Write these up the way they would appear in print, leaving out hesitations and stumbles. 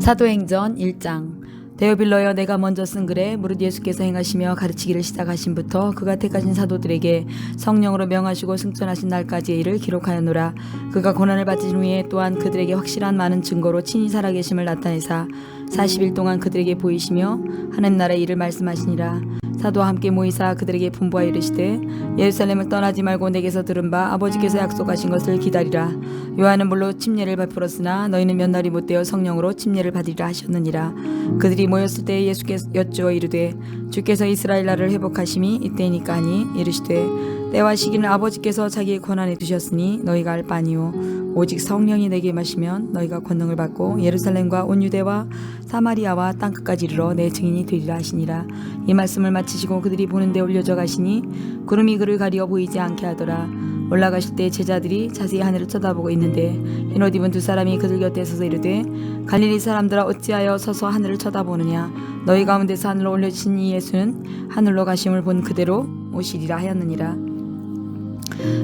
사도행전 1장. 데오빌러여, 내가 먼저 쓴 글에 무릇 예수께서 행하시며 가르치기를 시작하신부터 그가 택하신 사도들에게 성령으로 명하시고 승천하신 날까지의 일을 기록하였노라. 그가 고난을 받으신 후에 또한 그들에게 확실한 많은 증거로 친히 살아계심을 나타내사 40일 동안 그들에게 보이시며 하나님 나라의 일을 말씀하시니라. 사도와 함께 모이사 그들에게 분부하여 이르시되 예루살렘을 떠나지 말고 내게서 들은 바 아버지께서 약속하신 것을 기다리라. 요한은 물로 침례를 베풀었으나 너희는 몇 날이 못되어 성령으로 침례를 받으리라 하셨느니라. 그들이 모였을 때 예수께서 여쭈어 이르되 주께서 이스라엘 나라를 회복하심이 이때이니까 하니 이르시되 때와 시기는 아버지께서 자기의 권한에 두셨으니 너희가 알 바니요 오직 성령이 내게 임하시면 너희가 권능을 받고 예루살렘과 온 유대와 사마리아와 땅끝까지 이르러 내 증인이 되리라 하시니라. 이 말씀을 마치시고 그들이 보는 데 올려져 가시니 구름이 그를 가리어 보이지 않게 하더라. 올라가실 때 제자들이 자세히 하늘을 쳐다보고 있는데 흰옷 입은 두 사람이 그들 곁에 서서 이르되 갈릴리 사람들아, 어찌하여 서서 하늘을 쳐다보느냐. 너희 가운데서 하늘로 올려주신 이 예수는 하늘로 가심을 본 그대로 오시리라 하였느니라.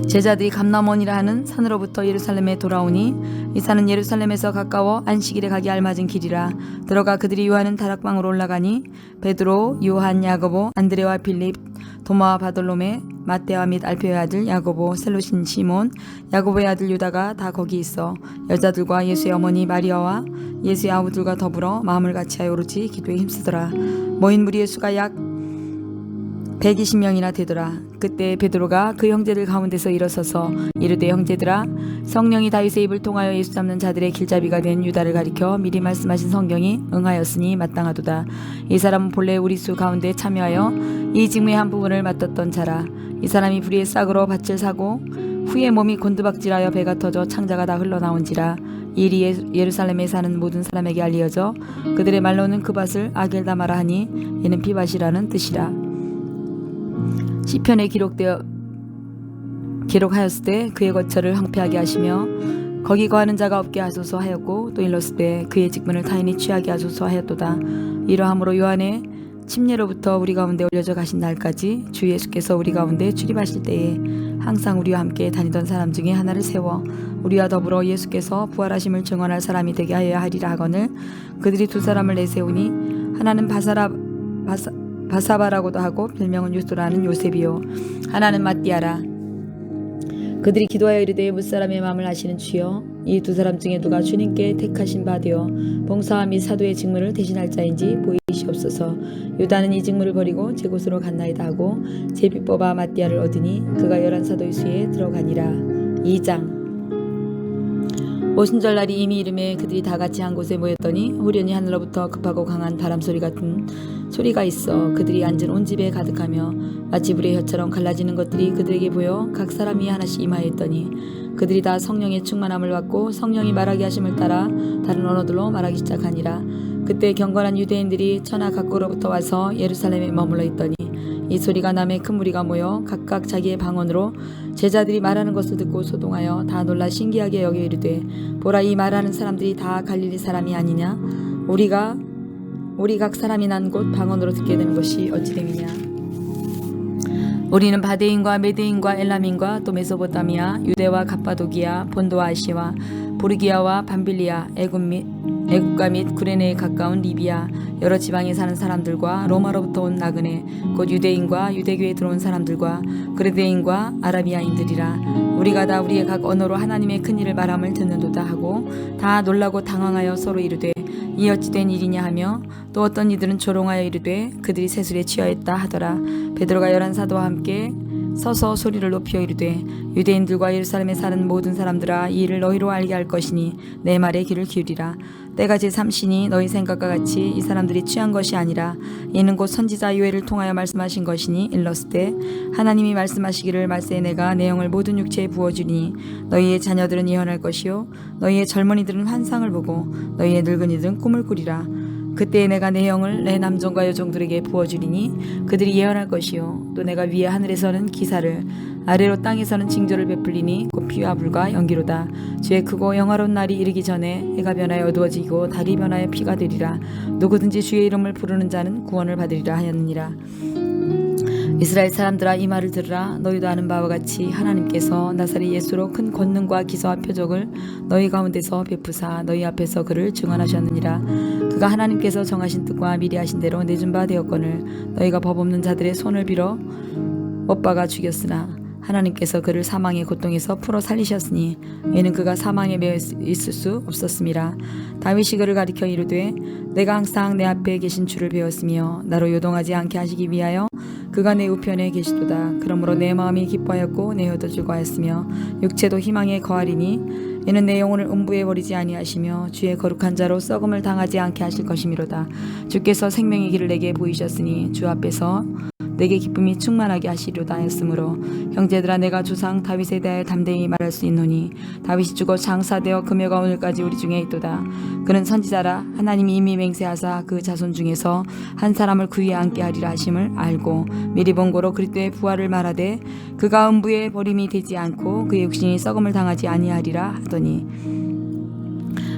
제자들이 감람원이라 하는 산으로부터 예루살렘에 돌아오니 이 산은 예루살렘에서 가까워 안식일에 가기 알맞은 길이라. 들어가 그들이 요하는 다락방으로 올라가니 베드로, 요한, 야고보, 안드레와 빌립, 도마와 바돌로메, 마떼와 및 알페의 아들 야고보, 셀로신 시몬, 야고보의 아들 유다가 다 거기 있어 여자들과 예수의 어머니 마리아와 예수의 아우들과 더불어 마음을 같이하여 오로지 기도에 힘쓰더라. 모인 무리의 수가 약 120명이나 되더라. 그때 베드로가 그 형제들 가운데서 일어서서 이르되, 형제들아, 성령이 다윗의 입을 통하여 예수 잡는 자들의 길잡이가 된 유다를 가리켜 미리 말씀하신 성경이 응하였으니 마땅하도다. 이 사람은 본래 우리 수 가운데 참여하여 이 직무의 한 부분을 맡았던 자라. 이 사람이 불의의 싹으로 밭을 사고 후에 몸이 곤두박질하여 배가 터져 창자가 다 흘러나온지라. 이 일이 예루살렘에 사는 모든 사람에게 알리어져 그들의 말로는 그 밭을 아겔다마라 하니 이는 피밭이라는 뜻이라. 시편에 기록하였을 때 그의 거처를 황폐하게 하시며 거기 거하는 자가 없게 하소서 하였고, 또 일렀을 때 그의 직분을 타인이 취하게 하소서 하였도다. 이러함으로 요한의 침례로부터 우리 가운데 올려져 가신 날까지 주 예수께서 우리 가운데 출입하실 때에 항상 우리와 함께 다니던 사람 중에 하나를 세워 우리와 더불어 예수께서 부활하심을 증언할 사람이 되게 하여야 하리라 하거늘, 그들이 두 사람을 내세우니 하나는 바사바라고도 하고 별명은 유스도라는 요셉이요, 하나는 마띠아라. 그들이 기도하여 이르되, 무사람의 마음을 아시는 주여, 이 두 사람 중에 누가 주님께 택하신 바 되어 봉사와 및 사도의 직무를 대신할 자인지 보이시옵소서. 유다는 이 직무를 버리고 제 곳으로 갔나이다 하고 제비 뽑아 마띠아를 얻으니 그가 11사도의 수에 들어가니라. 2장. 오순절날이 이미 이름에 그들이 다 같이 한 곳에 모였더니 후련히 하늘로부터 급하고 강한 바람소리 같은 소리가 있어 그들이 앉은 온 집에 가득하며 마치 불의 혀처럼 갈라지는 것들이 그들에게 보여 각 사람이 하나씩 임하였더니 그들이 다 성령의 충만함을 받고 성령이 말하게 하심을 따라 다른 언어들로 말하기 시작하니라. 그때 경건한 유대인들이 천하 각국으로부터 와서 예루살렘에 머물러 있더니 이 소리가 남의 큰 무리가 모여 각각 자기의 방언으로 제자들이 말하는 것을 듣고 소동하여 다 놀라 신기하게 여겨 이르되, 보라, 이 말하는 사람들이 다 갈릴리 사람이 아니냐? 우리 각 사람이 난 곳 방언으로 듣게 된 것이 어찌 됨이냐? 우리는 바데인과 메데인과 엘람인과 또 메소포타미아, 유대와 갑바도기아, 본도와 아시와 보르기아와 밤빌리아, 애국가 및 구레네에 가까운 리비아, 여러 지방에 사는 사람들과 로마로부터 온 나그네, 곧 유대인과 유대교에 들어온 사람들과 그레데인과 아라비아인들이라. 우리가 다 우리의 각 언어로 하나님의 큰 일을 말함을 듣는도다 하고 다 놀라고 당황하여 서로 이르되, 이 어찌 된 일이냐 하며, 또 어떤 이들은 조롱하여 이르되 그들이 세술에 취하였다 하더라. 베드로가 11사도와 함께 서서 소리를 높여 이르되, 유대인들과 예루살렘에 사는 모든 사람들아, 이 일을 너희로 알게 할 것이니 내 말에 귀를 기울이라. 때가 제3시니 너희 생각과 같이 이 사람들이 취한 것이 아니라 이는 곧 선지자 요엘을 통하여 말씀하신 것이니, 일렀을 때 하나님이 말씀하시기를, 말세에 내가 내 영을 모든 육체에 부어주니 너희의 자녀들은 예언할 것이요 너희의 젊은이들은 환상을 보고 너희의 늙은이들은 꿈을 꾸리라. 그때에 내가 내 영을 내 남종과 여종들에게 부어주리니 그들이 예언할 것이요 또 내가 위에 하늘에서는 기사를 아래로 땅에서는 징조를 베풀리니 곧 피와 불과 연기로다. 주의 크고 영화로운 날이 이르기 전에 해가 변하여 어두워지고 달이 변하여 피가 되리라. 누구든지 주의 이름을 부르는 자는 구원을 받으리라 하였느니라. 이스라엘 사람들아 이 말을 들으라. 너희도 아는 바와 같이 하나님께서 나사렛 예수로 큰 권능과 기사와 표적을 너희 가운데서 베푸사 너희 앞에서 그를 증언하셨느니라. 그가 하나님께서 정하신 뜻과 미리 하신 대로 내준 바 되었거늘 너희가 법 없는 자들의 손을 빌어 못 박아 죽였으나 하나님께서 그를 사망의 고통에서 풀어 살리셨으니 이는 그가 사망에 매여 있을 수 없었음이라. 다윗이 그를 가리켜 이르되 내가 항상 내 앞에 계신 주를 배웠으며 나로 요동하지 않게 하시기 위하여 그가 내 우편에 계시도다. 그러므로 내 마음이 기뻐하였고 내 혀도 즐거워하였으며 육체도 희망에 거하리니 이는 내 영혼을 음부에 버리지 아니하시며 주의 거룩한 자로 썩음을 당하지 않게 하실 것이미로다. 주께서 생명의 길을 내게 보이셨으니 주 앞에서 내게 기쁨이 충만하게 하시려다 하였으므로 형제들아 내가 조상 다윗에 대하여 담대히 말할 수 있노니 다윗이 죽어 장사되어 금여가 오늘까지 우리 중에 있도다. 그는 선지자라 하나님이 이미 맹세하사 그 자손 중에서 한 사람을 그 위에 앉게 하리라 하심을 알고 미리 본 고로 그리스도의 부활을 말하되 그가 음부에 버림이 되지 않고 그의 육신이 썩음을 당하지 아니하리라 하더니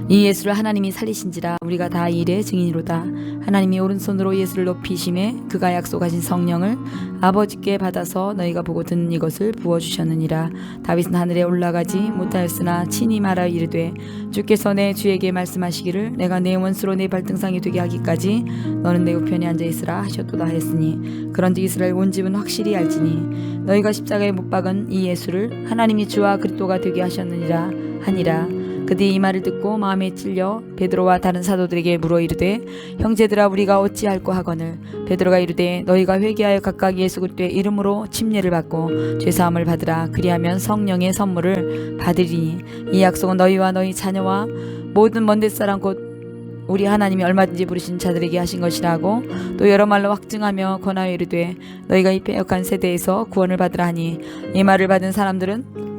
이 예수를 하나님이 살리신지라 우리가 다 이 일의 증인이로다. 하나님이 오른손으로 예수를 높이심에 그가 약속하신 성령을 아버지께 받아서 너희가 보고 듣는 이것을 부어주셨느니라. 다윗은 하늘에 올라가지 못하였으나 친히 말하여 이르되 주께서 내 주에게 말씀하시기를 내가 내 원수로 내 발등상이 되게 하기까지 너는 내 우편에 앉아있으라 하셨도다 하였으니 그런즉 이스라엘 온 집은 확실히 알지니 너희가 십자가에 못 박은 이 예수를 하나님이 주와 그리스도가 되게 하셨느니라 하니라. 그들이 이 말을 듣고 마음에 찔려 베드로와 다른 사도들에게 물어 이르되 형제들아 우리가 어찌할꼬 하거늘 베드로가 이르되 너희가 회개하여 각각 예수 그리스도의 이름으로 침례를 받고 죄사함을 받으라. 그리하면 성령의 선물을 받으리니 이 약속은 너희와 너희 자녀와 모든 먼데 사람 곧 우리 하나님이 얼마든지 부르신 자들에게 하신 것이라고 또 여러 말로 확증하며 권하여 이르되 너희가 이 패역한 세대에서 구원을 받으라 하니 이 말을 받은 사람들은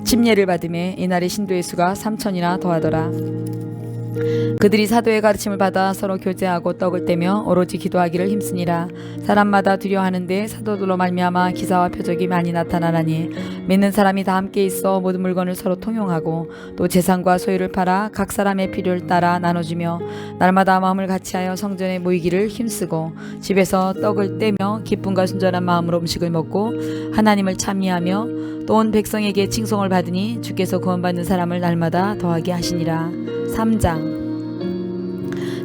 침례를 받음에 이날의 신도의 수가 3,000이나 더하더라. 그들이 사도의 가르침을 받아 서로 교제하고 떡을 떼며 오로지 기도하기를 힘쓰니라. 사람마다 두려워하는데 사도들로 말미암아 기사와 표적이 많이 나타나나니 믿는 사람이 다 함께 있어 모든 물건을 서로 통용하고 또 재산과 소유를 팔아 각 사람의 필요를 따라 나눠주며 날마다 마음을 같이하여 성전에 모이기를 힘쓰고 집에서 떡을 떼며 기쁨과 순전한 마음으로 음식을 먹고 하나님을 찬미하며 또 온 백성에게 칭송을 받으니 주께서 구원받는 사람을 날마다 더하게 하시니라. 3장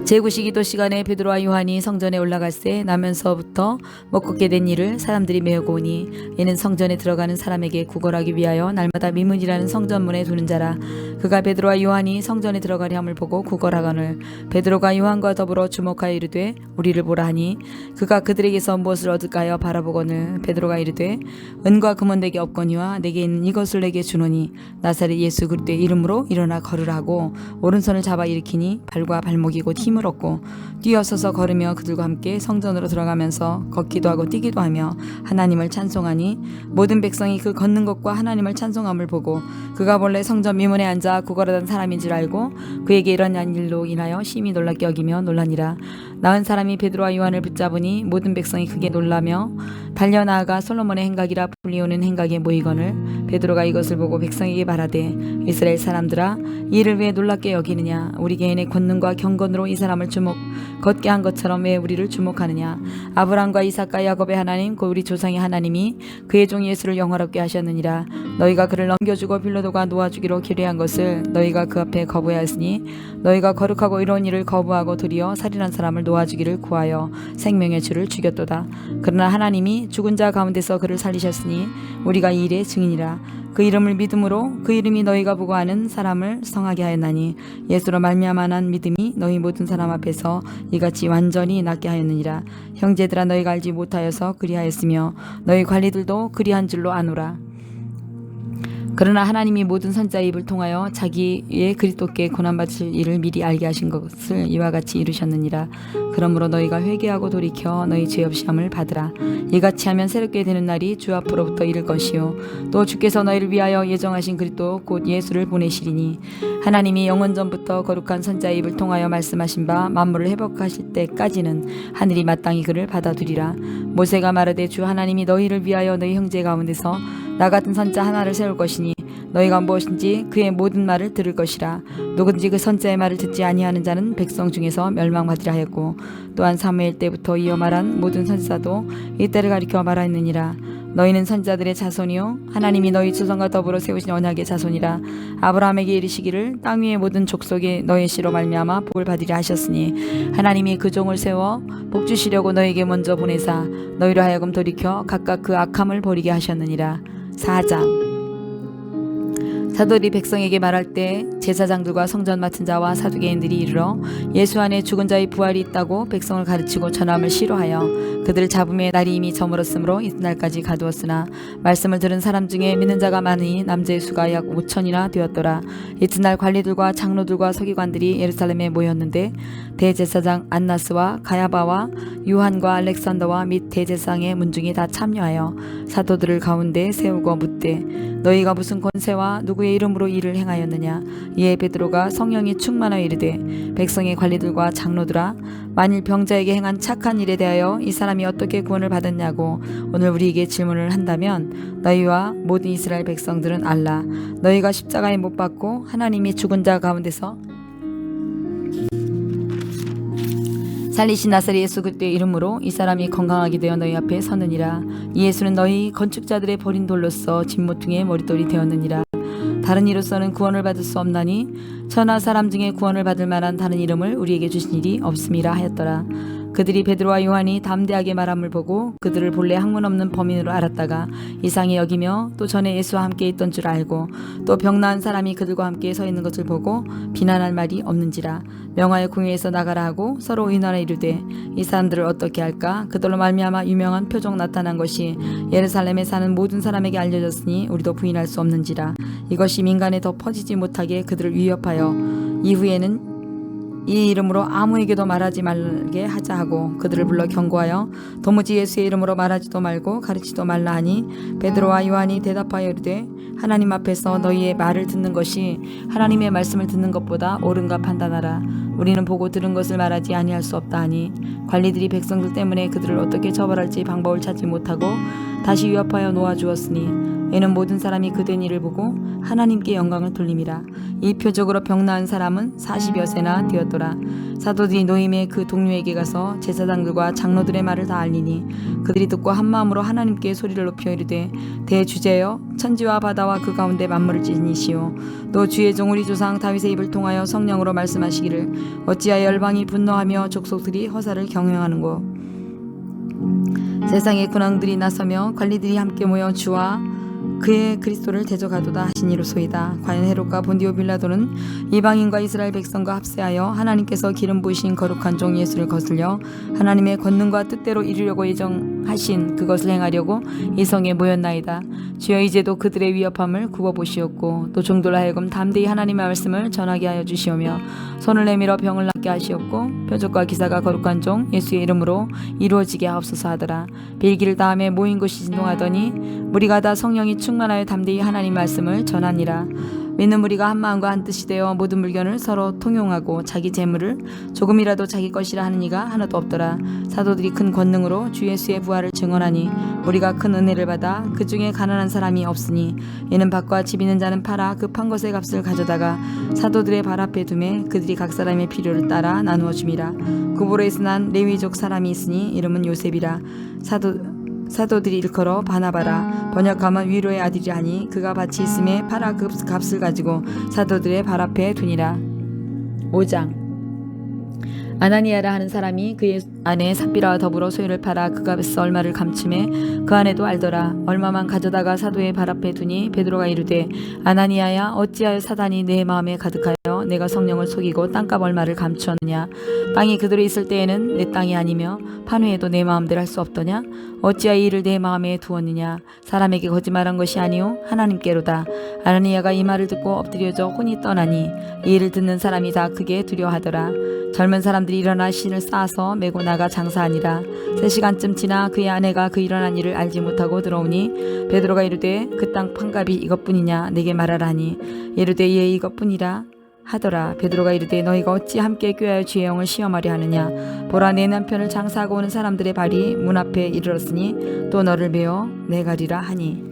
제9시 기도 시간에 베드로와 요한이 성전에 올라갈새 나면서부터 못 걷게 된 이를 사람들이 메우고 오니 이는 성전에 들어가는 사람에게 구걸하기 위하여 날마다 미문이라는 성전문에 두는 자라. 그가 베드로와 요한이 성전에 들어가려 함을 보고 구걸하거늘 베드로가 요한과 더불어 주목하여 이르되 우리를 보라 하니 그가 그들에게서 무엇을 얻을까 요 바라보거늘 베드로가 이르되 은과 금은 내게 없거니와 내게 있는 이것을 내게 주노니 나사렛 예수 그리스도의 이름으로 일어나 걸으라고 오른손을 잡아 일으키니 발과 발목이 곧 힘을 얻고 뛰어서서 걸으며 그들과 함께 성전으로 들어가면서 걷기도 하고 뛰기도 하며 하나님을 찬송하니 모든 백성이 그 걷는 것과 하나님을 찬송함을 보고 그가 본래 성전 미문에 앉아 구걸하던 사람인 줄 알고 그에게 일어난 일로 인하여 심히 놀랍게 여기며 놀라니라. 나은 사람이 베드로와 요한을 붙잡으니 모든 백성이 크게 놀라며 달려나아가 솔로몬의 행각이라 불리우는 행각에 모이거늘 베드로가 이것을 보고 백성에게 말하되 이스라엘 사람들아 이 일을 왜 놀랍게 여기느냐. 우리 개인의 권능과 경건으로 이 사람을 걷게 한 것처럼 왜 우리를 주목하느냐. 아브라함과 이삭과 야곱의 하나님 곧 우리 조상의 하나님이 그의 종 예수를 영화롭게 하셨느니라. 너희가 그를 넘겨주고 빌라도가 놓아주기로 기뢰한 것을 너희가 그 앞에 거부하였으니 너희가 거룩하고 이로운 일을 거부하고 도리어 살인한 사람을 놓아주기를 구하여 생명의 주를 죽였도다. 그러나 하나님이 죽은 자 가운데서 그를 살리셨으니 우리가 이 일의 증인이라. 그 이름을 믿음으로 그 이름이 너희가 보고 아는 사람을 성하게 하였나니 예수로 말미암아 난 믿음이 너희 모든 사람 앞에서 이같이 완전히 낫게 하였느니라. 형제들아 너희가 알지 못하여서 그리하였으며 너희 관리들도 그리한 줄로 아노라. 그러나 하나님이 모든 선자의 입을 통하여 자기의 그리스도께 고난받으실 일을 미리 알게 하신 것을 이와 같이 이루셨느니라. 그러므로 너희가 회개하고 돌이켜 너희 죄 없이 함을 받으라. 이같이 하면 새롭게 되는 날이 주 앞으로부터 이를 것이요 또 주께서 너희를 위하여 예정하신 그리스도 곧 예수를 보내시리니 하나님이 영원 전부터 거룩한 선자의 입을 통하여 말씀하신 바 만물을 회복하실 때까지는 하늘이 마땅히 그를 받아두리라. 모세가 말하되 주 하나님이 너희를 위하여 너희 형제 가운데서 나 같은 선자 하나를 세울 것이니 너희가 무엇인지 그의 모든 말을 들을 것이라. 누구든지 그 선자의 말을 듣지 아니하는 자는 백성 중에서 멸망받으라 하였고, 또한 사무엘 때부터 이어 말한 모든 선지자도 이때를 가리켜 말하였느니라. 너희는 선지자들의 자손이요 하나님이 너희 조상과 더불어 세우신 언약의 자손이라. 아브라함에게 이르시기를 땅 위의 모든 족속이 너희 씨로 말미암아 복을 받으리라 하셨으니, 하나님이 그 종을 세워 복 주시려고 너희에게 먼저 보내사 너희로 하여금 돌이켜 각각 그 악함을 버리게 하셨느니라. 4장. 사도들이 백성에게 말할 때 제사장들과 성전 맡은 자와 사두개인들이 이르러 예수 안에 죽은 자의 부활이 있다고 백성을 가르치고 전함을 싫어하여 그들을 잡음의 날이 이미 저물었으므로 이튿날까지 가두었으나, 말씀을 들은 사람 중에 믿는 자가 많으니 남자의 수가 약 5천이나 되었더라. 이튿날 관리들과 장로들과 서기관들이 예루살렘에 모였는데 대제사장 안나스와 가야바와 요한과 알렉산더와 및 대제사장의 문중이 다 참여하여 사도들을 가운데 세우고 묻되, 너희가 무슨 권세와 누구의 이름으로 일을 행하였느냐? 이에 베드로가 성령이 충만하여 이르되, 백성의 관리들과 장로들아, 만일 병자에게 행한 착한 일에 대하여 이 사람이 어떻게 구원을 받았냐고 오늘 우리에게 질문을 한다면, 너희와 모든 이스라엘 백성들은 알라. 너희가 십자가에 못 박고 하나님이 죽은 자 가운데서 살리신 나사렛 예수 그리스도의 이름으로 이 사람이 건강하게 되어 너희 앞에 서느니라. 이 예수는 너희 건축자들의 버린 돌로서 진모퉁이의 머릿돌이 되었느니라. 다른 이로서는 구원을 받을 수 없나니 천하 사람 중에 구원을 받을 만한 다른 이름을 우리에게 주신 일이 없음이라 하였더라. 그들이 베드로와 요한이 담대하게 말함을 보고 그들을 본래 학문 없는 범인으로 알았다가 이상히 여기며, 또 전에 예수와 함께 있던 줄 알고 또 병나은 사람이 그들과 함께 서 있는 것을 보고 비난할 말이 없는지라. 명하여 궁예에서 나가라 하고 서로 의논하여 이르되, 이 사람들을 어떻게 할까? 그들로 말미암아 유명한 표적 나타난 것이 예루살렘에 사는 모든 사람에게 알려졌으니 우리도 부인할 수 없는지라. 이것이 민간에 더 퍼지지 못하게 그들을 위협하여 이후에는 이 이름으로 아무에게도 말하지 말게 하자 하고 그들을 불러 경고하여 도무지 예수의 이름으로 말하지도 말고 가르치지도 말라 하니, 베드로와 요한이 대답하여 이르되, 하나님 앞에서 너희의 말을 듣는 것이 하나님의 말씀을 듣는 것보다 옳은가 판단하라. 우리는 보고 들은 것을 말하지 아니할 수 없다 하니, 관리들이 백성들 때문에 그들을 어떻게 처벌할지 방법을 찾지 못하고 다시 위협하여 놓아주었으니, 이는 모든 사람이 그된 일을 보고 하나님께 영광을 돌림이라. 이 표적으로 병나은 사람은 40여 세나 되었더라. 사도들이 노임의 그 동료에게 가서 제사장들과 장로들의 말을 다 알리니, 그들이 듣고 한 마음으로 하나님께 소리를 높여 이르되, 대주제여, 천지와 바다와 그 가운데 만물을 지니시오, 또 주의 종 우리 조상 다윗의 입을 통하여 성령으로 말씀하시기를, 어찌하여 열방이 분노하며 족속들이 허사를 경영하는고. 세상의 군왕들이 나서며 관리들이 함께 모여 주와 그의 그리스도를 대적하도다 하시니로소이다. 과연 헤롯과 본디오 빌라도는 이방인과 이스라엘 백성과 합세하여 하나님께서 기름 부으신 거룩한 종 예수를 거슬려 하나님의 권능과 뜻대로 이루려고 예정하신 그것을 행하려고 이 성에 모였나이다. 주여, 이제도 그들의 위협함을 굽어보시옵고 또 종들로 하여금 담대히 하나님의 말씀을 전하게 하여 주시오며, 손을 내밀어 병을 낫게 하시옵고 표적과 기사가 거룩한 종 예수의 이름으로 이루어지게 하옵소서 하더라. 빌기를 다음에 모인 곳이 진동하더니 무리가 다 성령이 충만하여 담대히 하나님 말씀을 전하니라. 믿는 무리가 한 마음과 한 뜻이 되어 모든 물건을 서로 통용하고 자기 재물을 조금이라도 자기 것이라 하는 이가 하나도 없더라. 사도들이 큰 권능으로 주 예수의 부활을 증언하니 우리가 큰 은혜를 받아 그 중에 가난한 사람이 없으니, 이는 밭과 집 있는 자는 팔아 그 판 것의 값을 가져다가 사도들의 발 앞에 두매 그들이 각 사람의 필요를 따라 나누어 줌이라. 구브로에서 난 레위족 사람이 있으니 이름은 요셉이라. 사도들이 일컬어 바나바라, 번역하면 위로의 아들이 하니, 그가 밭이 있음에 팔아 그 값을 가지고 사도들의 발 앞에 두니라. 5장. 아나니아라 하는 사람이 그의 아내 삽비라와 더불어 소유를 팔아 그 값에서 얼마를 감춤해 그 아내도 알더라. 얼마만 가져다가 사도의 발 앞에 두니 베드로가 이르되, 아나니아야, 어찌하여 사단이 내 마음에 가득하여 내가 성령을 속이고 땅값 얼마를 감추었느냐? 땅이 그대로 있을 때에는 내 땅이 아니며 판후에도 내 마음대로 할 수 없더냐? 어찌하여 이를 내 마음에 두었느냐? 사람에게 거짓말한 것이 아니오 하나님께로다. 아나니아가 이 말을 듣고 엎드려져 혼이 떠나니 이 일을 듣는 사람이 다 크게 두려워하더라. 젊은 사람들이 일어나 신을 쌓아서 메고 나가 장사하니라. 3시간쯤 지나 그의 아내가 그 일어난 일을 알지 못하고 들어오니 베드로가 이르되, 그 땅 판값이 이것뿐이냐? 내게 말하라니. 이르되, 예, 이것뿐이라 하더라. 베드로가 이르되, 너희가 어찌 함께 꾀하여 주의 영을 시험하려 하느냐? 보라, 내 남편을 장사하고 오는 사람들의 발이 문 앞에 이르렀으니 또 너를 메어 내가리라 하니.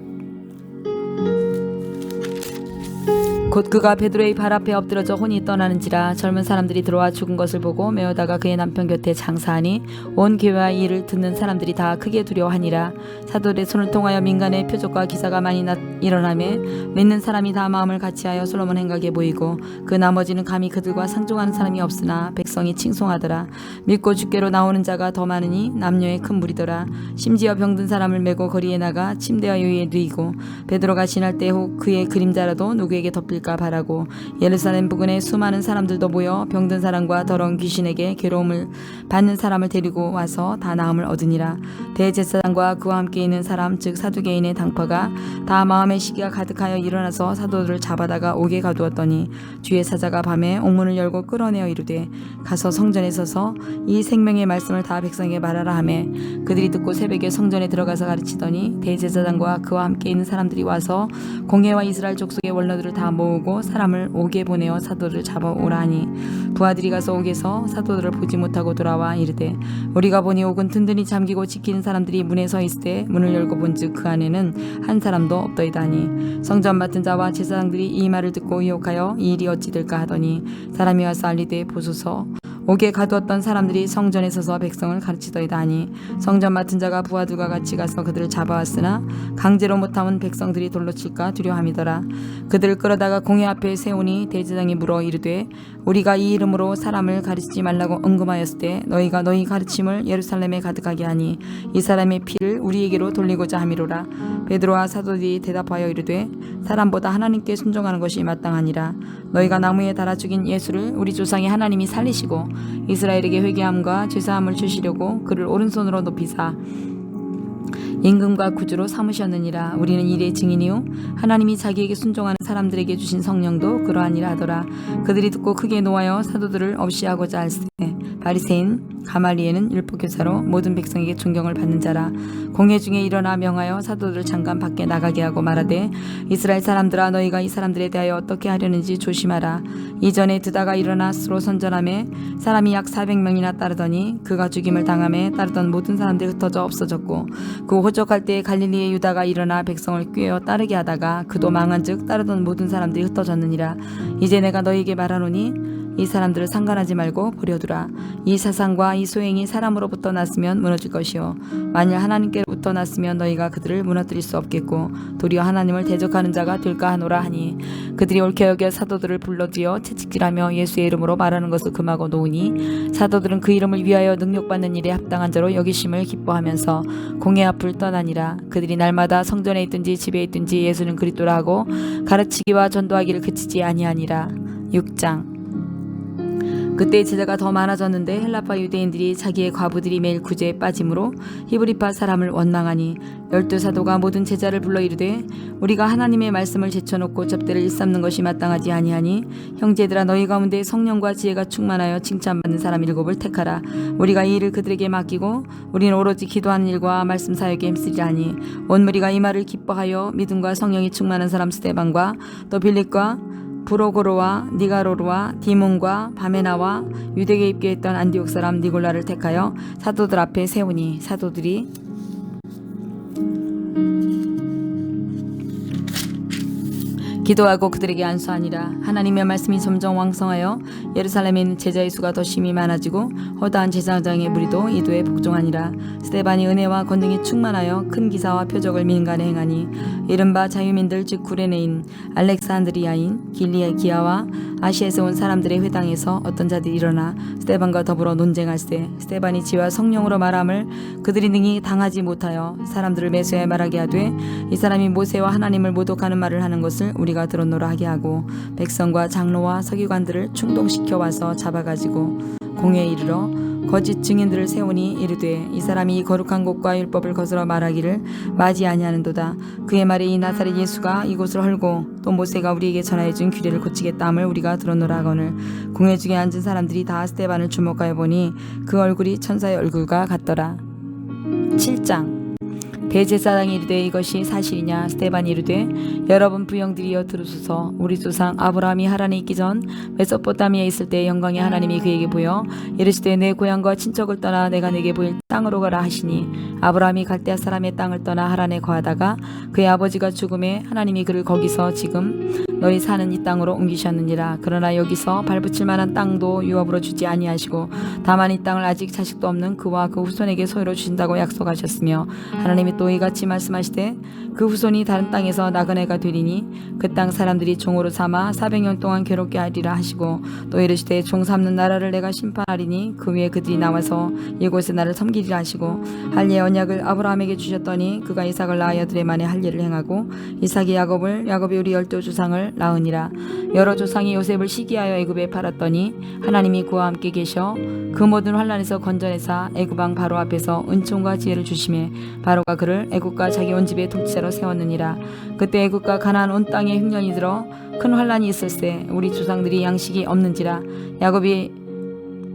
곧 그가 베드로의 발 앞에 엎드러져 혼이 떠나는지라. 젊은 사람들이 들어와 죽은 것을 보고 메어다가 그의 남편 곁에 장사하니 온 교회와 이를 듣는 사람들이 다 크게 두려워하니라. 사도들의 손을 통하여 민간의 표적과 기사가 많이 일어나매 믿는 사람이 다 마음을 같이하여 솔로몬 행각에 모이고 그 나머지는 감히 그들과 상종하는 사람이 없으나 백성이 칭송하더라. 믿고 주께로 나오는 자가 더 많으니 남녀의 큰 무리더라. 심지어 병든 사람을 메고 거리에 나가 침대와 위에 누이고 베드로가 지날 때 혹 그의 그림자라도 누구에게 덮일까 바라고 예루살렘 부근에 수많은 사람들도 모여 병든 사람과 더러운 귀신에게 괴로움을 받는 사람을 데리고 와서 다 나음을 얻으니라. 대제사장과 그와 함께 있는 사람 즉 사두개인의 당파가 다 마음의 시기가 가득하여 일어나서 사도들을 잡아다가 옥에 가두었더니 주의 사자가 밤에 옥문을 열고 끌어내어 이르되 가서 성전에 서서 이 생명의 말씀을 다 백성에게 말하라 하매 그들이 듣고 새벽에 성전에 들어가서 가르치더니 대제사장과 그와 함께 있는 사람들이 와서 공회와 이스라엘 족속의 원로들을 다 모으고 사람을 옥에 보내어 사도들을 잡아오라 하니 부하들이 가서 옥에서 사도들을 보지 못하고 돌아와 이르되 우리가 보니 옥은 든든히 잠기고 지키는 사람들이 문에 서 있을 때 문을 열고 본즉 그 안에는 한 사람도 없더이다 하니 성전 맡은 자와 제사장들이 이 말을 듣고 유혹하여 이 일이 어찌 될까 하더니 사람이 와서 알리되 보소서 옥에 가두었던 사람들이 성전에 서서 백성을 가르치더이다 하니 성전 맡은 자가 부하들과 같이 가서 그들을 잡아왔으나 강제로 못하면 백성들이 돌로 칠까 두려움이더라. 그들을 끌어다가 공회 앞에 세우니 대제사장이 물어 이르되 우리가 이 이름으로 사람을 가르치지 말라고 언금하였을 때 너희가 너희 가르침을 예루살렘에 가득하게 하니 이 사람의 피를 우리에게로 돌리고자 함이로라. 베드로와 사도들이 대답하여 이르되 사람보다 하나님께 순종하는 것이 마땅하니라. 너희가 나무에 달아 죽인 예수를 우리 조상의 하나님이 살리시고 이스라엘에게 회개함과 죄사함을 주시려고 그를 오른손으로 높이사 임금과 구주로 삼으셨느니라. 우리는 이의 증인이요 하나님이 자기에게 순종하는 사람들에게 주신 성령도 그러하니라 하더라. 그들이 듣고 크게 노하여 사도들을 없이하고자 할세 바리새인 가말리엘은 율법교사로 모든 백성에게 존경을 받는 자라. 공회 중에 일어나 명하여 사도들을 잠깐 밖에 나가게 하고 말하되 이스라엘 사람들아 너희가 이 사람들에 대하여 어떻게 하려는지 조심하라. 이전에 드다가 일어나 스스로 선전하며 사람이 약 400명이나 따르더니 그가 죽임을 당하며 따르던 모든 사람들이 흩어져 없어졌고 그 호적할 때에 갈릴리의 유다가 일어나 백성을 꾀어 따르게 하다가 그도 망한즉 따르던 모든 사람들이 흩어졌느니라. 이제 내가 너희에게 말하노니 이 사람들을 상관하지 말고 버려두라. 이 사상과 이 소행이 사람으로부터 났으면 무너질 것이요 만일 하나님께로부터 났으면 너희가 그들을 무너뜨릴 수 없겠고 도리어 하나님을 대적하는 자가 될까 하노라 하니 그들이 옳게 여겨 사도들을 불러들여 채찍질하며 예수의 이름으로 말하는 것을 금하고 놓으니 사도들은 그 이름을 위하여 능력받는 일에 합당한 자로 여기심을 기뻐하면서 공회 앞을 떠나니라. 그들이 날마다 성전에 있든지 집에 있든지 예수는 그리스도라 하고 가르치기와 전도하기를 그치지 아니하니라. 6장. 그때 제자가 더 많아졌는데 헬라파 유대인들이 자기의 과부들이 매일 구제에 빠짐으로 히브리파 사람을 원망하니 12사도가 모든 제자를 불러 이르되 우리가 하나님의 말씀을 제쳐놓고 접대를 일삼는 것이 마땅하지 아니하니 형제들아 너희 가운데 성령과 지혜가 충만하여 칭찬받는 사람 7을 택하라. 우리가 이 일을 그들에게 맡기고 우리는 오로지 기도하는 일과 말씀 사역에 힘쓰리라 하니 온 무리가 이 말을 기뻐하여 믿음과 성령이 충만한 사람 스데반과 또 빌립과 브로고로와 니가로르와 디몬과 바메나와 유대계에 입교했던 안디옥 사람 니골라를 택하여 사도들 앞에 세우니 사도들이 기도하고 그들에게 안수하니라. 하나님의 말씀이 점점 왕성하여 예루살렘에 있는 제자의 수가 더 심히 많아지고 허다한 제사장의 무리도 이도에 복종하니라. 스데반이 은혜와 권능이 충만하여 큰 기사와 표적을 민간에 행하니 이른바 자유민들 즉 구레네인 알렉산드리아인 길리기아와 아시아에서 온 사람들의 회당에서 어떤 자들이 일어나 스데반과 더불어 논쟁할세 스데반이 지와 성령으로 말함을 그들이 능히 당하지 못하여 사람들을 매수해 말하게 하되 이 사람이 모세와 하나님을 모독하는 말을 하는 것을 우리가 들었노라 하게 하고 백성과 장로와 서기관들을 충동시켜 와서 잡아가지고 공회에 이르러 거짓 증인들을 세우니 이르되 이 사람이 이 거룩한 곳과 율법을 거스러 말하기를 마지 아니하는도다. 그의 말에 이 나사렛 예수가 이곳을 헐고 또 모세가 우리에게 전하여 준 규례를 고치겠다 함을 우리가 들었노라 하거늘 공회 중에 앉은 사람들이 다 스데반을 주목하여 보니 그 얼굴이 천사의 얼굴과 같더라. 7장. 대제사장이 이르되 이것이 사실이냐. 스데반이 이르되 여러분 부형들이여 들으소서. 우리 조상 아브라함이 하란에 있기 전 메소포타미아에 있을 때 영광의 하나님이 그에게 보여 이르시되 내 고향과 친척을 떠나 내가 내게 보일 땅으로 가라 하시니 아브라함이 갈대아 사람의 땅을 떠나 하란에 거하다가 그의 아버지가 죽음에 하나님이 그를 거기서 지금 너희 사는 이 땅으로 옮기셨느니라. 그러나 여기서 발붙일 만한 땅도 유업으로 주지 아니하시고 다만 이 땅을 아직 자식도 없는 그와 그 후손에게 소유로 주신다고 약속하셨으며 하나님이 또 이같이 말씀하시되 그 후손이 다른 땅에서 나그네가 되리니 그 땅 사람들이 종으로 삼아 400년 동안 괴롭게 하리라 하시고 또 이르시되 종 삼는 나라를 내가 심판하리니 그 위에 그들이 나와서 이곳에 나를 섬기리라 하시고 할례의 언약을 아브라함에게 주셨더니 그가 이삭을 낳아 여드레 만에 할례를 행하고 이삭이 야곱을 야곱이 우리 12조상을 낳으니라. 여러 조상이 요셉을 시기하여 애굽에 팔았더니 하나님이 그와 함께 계셔 그 모든 환난에서 건져내사 애굽 왕 바로 앞에서 은총과 지혜를 주심에 바로가 그를 애굽과 자기 온 집의 통치자로 세웠느니라. 그때 애굽과 가나안 온 땅에 흉년이 들어 큰 환난이 있을세 우리 조상들이 양식이 없는지라. 야곱이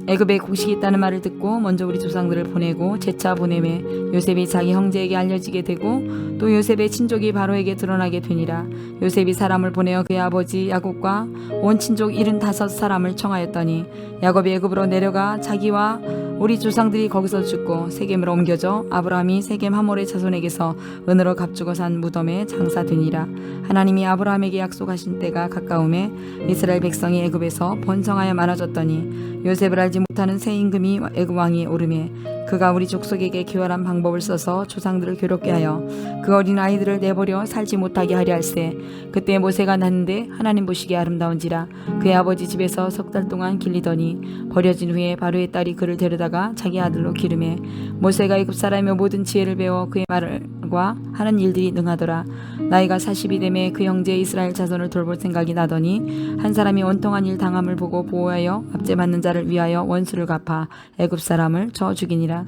애굽에 곡식이 있다는 말을 듣고 먼저 우리 조상들을 보내고 재차 보내매 요셉이 자기 형제에게 알려지게 되고 또 요셉의 친족이 바로에게 드러나게 되니라. 요셉이 사람을 보내어 그의 아버지 야곱과 온 친족 75사람을 청하였더니 야곱이 애굽으로 내려가 자기와 우리 조상들이 거기서 죽고 세겜으로 옮겨져 아브라함이 세겜 하몰의 자손에게서 은으로 값주고 산 무덤에 장사되니라. 하나님이 아브라함에게 약속하신 때가 가까움에 이스라엘 백성이 애굽에서 번성하여 많아졌더니 요셉을 알지 못하는 새 임금이 애굽 왕이 오르매 그가 우리 족속에게 교활한 방법을 써서 조상들을 괴롭게 하여 그 어린 아이들을 내버려 살지 못하게 하려 할세. 그때 모세가 났는데 하나님 보시기에 아름다운지라. 그의 아버지 집에서 석 달 동안 길리더니 버려진 후에 바로의 딸이 그를 데려다가 자기 아들로 기르매 모세가 애굽 사람의 모든 지혜를 배워 그의 말과 하는 일들이 능하더라. 나이가 40이 되매 그 형제 이스라엘 자손을 돌볼 생각이 나더니 한 사람이 원통한 일 당함을 보고 보호하여 압제받는 자를 위하여 원수를 갚아 애굽 사람을 저 죽이니라.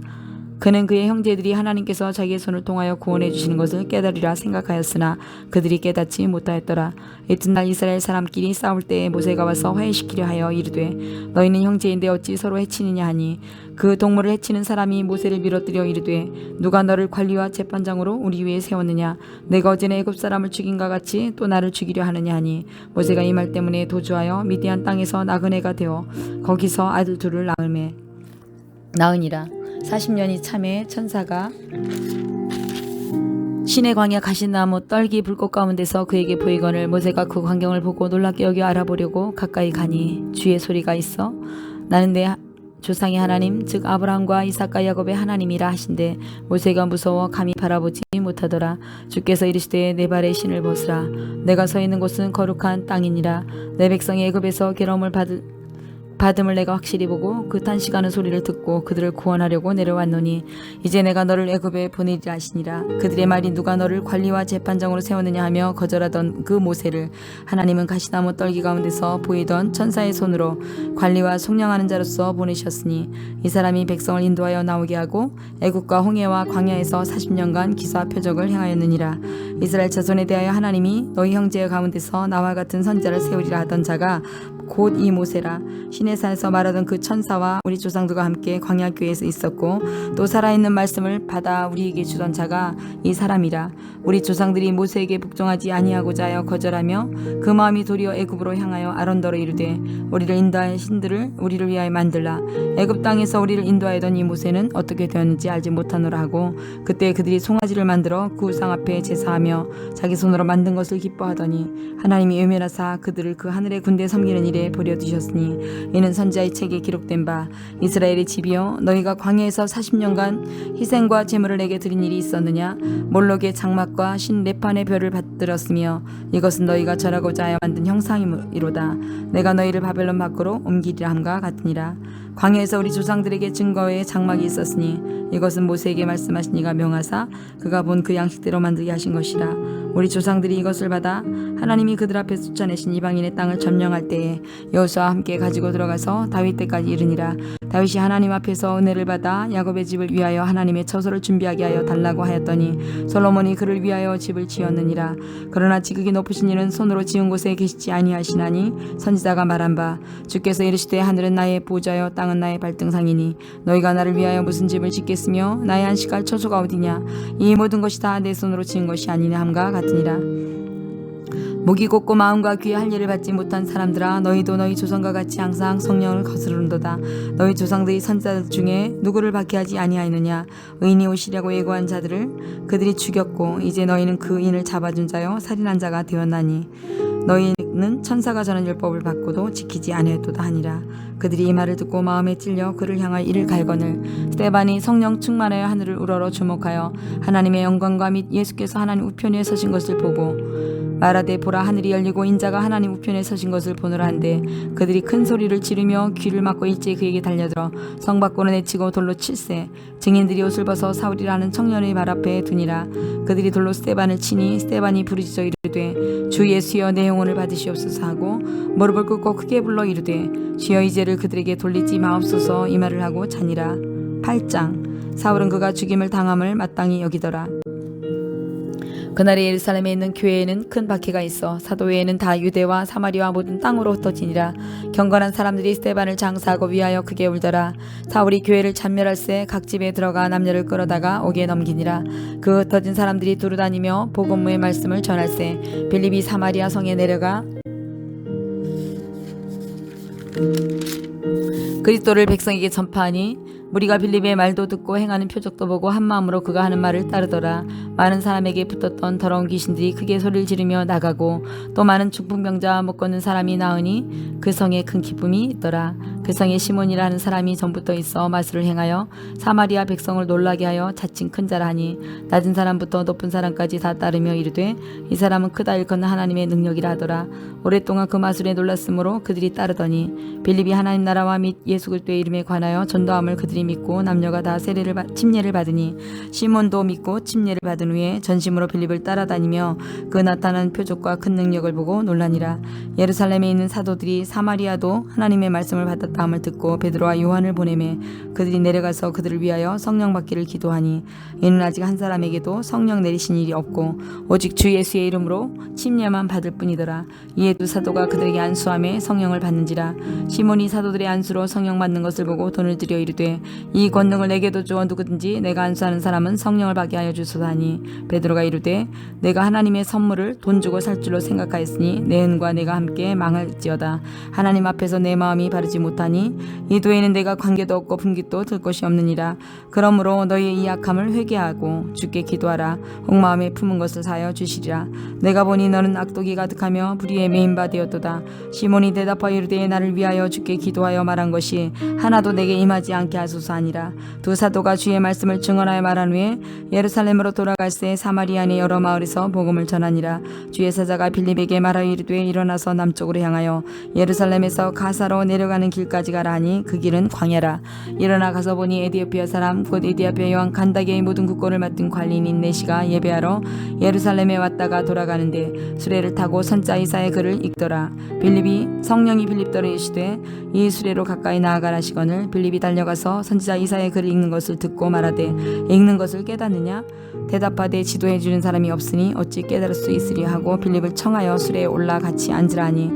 그는 그의 형제들이 하나님께서 자기의 손을 통하여 구원해 주시는 것을 깨달으리라 생각하였으나 그들이 깨닫지 못하였더라. 이튿날 이스라엘 사람끼리 싸울 때에 모세가 와서 화해시키려 하여 이르되 너희는 형제인데 어찌 서로 해치느냐 하니 그 동물을 해치는 사람이 모세를 밀어뜨려 이르되 누가 너를 관리와 재판장으로 우리 위에 세웠느냐 내가 어제는 애굽 사람을 죽인과 같이 또 나를 죽이려 하느냐 하니 모세가 이 말 때문에 도주하여 미디안 땅에서 나그네가 되어 거기서 아들 둘을 낳으니라. 40년이 참에 천사가 신의 광야 가시나무 떨기 불꽃 가운데서 그에게 보이거늘 모세가 그 광경을 보고 놀랍게 여겨 알아보려고 가까이 가니 주의 소리가 있어 나는 내 조상의 하나님 즉 아브라함과 이삭과 야곱의 하나님이라 하신대 모세가 무서워 감히 바라보지 못하더라. 주께서 이르시되 내 발에 신을 벗으라. 내가 서 있는 곳은 거룩한 땅이니라. 내 백성이 애굽에서 괴로움을 받음을 내가 확실히 보고 그 탄식하는 소리를 듣고 그들을 구원하려고 내려왔노니 이제 내가 너를 애굽에 보내리라 하시니라. 그들의 말이 누가 너를 관리와 재판장으로 세웠느냐 하며 거절하던 그 모세를 하나님은 가시나무 떨기 가운데서 보이던 천사의 손으로 관리와 속량하는 자로서 보내셨으니 이 사람이 백성을 인도하여 나오게 하고 애굽과 홍해와 광야에서 40년간 기사 표적을 행하였느니라. 이스라엘 자손에 대하여 하나님이 너희 형제 가운데서 나와 같은 선자를 세우리라 하던 자가 곧 이 모세라. 시내산에서 말하던 그 천사와 우리 조상들과 함께 광야교회에서 있었고 또 살아있는 말씀을 받아 우리에게 주던 자가 이 사람이라. 우리 조상들이 모세에게 복종하지 아니하고자 하여 거절하며 그 마음이 도리어 애굽으로 향하여 아론더러 이르되 우리를 인도할 신들을 우리를 위하여 만들라. 애굽 땅에서 우리를 인도하였던 이 모세는 어떻게 되었는지 알지 못하노라 하고 그때 그들이 송아지를 만들어 그 우상 앞에 제사하며 자기 손으로 만든 것을 기뻐하더니 하나님이 외면하사 그들을 그 하늘의 군대 섬기는 일에 버려두셨으니 이는 선지자의 책에 기록된 바 이스라엘의 집이여 너희가 광야에서 40년간 희생과 제물을 내게 드린 일이 있었느냐 몰록의 장막과 신 레판의 별을 받들었으며 이것은 너희가 절하고자 하여 만든 형상이로다. 내가 너희를 바벨론 밖으로 옮기리라 함과 같으니라. 광야에서 우리 조상들에게 증거의 장막이 있었으니 이것은 모세에게 말씀하신 이가 명하사 그가 본 그 양식대로 만들게 하신 것이라. 우리 조상들이 이것을 받아 하나님이 그들 앞에 쫓아내신 이방인의 땅을 점령할 때에 여호수아와 함께 가지고 들어가서 다윗 때까지 이르니라. 다윗이 하나님 앞에서 은혜를 받아 야곱의 집을 위하여 하나님의 처소를 준비하게 하여 달라고 하였더니 솔로몬이 그를 위하여 집을 지었느니라. 그러나 지극히 높으신 이는 손으로 지은 곳에 계시지 아니하시나니 선지자가 말한 바 주께서 이르시되 하늘은 나의 보좌여 땅은 나의 발등상이니 너희가 나를 위하여 무슨 집을 짓겠으며 나의 안식할 처소가 어디냐 이 모든 것이 다 내 손으로 지은 것이 아니냐 함과 같으니라. 목이 곧고 마음과 귀에 할 일을 받지 못한 사람들아 너희도 너희 조상과 같이 항상 성령을 거스르는도다. 너희 조상들이 선지자들 중에 누구를 박해하지 아니하였느냐 의인이 오시려고 예고한 자들을 그들이 죽였고 이제 너희는 그 인을 잡아준 자여 살인한 자가 되었나니 너희는 천사가 전한 율법을 받고도 지키지 아니하였도다 하니라. 그들이 이 말을 듣고 마음에 찔려 그를 향하여 이를 갈거늘 스데반이 성령 충만하여 하늘을 우러러 주목하여 하나님의 영광과 및 예수께서 하나님 우편에 서신 것을 보고 말하되 보라 하늘이 열리고 인자가 하나님 우편에 서신 것을 보노라 한데 그들이 큰 소리를 지르며 귀를 막고 일제히 그에게 달려들어 성 밖으로 내치고 돌로 칠세. 증인들이 옷을 벗어 사울이라는 청년의 발 앞에 두니라. 그들이 돌로 스데반을 치니 스데반이 부르짖어 이르되 주 예수여 내 영혼을 받으시옵소서 하고 무릎을 꿇고 크게 불러 이르되 주여 이제를 그들에게 돌리지 마옵소서 이 말을 하고 자니라. 8장. 사울은 그가 죽임을 당함을 마땅히 여기더라. 그날에 예루살렘에 있는 교회에는 큰 박해가 있어 사도 외에는 다 유대와 사마리아 모든 땅으로 흩어지니라. 경건한 사람들이 스데반을 장사하고 위하여 크게 울더라. 사울이 교회를 찬멸할새 각 집에 들어가 남녀를 끌어다가 옥에 넘기니라. 그 흩어진 사람들이 두루다니며 복음의 말씀을 전할새 빌립이 사마리아 성에 내려가 그리스도를 백성에게 전파하니 무리가 빌립의 말도 듣고 행하는 표적도 보고 한마음으로 그가 하는 말을 따르더라. 많은 사람에게 붙었던 더러운 귀신들이 크게 소리를 지르며 나가고 또 많은 중풍병자와 못 걷는 사람이 나으니 그 성에 큰 기쁨이 있더라. 그 성에 시몬이라 하는 사람이 전부터 있어 마술을 행하여 사마리아 백성을 놀라게 하여 자칭 큰 자라 하니 낮은 사람부터 높은 사람까지 다 따르며 이르되 이 사람은 크다 일컫는 하나님의 능력이라 하더라. 오랫동안 그 마술에 놀랐으므로 그들이 따르더니 빌립이 하나님 나라와 및 예수 그리스도의 이름에 관하여 전도함을 그들이 믿고 남녀가 다 침례를 받으니 시몬도 믿고 침례를 받은 후에 전심으로 빌립을 따라다니며 그 나타난 표적과 큰 능력을 보고 놀라니라. 예루살렘에 있는 사도들이 사마리아도 하나님의 말씀을 받았다함을 듣고 베드로와 요한을 보내매 그들이 내려가서 그들을 위하여 성령 받기를 기도하니 이는 아직 한 사람에게도 성령 내리신 일이 없고 오직 주 예수의 이름으로 침례만 받을 뿐이더라. 이에 두 사도가 그들에게 안수하며 성령을 받는지라. 시몬이 사도들의 안수로 성령 받는 것을 보고 돈을 들여 이르되 이 권능을 내게도 주어 누구든지 내가 안수하는 사람은 성령을 받게 하여 주소서 하니 베드로가 이르되 내가 하나님의 선물을 돈 주고 살 줄로 생각하였으니 내 은과 내가 함께 망할지어다. 하나님 앞에서 내 마음이 바르지 못하니 이 도에는 내가 관계도 없고 분깃도 들 것이 없느니라. 그러므로 너희의 이 약함을 회개하고 주께 기도하라. 혹마음에 품은 것을 사하여 주시리라. 내가 보니 너는 악독이 가득하며 불의에 메인 바 되었도다. 시몬이 대답하여 이르되 나를 위하여 주께 기도하여 말한 것이 하나도 내게 임하지 않게 하소서 하니라. 두 사도가 주의 말씀을 증언하여 말한 후에 예루살렘으로 돌아갈새 사마리아의 여러 마을에서 복음을 전하니라. 주의 사자가 빌립에게 말하여 이르되 일어나서 남쪽으로 향하여 예루살렘에서 가사로 내려가는 길까지 가라 하니 그 길은 광야라. 일어나 가서 보니 에디오피아 사람 곧 에디오피아 여왕 간다게의 모든 국고를 맡은 관리인인 네시가 예배하러 예루살렘에 왔다가 돌아가는데 수레를 타고 선자 이사의 글을 읽더라. 빌립이 성령이 빌립더러 이르시되 이 수레로 가까이 나아가라 하시거늘 빌립이 달려가서 선지자 이사의 글을 읽는 것을 듣고 말하되 읽는 것을 깨닫느냐? 대답하되 지도해 주는 사람이 없으니 어찌 깨달을 수 있으리 하고 빌립을 청하여 수레에 올라 같이 앉으라 하니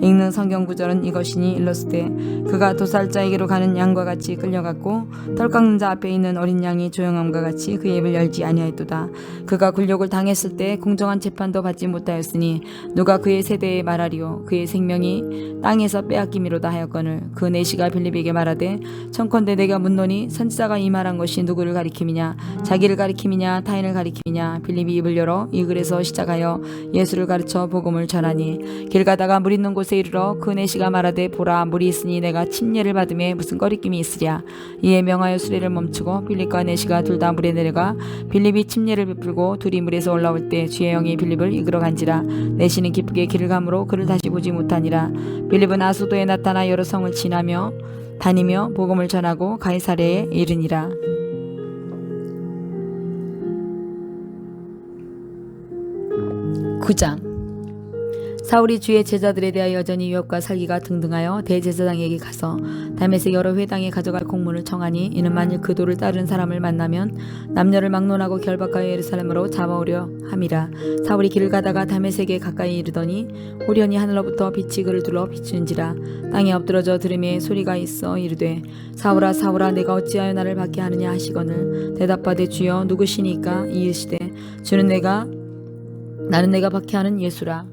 읽는 성경 구절은 이것이니 일렀으되 그가 도살자에게로 가는 양과 같이 끌려갔고 털 깎는 자 앞에 있는 어린 양이 조용함과 같이 그의 입을 열지 아니하였도다. 그가 굴욕을 당했을 때 공정한 재판도 받지 못하였으니 누가 그의 세대에 말하리요. 그의 생명이 땅에서 빼앗김이로다 하였거늘 그 내시가 빌립에게 말하되 청컨대 내가 묻노니 선지자가 이 말한 것이 누구를 가리킴이냐 자기를 가리킴이냐 타인을 가리킴이냐. 빌립이 입을 열어 이 글에서 시작하여 예수를 가르쳐 복음을 전하니 길 가다가 물 있는 곳에 이르러 그 내시가 말하되 보라 물이 있으니 내가 침례를 받음에 무슨 거리낌이 있으랴. 이에 명하여 수레를 멈추고 빌립과 내시가 둘 다 물에 내려가 빌립이 침례를 베풀고 둘이 물에서 올라올 때 주의 영이 빌립을 이끌어 간지라. 내시는 기쁘게 길을 가므로 그를 다시 보지 못하니라. 빌립은 아소도에 나타나 여러 성을 지나며 다니며 복음을 전하고 가이사랴에 이르니라. 구장. 사울이 주의 제자들에 대하여 여전히 유업과 살기가 등등하여 대제사장에게 가서 다메섹 여러 회당에 가져갈 공문을 청하니 이는 만일 그 도를 따르는 사람을 만나면 남녀를 막론하고 결박하여 예루살렘으로 잡아오려 함이라. 사울이 길을 가다가 다메섹에 가까이 이르더니 호련히 하늘로부터 빛이 그를 둘러 비추는지라. 땅에 엎드러져 들음에 소리가 있어 이르되 사울아 사울아 내가 어찌하여 나를 박해 하느냐 하시거늘 대답하되 주여 누구시니까 이으시되 주는 나는 내가 박해하는 예수라.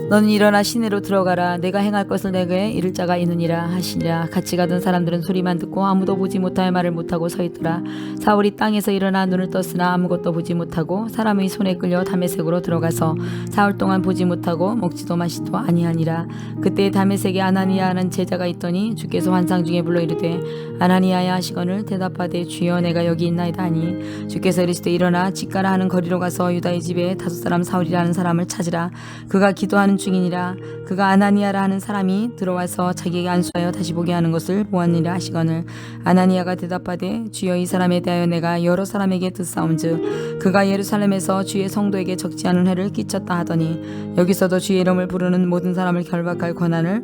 너는 일어나 시내로 들어가라. 내가 행할 것을 내게 이를 자가 있느니라 하시니라. 같이 가던 사람들은 소리만 듣고 아무도 보지 못하여 말을 못하고 서 있더라. 사울이 땅에서 일어나 눈을 떴으나 아무것도 보지 못하고 사람의 손에 끌려 다메섹으로 들어가서 사흘 동안 보지 못하고 먹지도 마시도 아니하니라. 그때 다메섹에 아나니아 하는 제자가 있더니 주께서 환상 중에 불러 이르되 아나니아야 하시거늘 대답하되 주여 내가 여기 있나이다 하니 주께서 이르시되 일어나 직가라 하는 거리로 가서 유다의 집에 다섯 사람 사울이라는 사람을 찾으라. 그가 기도하는 중이니라. 그가 아나니아라 하는 사람이 들어와서 자기에게 안수하여 다시 보게 하는 것을 보았느니라 하시거늘 아나니아가 대답하되 주여 이 사람에 대하여 내가 여러 사람에게 듣사온즉 그가 예루살렘에서 주의 성도에게 적지 않은 해를 끼쳤다 하더니 여기서도 주의 이름을 부르는 모든 사람을 결박할 권한을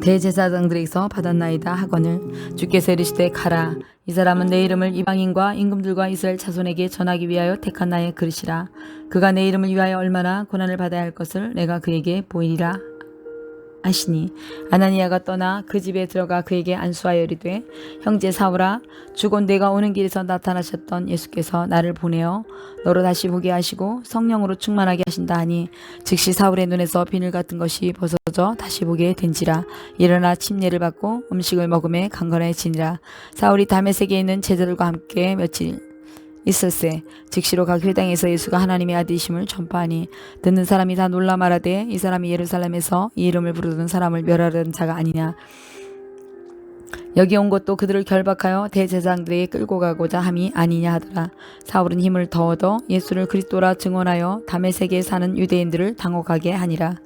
대제사장들에게서 받았나이다 하거늘 주께서 이르시되 가라. 이 사람은 내 이름을 이방인과 임금들과 이스라엘 자손에게 전하기 위하여 택한 나의 그릇이라. 그가 내 이름을 위하여 얼마나 고난을 받아야 할 것을 내가 그에게 보이리라 하시니 아나니아가 떠나 그 집에 들어가 그에게 안수하여 이르되 형제 사울아 주곧 내가 오는 길에서 나타나셨던 예수께서 나를 보내어 너로 다시 보게 하시고 성령으로 충만하게 하신다 하니 즉시 사울의 눈에서 비늘 같은 것이 벗어져 다시 보게 된지라. 일어나 침례를 받고 음식을 먹음에 강건해지니라. 사울이 다메섹에 있는 제자들과 함께 며칠 있을세 즉시로 각 회당에서 예수가 하나님의 아들이심을 전파하니 듣는 사람이 다 놀라 말하되 이 사람이 예루살렘에서 이 이름을 부르던 사람을 멸하려는 자가 아니냐. 여기 온 것도 그들을 결박하여 대제사장들에게 끌고 가고자 함이 아니냐 하더라. 사울은 힘을 더 얻어 예수를 그리스도라 증언하여 다메섹에 사는 유대인들을 당혹하게 하니라.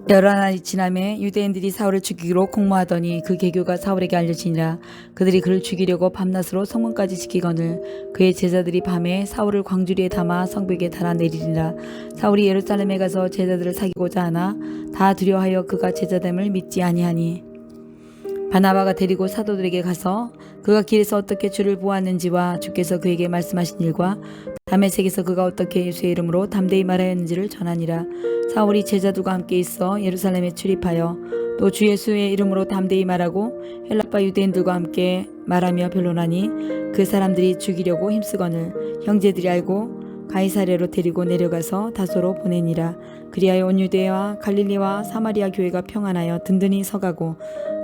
여러 날이 지남에 유대인들이 사울을 죽이기로 공모하더니 그 계교가 사울에게 알려지니라. 그들이 그를 죽이려고 밤낮으로 성문까지 지키거늘 그의 제자들이 밤에 사울을 광주리에 담아 성벽에 달아 내리리라. 사울이 예루살렘에 가서 제자들을 사귀고자 하나 다 두려워하여 그가 제자됨을 믿지 아니하니 바나바가 데리고 사도들에게 가서 그가 길에서 어떻게 주를 보았는지와 주께서 그에게 말씀하신 일과 다메섹에서 그가 어떻게 예수의 이름으로 담대히 말하였는지를 전하니라. 사울이 제자들과 함께 있어 예루살렘에 출입하여 또 주 예수의 이름으로 담대히 말하고 헬라파 유대인들과 함께 말하며 변론하니 그 사람들이 죽이려고 힘쓰거늘 형제들이 알고 가이사랴로 데리고 내려가서 다소로 보내니라. 그리하여 온 유대와 갈릴리와 사마리아 교회가 평안하여 든든히 서가고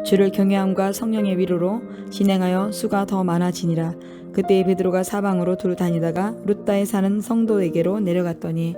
주를 경외함과 성령의 위로로 진행하여 수가 더 많아지니라. 그때 베드로가 사방으로 두루 다니다가 루다에 사는 성도에게로 내려갔더니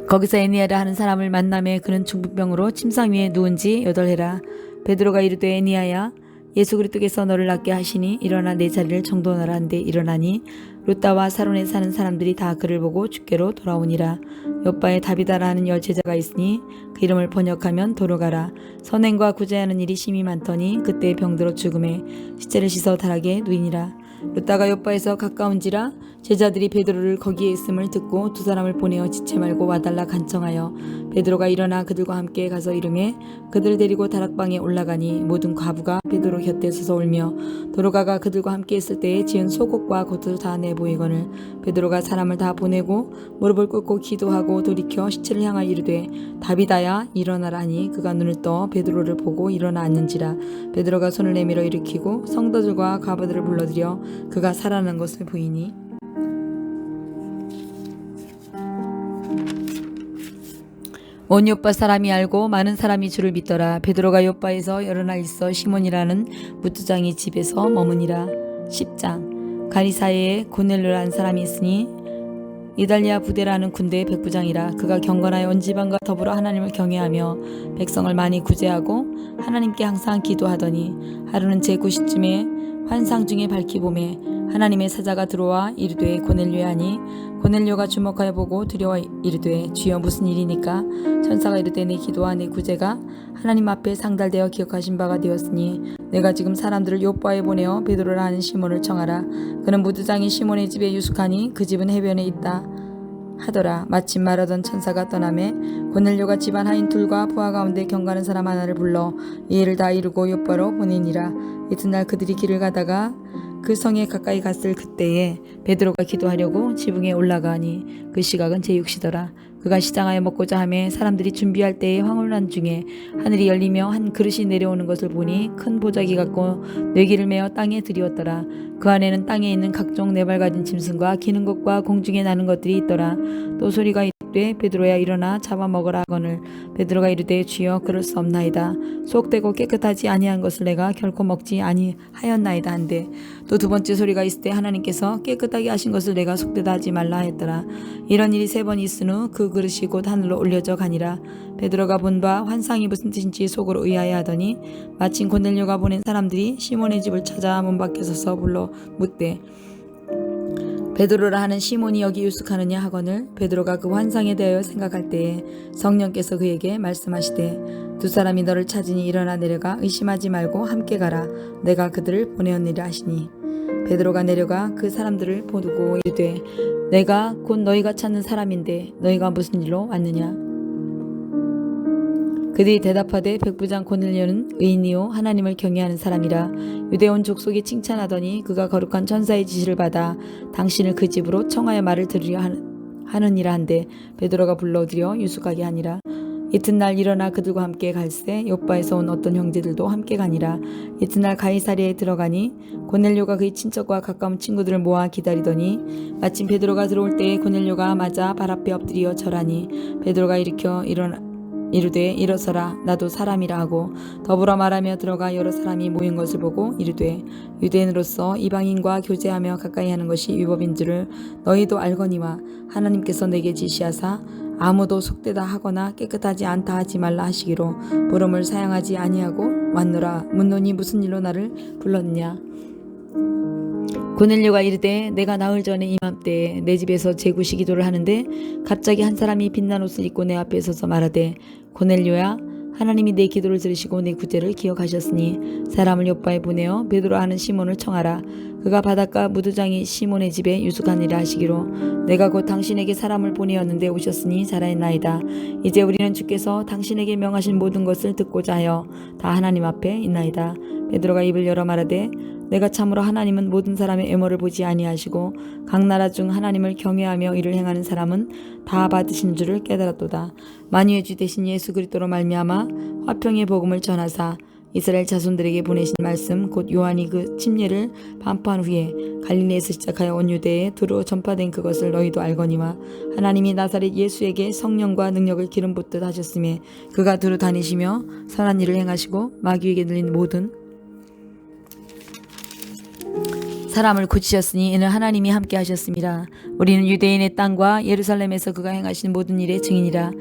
거기서 에니야라 하는 사람을 만나매 그는 중풍병으로 침상 위에 누운 지 8해라. 베드로가 이르되 에니야야 예수 그리스도께서 너를 낫게 하시니 일어나 내 자리를 정돈하라 한데 일어나니 루다와 사론에 사는 사람들이 다 그를 보고 주께로 돌아오니라. 요바에 다비다라 하는 여제자가 있으니 그 이름을 번역하면 도로가라. 선행과 구제하는 일이 심히 많더니 그때 병들어 죽음에 시체를 씻어 다락에 누이니라. 루다가 요바에서 가까운지라 제자들이 베드로를 거기에 있음을 듣고 두 사람을 보내어 지체 말고 와달라 간청하여 베드로가 일어나 그들과 함께 가서 이르매 그들을 데리고 다락방에 올라가니 모든 과부가 베드로 곁에 서서 울며 도로가가 그들과 함께 있을 때에 지은 속옷과 겉을 다 내보이거늘 베드로가 사람을 다 보내고 무릎을 꿇고 기도하고 돌이켜 시체를 향하여 이르되 다비다야 일어나라 하니 그가 눈을 떠 베드로를 보고 일어나 앉는지라. 베드로가 손을 내밀어 일으키고 성도들과 과부들을 불러들여 그가 살아난 것을 보이니 온 요빠 사람이 알고 많은 사람이 주를 믿더라. 베드로가 요빠에서 여러 날 있어 시몬이라는 무두장이 집에서 머무니라. 10장 가리사에 고넬료라는 사람이 있으니 이달리아 부대라는 군대의 백부장이라. 그가 경건하여 온 지방과 더불어 하나님을 경외하며 백성을 많이 구제하고 하나님께 항상 기도하더니 하루는 제9시쯤에 환상 중에 밝히 보매 하나님의 사자가 들어와 이르되 고넬료야 하니 고넬료가 주목하여 보고 두려워 이르되 주여 무슨 일이니까. 천사가 이르되 내 기도와 내 구제가 하나님 앞에 상달되어 기억하신 바가 되었으니 내가 지금 사람들을 요빠에 보내어 베드로라 하는 시몬을 청하라. 그는 무두장이 시몬의 집에 유숙하니 그 집은 해변에 있다 하더라. 마침 말하던 천사가 떠나매 고넬료가 집안 하인 둘과 부하 가운데 경가하는 사람 하나를 불러 이 일을 다 이루고 요빠로 보내니라. 이튿날 그들이 길을 가다가 그 성에 가까이 갔을 그때에 베드로가 기도하려고 지붕에 올라가니 그 시각은 제6시더라. 그가 시장하여 먹고자 하며 사람들이 준비할 때에 황홀한 중에 하늘이 열리며 한 그릇이 내려오는 것을 보니 큰 보자기 같고 뇌기를 메어 땅에 들이었더라. 그 안에는 땅에 있는 각종 네발 가진 짐승과 기는 것과 공중에 나는 것들이 있더라. 또 소리가 이르되 베드로야 일어나 잡아먹으라 하거늘 베드로가 이르되 주여 그럴 수 없나이다. 속되고 깨끗하지 아니한 것을 내가 결코 먹지 아니하였나이다 한데 또 두 번째 소리가 있을 때 하나님께서 깨끗하게 하신 것을 내가 속되다 하지 말라 했더라. 이런 일이 3번 있은 후 그 그릇이 곧 하늘로 올려져 가니라. 베드로가 본 바 환상이 무슨 뜻인지 속으로 의아해 하더니 마침 고넬료가 보낸 사람들이 시몬의 집을 찾아 문 밖에 서서 불러 묻되 베드로라 하는 시몬이 여기 유숙하느냐 하거늘 베드로가 그 환상에 대하여 생각할 때에 성령께서 그에게 말씀하시되 두 사람이 너를 찾으니 일어나 내려가 의심하지 말고 함께 가라. 내가 그들을 보내었느니라 하시니 베드로가 내려가 그 사람들을 보고 이르되 내가 곧 너희가 찾는 사람인데 너희가 무슨 일로 왔느냐. 그들이 대답하되 백부장 고넬료는 의인이요 하나님을 경외하는 사람이라. 유대 온 족속이 칭찬하더니 그가 거룩한 천사의 지시를 받아 당신을 그 집으로 청하여 말을 들으려 하느니라 한데 베드로가 불러들여 유숙하게 하니라. 이튿날 일어나 그들과 함께 갈새 요빠에서 온 어떤 형제들도 함께 가니라. 이튿날 가이사랴에 들어가니 고넬료가 그의 친척과 가까운 친구들을 모아 기다리더니 마침 베드로가 들어올 때에 고넬료가 맞아 발 앞에 엎드려 절하니 베드로가 일으켜 이르되 일어서라 나도 사람이라 하고 더불어 말하며 들어가 여러 사람이 모인 것을 보고 이르되 유대인으로서 이방인과 교제하며 가까이 하는 것이 위법인 줄을 너희도 알거니와 하나님께서 내게 지시하사 아무도 속되다 하거나 깨끗하지 않다 하지 말라 하시기로 부름을 사양하지 아니하고 왔노라. 묻노니 무슨 일로 나를 불렀느냐. 고넬료가 이르되 내가 나흘 전에 이맘때에 내 집에서 제9시 기도를 하는데 갑자기 한 사람이 빛난 옷을 입고 내 앞에 서서 말하되 고넬료야 하나님이 내 기도를 들으시고 내 구제를 기억하셨으니 사람을 요빠에 보내어 베드로 하는 시몬을 청하라. 그가 바닷가 무두장이 시몬의 집에 유숙하니라 하시기로 내가 곧 당신에게 사람을 보내었는데 오셨으니 잘하였나이다. 이제 우리는 주께서 당신에게 명하신 모든 것을 듣고자 하여 다 하나님 앞에 있나이다. 베드로가 입을 열어 말하되 내가 참으로 하나님은 모든 사람의 애모를 보지 아니하시고 각 나라 중 하나님을 경외하며 이를 행하는 사람은 다 받으신 줄을 깨달았도다. 만유의 주 대신 예수 그리스도로 말미암아 화평의 복음을 전하사 이스라엘 자손들에게 보내신 말씀 곧 요한이 그 침례를 반포한 후에 갈릴리에서 시작하여 온 유대에 두루 전파된 그것을 너희도 알거니와 하나님이 나사렛 예수에게 성령과 능력을 기름 붓듯 하셨으며 그가 두루 다니시며 선한 일을 행하시고 마귀에게 들린 모든 사람을 고치셨으니 이는 하나님이 함께 하셨습니다. 우리는 유대인의 땅과 예루살렘에서 그가 행하신 모든 일의 증인이라.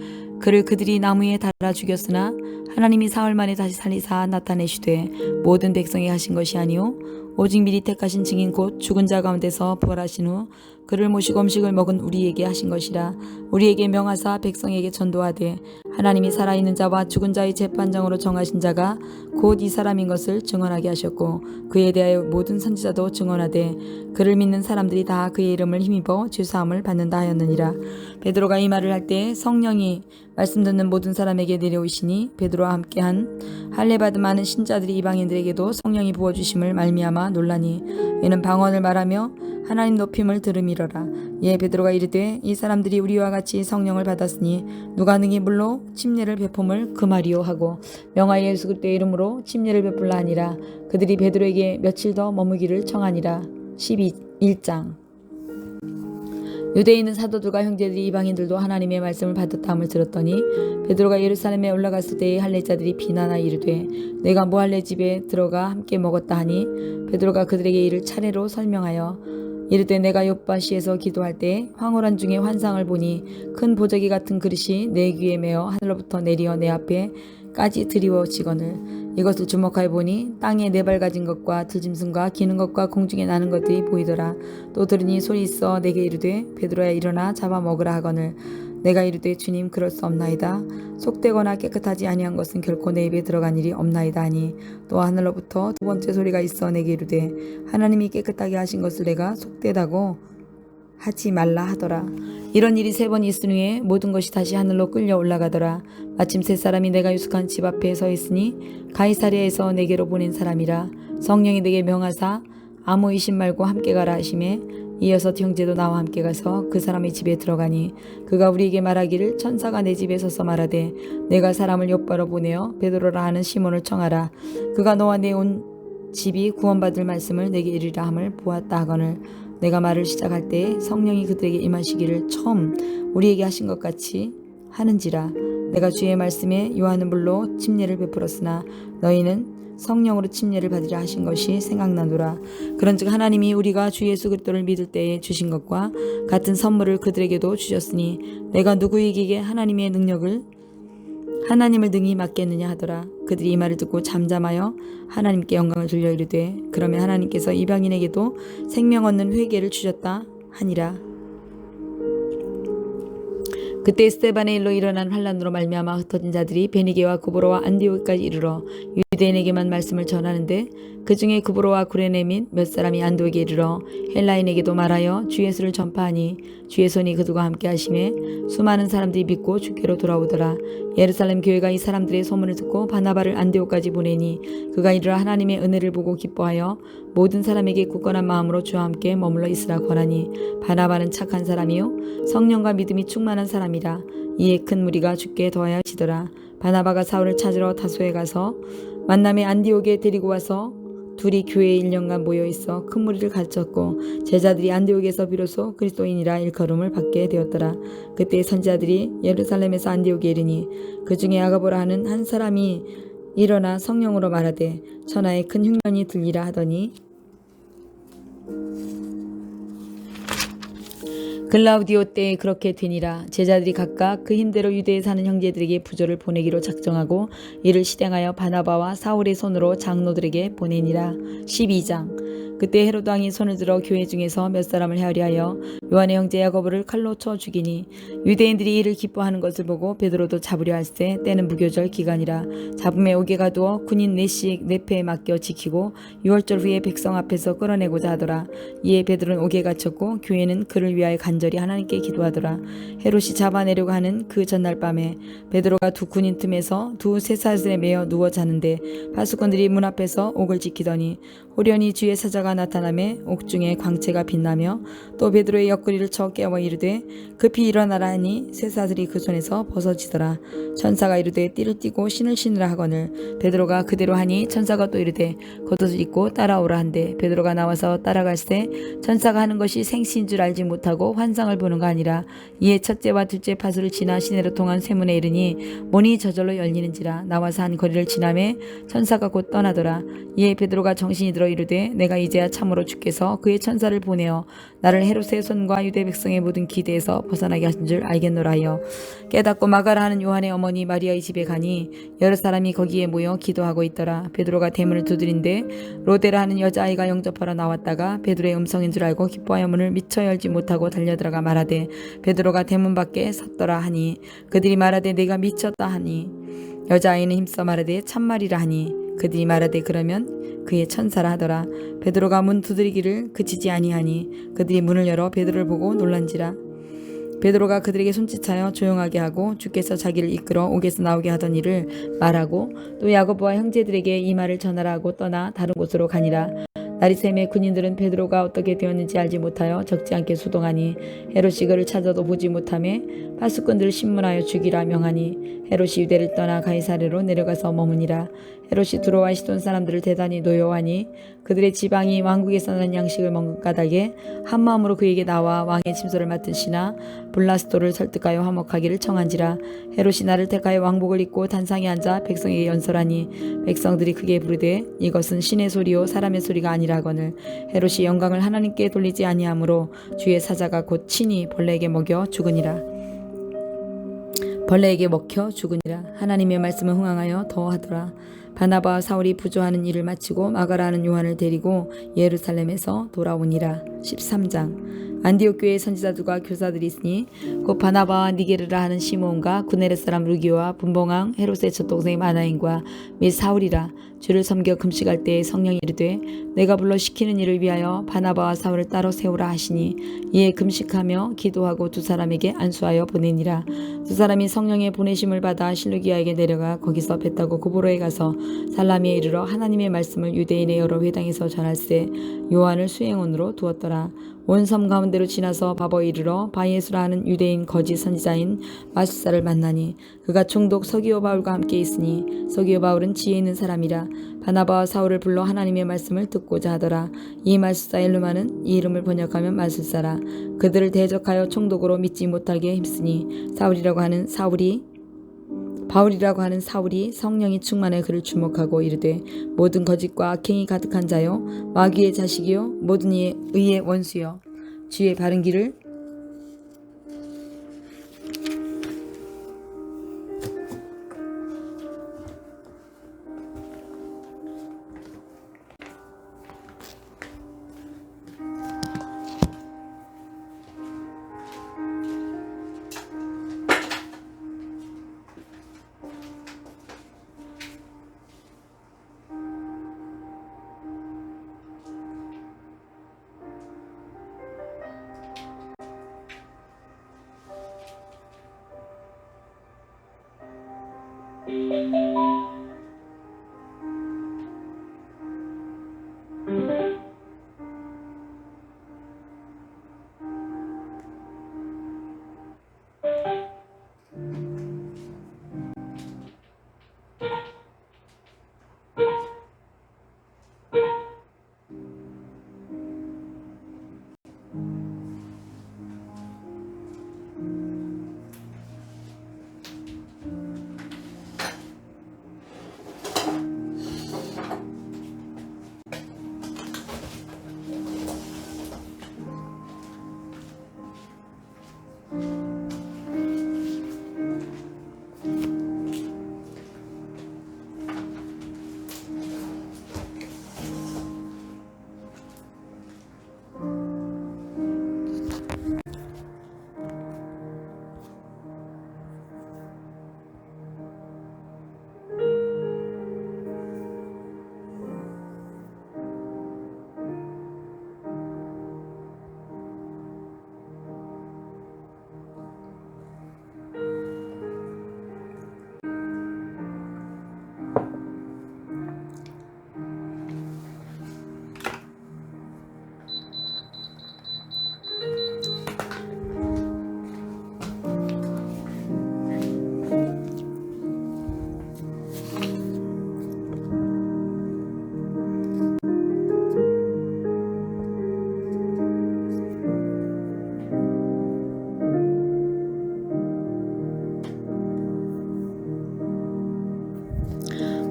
그를 그들이 나무에 달아 죽였으나 하나님이 사흘 만에 다시 살리사 나타내시되 모든 백성이 하신 것이 아니요 오직 미리 택하신 증인 곧 죽은 자 가운데서 부활하신 후 그를 모시고 음식을 먹은 우리에게 하신 것이라. 우리에게 명하사 백성에게 전도하되 하나님이 살아있는 자와 죽은 자의 재판장으로 정하신 자가 곧 이 사람인 것을 증언하게 하셨고 그에 대하여 모든 선지자도 증언하되 그를 믿는 사람들이 다 그의 이름을 힘입어 죄사함을 받는다 하였느니라. 베드로가 이 말을 할 때 성령이 말씀 듣는 모든 사람에게 내려오시니 베드로와 함께한 할례받은 많은 신자들이 이방인들에게도 성령이 부어주심을 말미암아 놀라니 이는 방언을 말하며 하나님 높임을 들음이러라. 예, 베드로가 이르되 이 사람들이 우리와 같이 성령을 받았으니 누가 능히 물로 침례를 베품을 금하리요 하고 명하여 예수 그리스도의 이름으로 침례를 베풀라 하니라. 그들이 베드로에게 며칠 더 머무기를 청하니라. 1장 유대에 있는 사도들과 형제들이 이방인들도 하나님의 말씀을 받았다 함을 들었더니 베드로가 예루살렘에 올라갔을 때에 할례자들이 비난하여 이르되 내가 뭐 할례 집에 들어가 함께 먹었다 하니 베드로가 그들에게 이를 차례로 설명하여 이르되 내가 욥바시에서 기도할 때 황홀한 중에 환상을 보니 큰 보자기 같은 그릇이 내 귀에 매어 하늘로부터 내리어 내 앞에까지 드리워지거늘 이것을 주목하여 보니 땅에 네 발 가진 것과 들짐승과 기는 것과 공중에 나는 것들이 보이더라. 또 들으니 소리 있어 내게 이르되 베드로야 일어나 잡아 먹으라 하거늘 내가 이르되 주님 그럴 수 없나이다. 속되거나 깨끗하지 아니한 것은 결코 내 입에 들어간 일이 없나이다 하니 또 하늘로부터 두 번째 소리가 있어 내게 이르되 하나님이 깨끗하게 하신 것을 내가 속되다고 하지 말라 하더라. 이런 일이 3번 있은 후에 모든 것이 다시 하늘로 끌려 올라가더라. 마침 세 사람이 내가 유숙한 집 앞에 서 있으니 가이사랴에서 내게로 보낸 사람이라. 성령이 내게 명하사 아무 의심 말고 함께 가라 하시매 이어서 형제도 나와 함께 가서 그 사람의 집에 들어가니 그가 우리에게 말하기를 천사가 내 집에 서서 말하되 내가 사람을 욥바로 보내어 베드로라 하는 시몬을 청하라. 그가 너와 내 온 집이 구원받을 말씀을 내게 이르리라 함을 보았다 하거늘 내가 말을 시작할 때 성령이 그들에게 임하시기를 처음 우리에게 하신 것 같이 하는지라. 내가 주의 말씀에 요한은 물로 침례를 베풀었으나 너희는 성령으로 침례를 받으라 하신 것이 생각나노라. 그런즉 하나님이 우리가 주 예수 그리스도를 믿을 때에 주신 것과 같은 선물을 그들에게도 주셨으니 내가 누구에게 하나님을 능히 맡겠느냐 하더라. 그들이 이 말을 듣고 잠잠하여 하나님께 영광을 돌려 이르되 그러면 하나님께서 이방인에게도 생명 얻는 회개를 주셨다 하니라. 그때 스데반의 일로 일어난 환란으로 말미암아 흩어진 자들이 베니게와 구브로와 안디오기까지 이르러 유대인에게만 말씀을 전하는데 그 중에 구브로와 구레네 및 몇 사람이 안디오기에 이르러 헬라인에게도 말하여 주 예수를 전파하니 주의 손이 그들과 함께 하심에 수많은 사람들이 믿고 주께로 돌아오더라. 예루살렘 교회가 이 사람들의 소문을 듣고 바나바를 안디오까지 보내니 그가 이르러 하나님의 은혜를 보고 기뻐하여 모든 사람에게 굳건한 마음으로 주와 함께 머물러 있으라 권하니 바나바는 착한 사람이요 성령과 믿음이 충만한 사람이라. 이에 큰 무리가 주께 더하여지더라. 바나바가 사울을 찾으러 다소에 가서 만남에 안디옥에 데리고 와서 둘이 교회에 1년간 모여있어 큰 무리를 가르쳤고 제자들이 안디옥에서 비로소 그리스도인이라 일컬음을 받게 되었더라. 그때 선지자들이 예루살렘에서 안디옥에 이르니 그 중에 아가보라 하는 한 사람이 일어나 성령으로 말하되 천하에 큰 흉년이 들리라 하더니 글라우디오 때에 그렇게 되니라. 제자들이 각각 그 힘대로 유대에 사는 형제들에게 부조를 보내기로 작정하고 이를 실행하여 바나바와 사울의 손으로 장로들에게 보내니라. 12장 그때 헤롯 왕이 손을 들어 교회 중에서 몇 사람을 헤아려 하여 요한의 형제 야고보를 칼로 쳐 죽이니 유대인들이 이를 기뻐하는 것을 보고 베드로도 잡으려 할세 때는 무교절 기간이라. 잡음에 옥에 가두어 군인 4씩 4패에 맡겨 지키고 6월절 후에 백성 앞에서 끌어내고자 하더라. 이에 베드로는 옥에 갇혔고 교회는 그를 위하여 간절히 하나님께 기도하더라. 헤롯이 잡아내려고 하는 그 전날 밤에 베드로가 두 군인 틈에서 두 쇠사슬에 매어 누워 자는데 파수꾼들이 문 앞에서 옥을 지키더니 호련히 주의 사자가 나타나매 옥중에 광채가 빛나며 또 베드로의 옆구리를 쳐 깨워 이르되 급히 일어나라 하니 쇠사슬이 그 손에서 벗어지더라. 천사가 이르되 띠를 띠고 신을 신으라 하거늘 베드로가 그대로 하니 천사가 또 이르되 겉옷을 입고 따라오라 한데 베드로가 나와서 따라갈새 천사가 하는 것이 생시인 줄 알지 못하고 환상을 보는 거 아니라 이에 첫째와 둘째 파수를 지나 시내로 통한 쇠문에 이르니 문이 저절로 열리는지라. 나와서 한 거리를 지나매 천사가 곧 떠나더라. 이에 베드로가 정신이 들어 이르되 내가 이제 이제야 참으로 주께서 그의 천사를 보내어 나를 헤롯의 손과 유대 백성의 모든 기대에서 벗어나게 하신 줄 알겠노라 하여 깨닫고 마가라 하는 요한의 어머니 마리아의 집에 가니 여러 사람이 거기에 모여 기도하고 있더라. 베드로가 대문을 두드린데 로데라 하는 여자아이가 영접하러 나왔다가 베드로의 음성인 줄 알고 기뻐하여 문을 미처 열지 못하고 달려들어가 말하되 베드로가 대문 밖에 섰더라 하니 그들이 말하되 내가 미쳤다 하니 여자아이는 힘써 말하되 참말이라 하니 그들이 말하되 그러면 그의 천사라 하더라. 베드로가 문 두드리기를 그치지 아니하니 그들이 문을 열어 베드로를 보고 놀란지라. 베드로가 그들에게 손짓하여 조용하게 하고 주께서 자기를 이끌어 옥에서 나오게 하던 일을 말하고 또 야고보와 형제들에게 이 말을 전하라 하고 떠나 다른 곳으로 가니라. 날이 새매 군인들은 베드로가 어떻게 되었는지 알지 못하여 적지 않게 소동하니 헤롯이 그를 찾아도 보지 못하매 파수꾼들을 신문하여 죽이라 명하니 헤롯이 유대를 떠나 가이사랴로 내려가서 머무니라. 헤롯이 두로와 시돈 사람들을 대단히 노여워하니 그들의 지방이 왕국에서 나는 양식을 먹는 까닭에 한마음으로 그에게 나와 왕의 침소를 맡은 시나 블라스도를 설득하여 화목하기를 청한지라. 헤롯이 나를 택하여 왕복을 입고 단상에 앉아 백성에게 연설하니 백성들이 크게 부르되 이것은 신의 소리요 사람의 소리가 아니라거늘 헤롯이 영광을 하나님께 돌리지 아니하므로 주의 사자가 곧 친히 벌레에게 먹여 죽으니라. 벌레에게 먹혀 죽으니라. 하나님의 말씀을 흥황하여 더하더라. 바나바와 사울이 부조하는 일을 마치고 마가라 하는 요한을 데리고 예루살렘에서 돌아오니라. 13장. 안디옥 교회의 선지자들과 교사들이 있으니 곧 바나바와 니게르라 하는 시몬과 구네렛 사람 루기오와 분봉왕 헤롯의 젖동생 마나인과 및 사울이라. 주를 섬겨 금식할 때에 성령이 이르되 내가 불러 시키는 일을 위하여 바나바와 사울을 따로 세우라 하시니 이에 금식하며 기도하고 두 사람에게 안수하여 보내니라. 두 사람이 성령의 보내심을 받아 실루기아에게 내려가 거기서 배 타고 구브로에 가서 살라미에 이르러 하나님의 말씀을 유대인의 여러 회당에서 전할세 요한을 수행원으로 두었더라. 온 섬 가운데로 지나서 바버에 이르러 바이에수라 하는 유대인 거짓 선지자인 마술사를 만나니 그가 총독 서기오 바울과 함께 있으니 서기오 바울은 지혜 있는 사람이라. 바나바와 사울을 불러 하나님의 말씀을 듣고자 하더라. 이 마술사 엘루마는 이 이름을 번역하면 마술사라. 그들을 대적하여 총독으로 믿지 못하게 힘쓰니 바울이라고 하는 사울이 성령이 충만해 그를 주목하고 이르되 모든 거짓과 악행이 가득한 자요 마귀의 자식이요 모든 의의 원수요 주의 바른 길을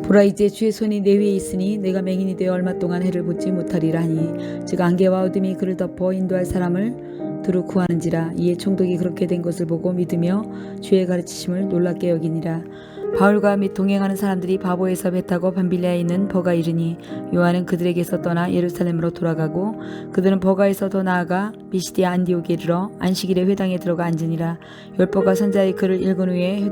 보라 이제 주의 손이 내 위에 있으니 내가 맹인이 되어 얼마 동안 해를 보지 못하리라 하니 즉 안개와 어둠이 그를 덮어 인도할 사람을 두루 구하는지라. 이에 총독이 그렇게 된 것을 보고 믿으며 주의 가르치심을 놀랍게 여기니라. 바울과 및 동행하는 사람들이 바보에서 배 타고 밤빌리아에 있는 버가 이르니 요한은 그들에게서 떠나 예루살렘으로 돌아가고 그들은 버가에서 더 나아가 비시디아 안디옥에 이르러 안식일에 회당에 들어가 앉으니라. 율법과 선자의 글을 읽은 후에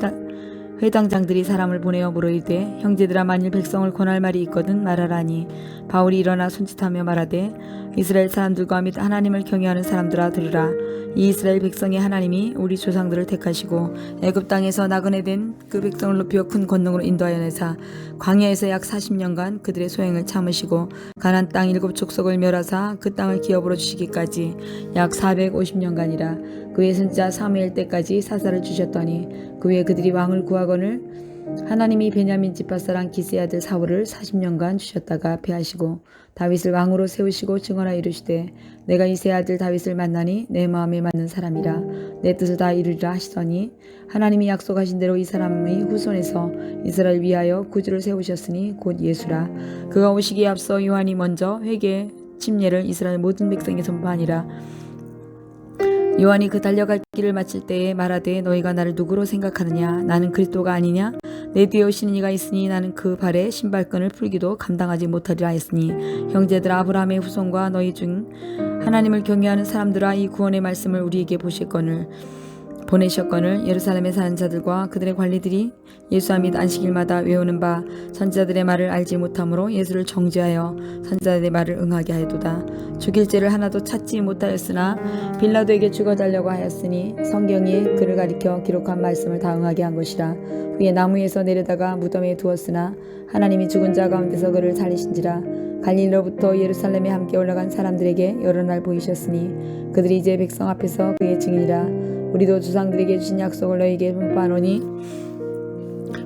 회당장들이 사람을 보내어 물어이되 형제들아 만일 백성을 권할 말이 있거든 말하라니. 바울이 일어나 손짓하며 말하되 이스라엘 사람들과 및 하나님을 경외하는 사람들아 들으라. 이 이스라엘 백성의 하나님이 우리 조상들을 택하시고 애굽 땅에서 나그네 된 그 백성을 높여 큰 권능으로 인도하여 내사 광야에서 약 40년간 그들의 소행을 참으시고 가나안 땅 7족속을 멸하사 그 땅을 기업으로 주시기까지 약 450년간이라. 그의 선지자 사무엘 때까지 사사를 주셨더니 그 후에 그들이 왕을 구하거늘 하나님이 베냐민 지파 사람 기스의 아들 사울을 40년간 주셨다가 패하시고 다윗을 왕으로 세우시고 증언하여 이르시되 내가 이새의 아들 다윗을 만나니 내 마음에 맞는 사람이라 내 뜻을 다 이루리라 하시더니 하나님이 약속하신 대로 이 사람의 후손에서 이스라엘 위하여 구주를 세우셨으니 곧 예수라. 그가 오시기에 앞서 요한이 먼저 회개 침례를 이스라엘 모든 백성에 선포하니라. 요한이 그 달려갈 길을 마칠 때에 말하되 너희가 나를 누구로 생각하느냐. 나는 그리스도가 아니냐. 내 뒤에 오시는 이가 있으니 나는 그 발에 신발끈을 풀기도 감당하지 못하리라 했으니 형제들아 아브라함의 후손과 너희 중 하나님을 경외하는 사람들아 이 구원의 말씀을 우리에게 보내셨거늘 예루살렘에 사는 자들과 그들의 관리들이 예수와 및 안식일마다 외우는 바 선지자들의 말을 알지 못하므로 예수를 정죄하여 선지자들의 말을 응하게 하여도다. 죽일 죄를 하나도 찾지 못하였으나 빌라도에게 죽어달라고 하였으니 성경이 그를 가리켜 기록한 말씀을 다 응하게 한 것이라. 후에 나무에서 내려다가 무덤에 두었으나 하나님이 죽은 자 가운데서 그를 살리신지라. 갈릴리로부터 예루살렘에 함께 올라간 사람들에게 여러 날 보이셨으니 그들이 이제 백성 앞에서 그의 증인이라. 우리도 조상들에게 주신 약속을 너희에게 분파하노니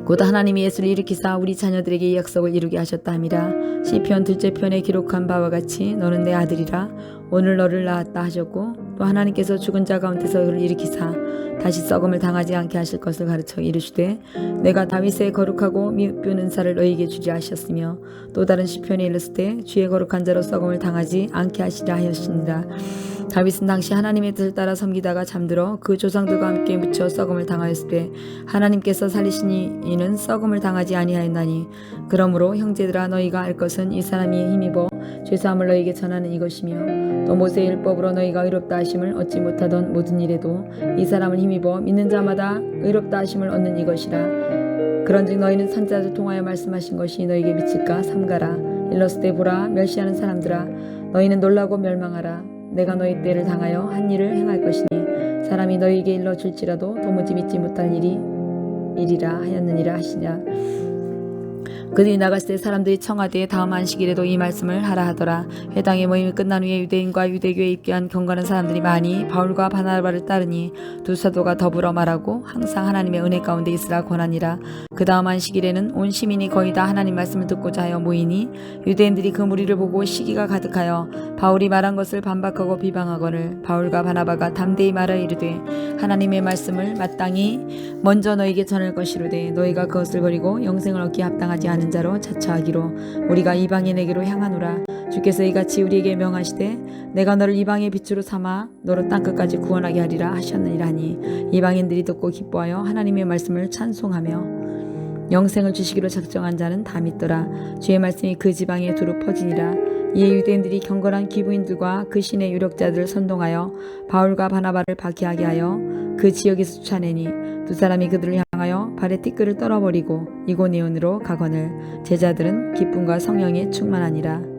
곧 하나님이 예수를 일으키사 우리 자녀들에게 이 약속을 이루게 하셨다 함이라. 시편 둘째 편에 기록한 바와 같이 너는 내 아들이라 오늘 너를 낳았다 하셨고 또 하나님께서 죽은 자 가운데서 그를 일으키사 다시 썩음을 당하지 않게 하실 것을 가르쳐 이르시되 내가 다윗의 거룩하고 미흡한 은사를 너희에게 주리 하셨으며 또 다른 시편에 이르시되 주의 거룩한 자로 썩음을 당하지 않게 하시라 하였습니다. 다윗은 당시 하나님의 뜻을 따라 섬기다가 잠들어 그 조상들과 함께 묻혀 썩음을 당하였을 때 하나님께서 살리시니 이는 썩음을 당하지 아니하였나니 그러므로 형제들아 너희가 알 것은 이 사람이 힘입어 죄사함을 너희에게 전하는 이것이며 또 모세의 율법으로 너희가 의롭다 하심을 얻지 못하던 모든 일에도 이 사람을 힘입어 믿는 자마다 의롭다 하심을 얻는 이것이라. 그런즉 너희는 선지자를 통하여 말씀하신 것이 너희에게 미칠까 삼가라. 일렀을 보라 멸시하는 사람들아 너희는 놀라고 멸망하라. 내가 너희 때를 당하여 한 일을 행할 것이니 사람이 너희에게 일러줄지라도 도무지 믿지 못할 일이라 하였느니라 하시냐. 그들이 나갔을 때 사람들이 청하되 다음 안식일에도 이 말씀을 하라 하더라. 회당의 모임이 끝난 후에 유대인과 유대교에 입교한 경건한 사람들이 많이 바울과 바나바를 따르니 두 사도가 더불어 말하고 항상 하나님의 은혜 가운데 있으라 권하니라. 그 다음 안식일에는 온 시민이 거의 다 하나님 말씀을 듣고자 하여 모이니 유대인들이 그 무리를 보고 시기가 가득하여 바울이 말한 것을 반박하고 비방하거늘 바울과 바나바가 담대히 말하여 이르되 하나님의 말씀을 마땅히 먼저 너희에게 전할 것이로되 너희가 그것을 버리고 영생을 얻기에 합당하지 않은 자로 자처하기로 우리가 이방인에게로 향하노라. 주께서 이같이 우리에게 명하시되 내가 너를 이방의 빛으로 삼아 너로 땅끝까지 구원하게 하리라 하셨느니라 하니 이방인들이 듣고 기뻐하여 하나님의 말씀을 찬송하며 영생을 주시기로 작정한 자는 다 믿더라. 주의 말씀이 그 지방에 두루 퍼지니라. 이에 유대인들이 경건한 기부인들과 그 신의 유력자들을 선동하여 바울과 바나바를 박해하게 하여 그 지역에서 쫓아내니 두 사람이 그들을 향하여 발에 띠끌을 떨어버리고 이고니온으로 가거늘 제자들은 기쁨과 성령에 충만하니라.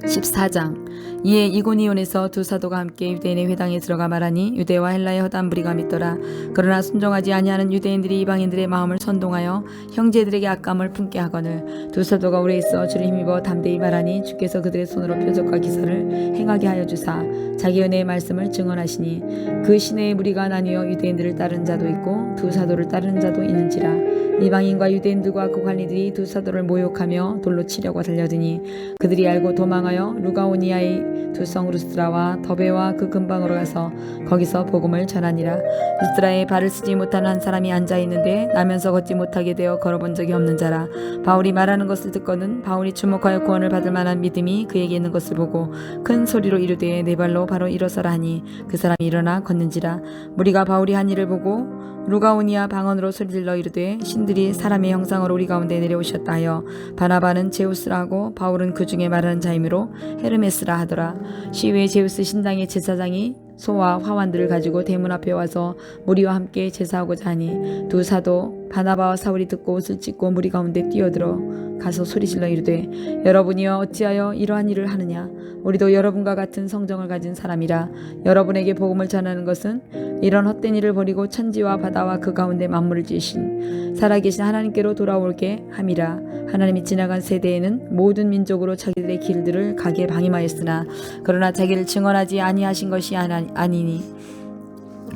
14장. 이에 이고니온에서 두 사도가 함께 유대인의 회당에 들어가 말하니 유대와 헬라의 허단 무리가 믿더라. 그러나 순종하지 아니하는 유대인들이 이방인들의 마음을 선동하여 형제들에게 악감을 품게 하거늘 두 사도가 오래 있어 주를 힘입어 담대히 말하니 주께서 그들의 손으로 표적과 기사를 행하게 하여 주사 자기 은혜의 말씀을 증언하시니 그 시내의 무리가 나뉘어 유대인들을 따르는 자도 있고 두 사도를 따르는 자도 있는지라. 이방인과 유대인들과 그 관리들이 두 사도를 모욕하며 돌로 치려고 달려드니 그들이 알고 도망하여 루가오니아의 두 성 루스드라와 더베와 그 근방으로 가서 거기서 복음을 전하니라. 루스드라에 발을 쓰지 못하는 한 사람이 앉아있는데 나면서 걷지 못하게 되어 걸어본 적이 없는 자라. 바울이 말하는 것을 듣고는 바울이 주목하여 구원을 받을 만한 믿음이 그에게 있는 것을 보고 큰 소리로 이르되 네 발로 바로 일어서라 하니 그 사람이 일어나 걷는지라. 무리가 바울이 한 일을 보고 루가오니아 방언으로 소리질러 이르되 신들이 사람의 형상으로 우리 가운데 내려오셨다 하여 바나바는 제우스라 하고 바울은 그 중에 말하는 자이므로 헤르메스라 하더라. 시외 제우스 신당의 제사장이 소와 화환들을 가지고 대문 앞에 와서 무리와 함께 제사하고자 하니 두 사도 바나바와 사울이 듣고 옷을 찢고 무리 가운데 뛰어들어 가서 소리질러 이르되 여러분이여 어찌하여 이러한 일을 하느냐. 우리도 여러분과 같은 성정을 가진 사람이라. 여러분에게 복음을 전하는 것은 이런 헛된 일을 버리고 천지와 바다와 그 가운데 만물을 지으신 살아계신 하나님께로 돌아올게 함이라. 하나님이 지나간 세대에는 모든 민족으로 자기들의 길들을 가게 방임하였으나 그러나 자기를 증언하지 아니하신 것이 아니니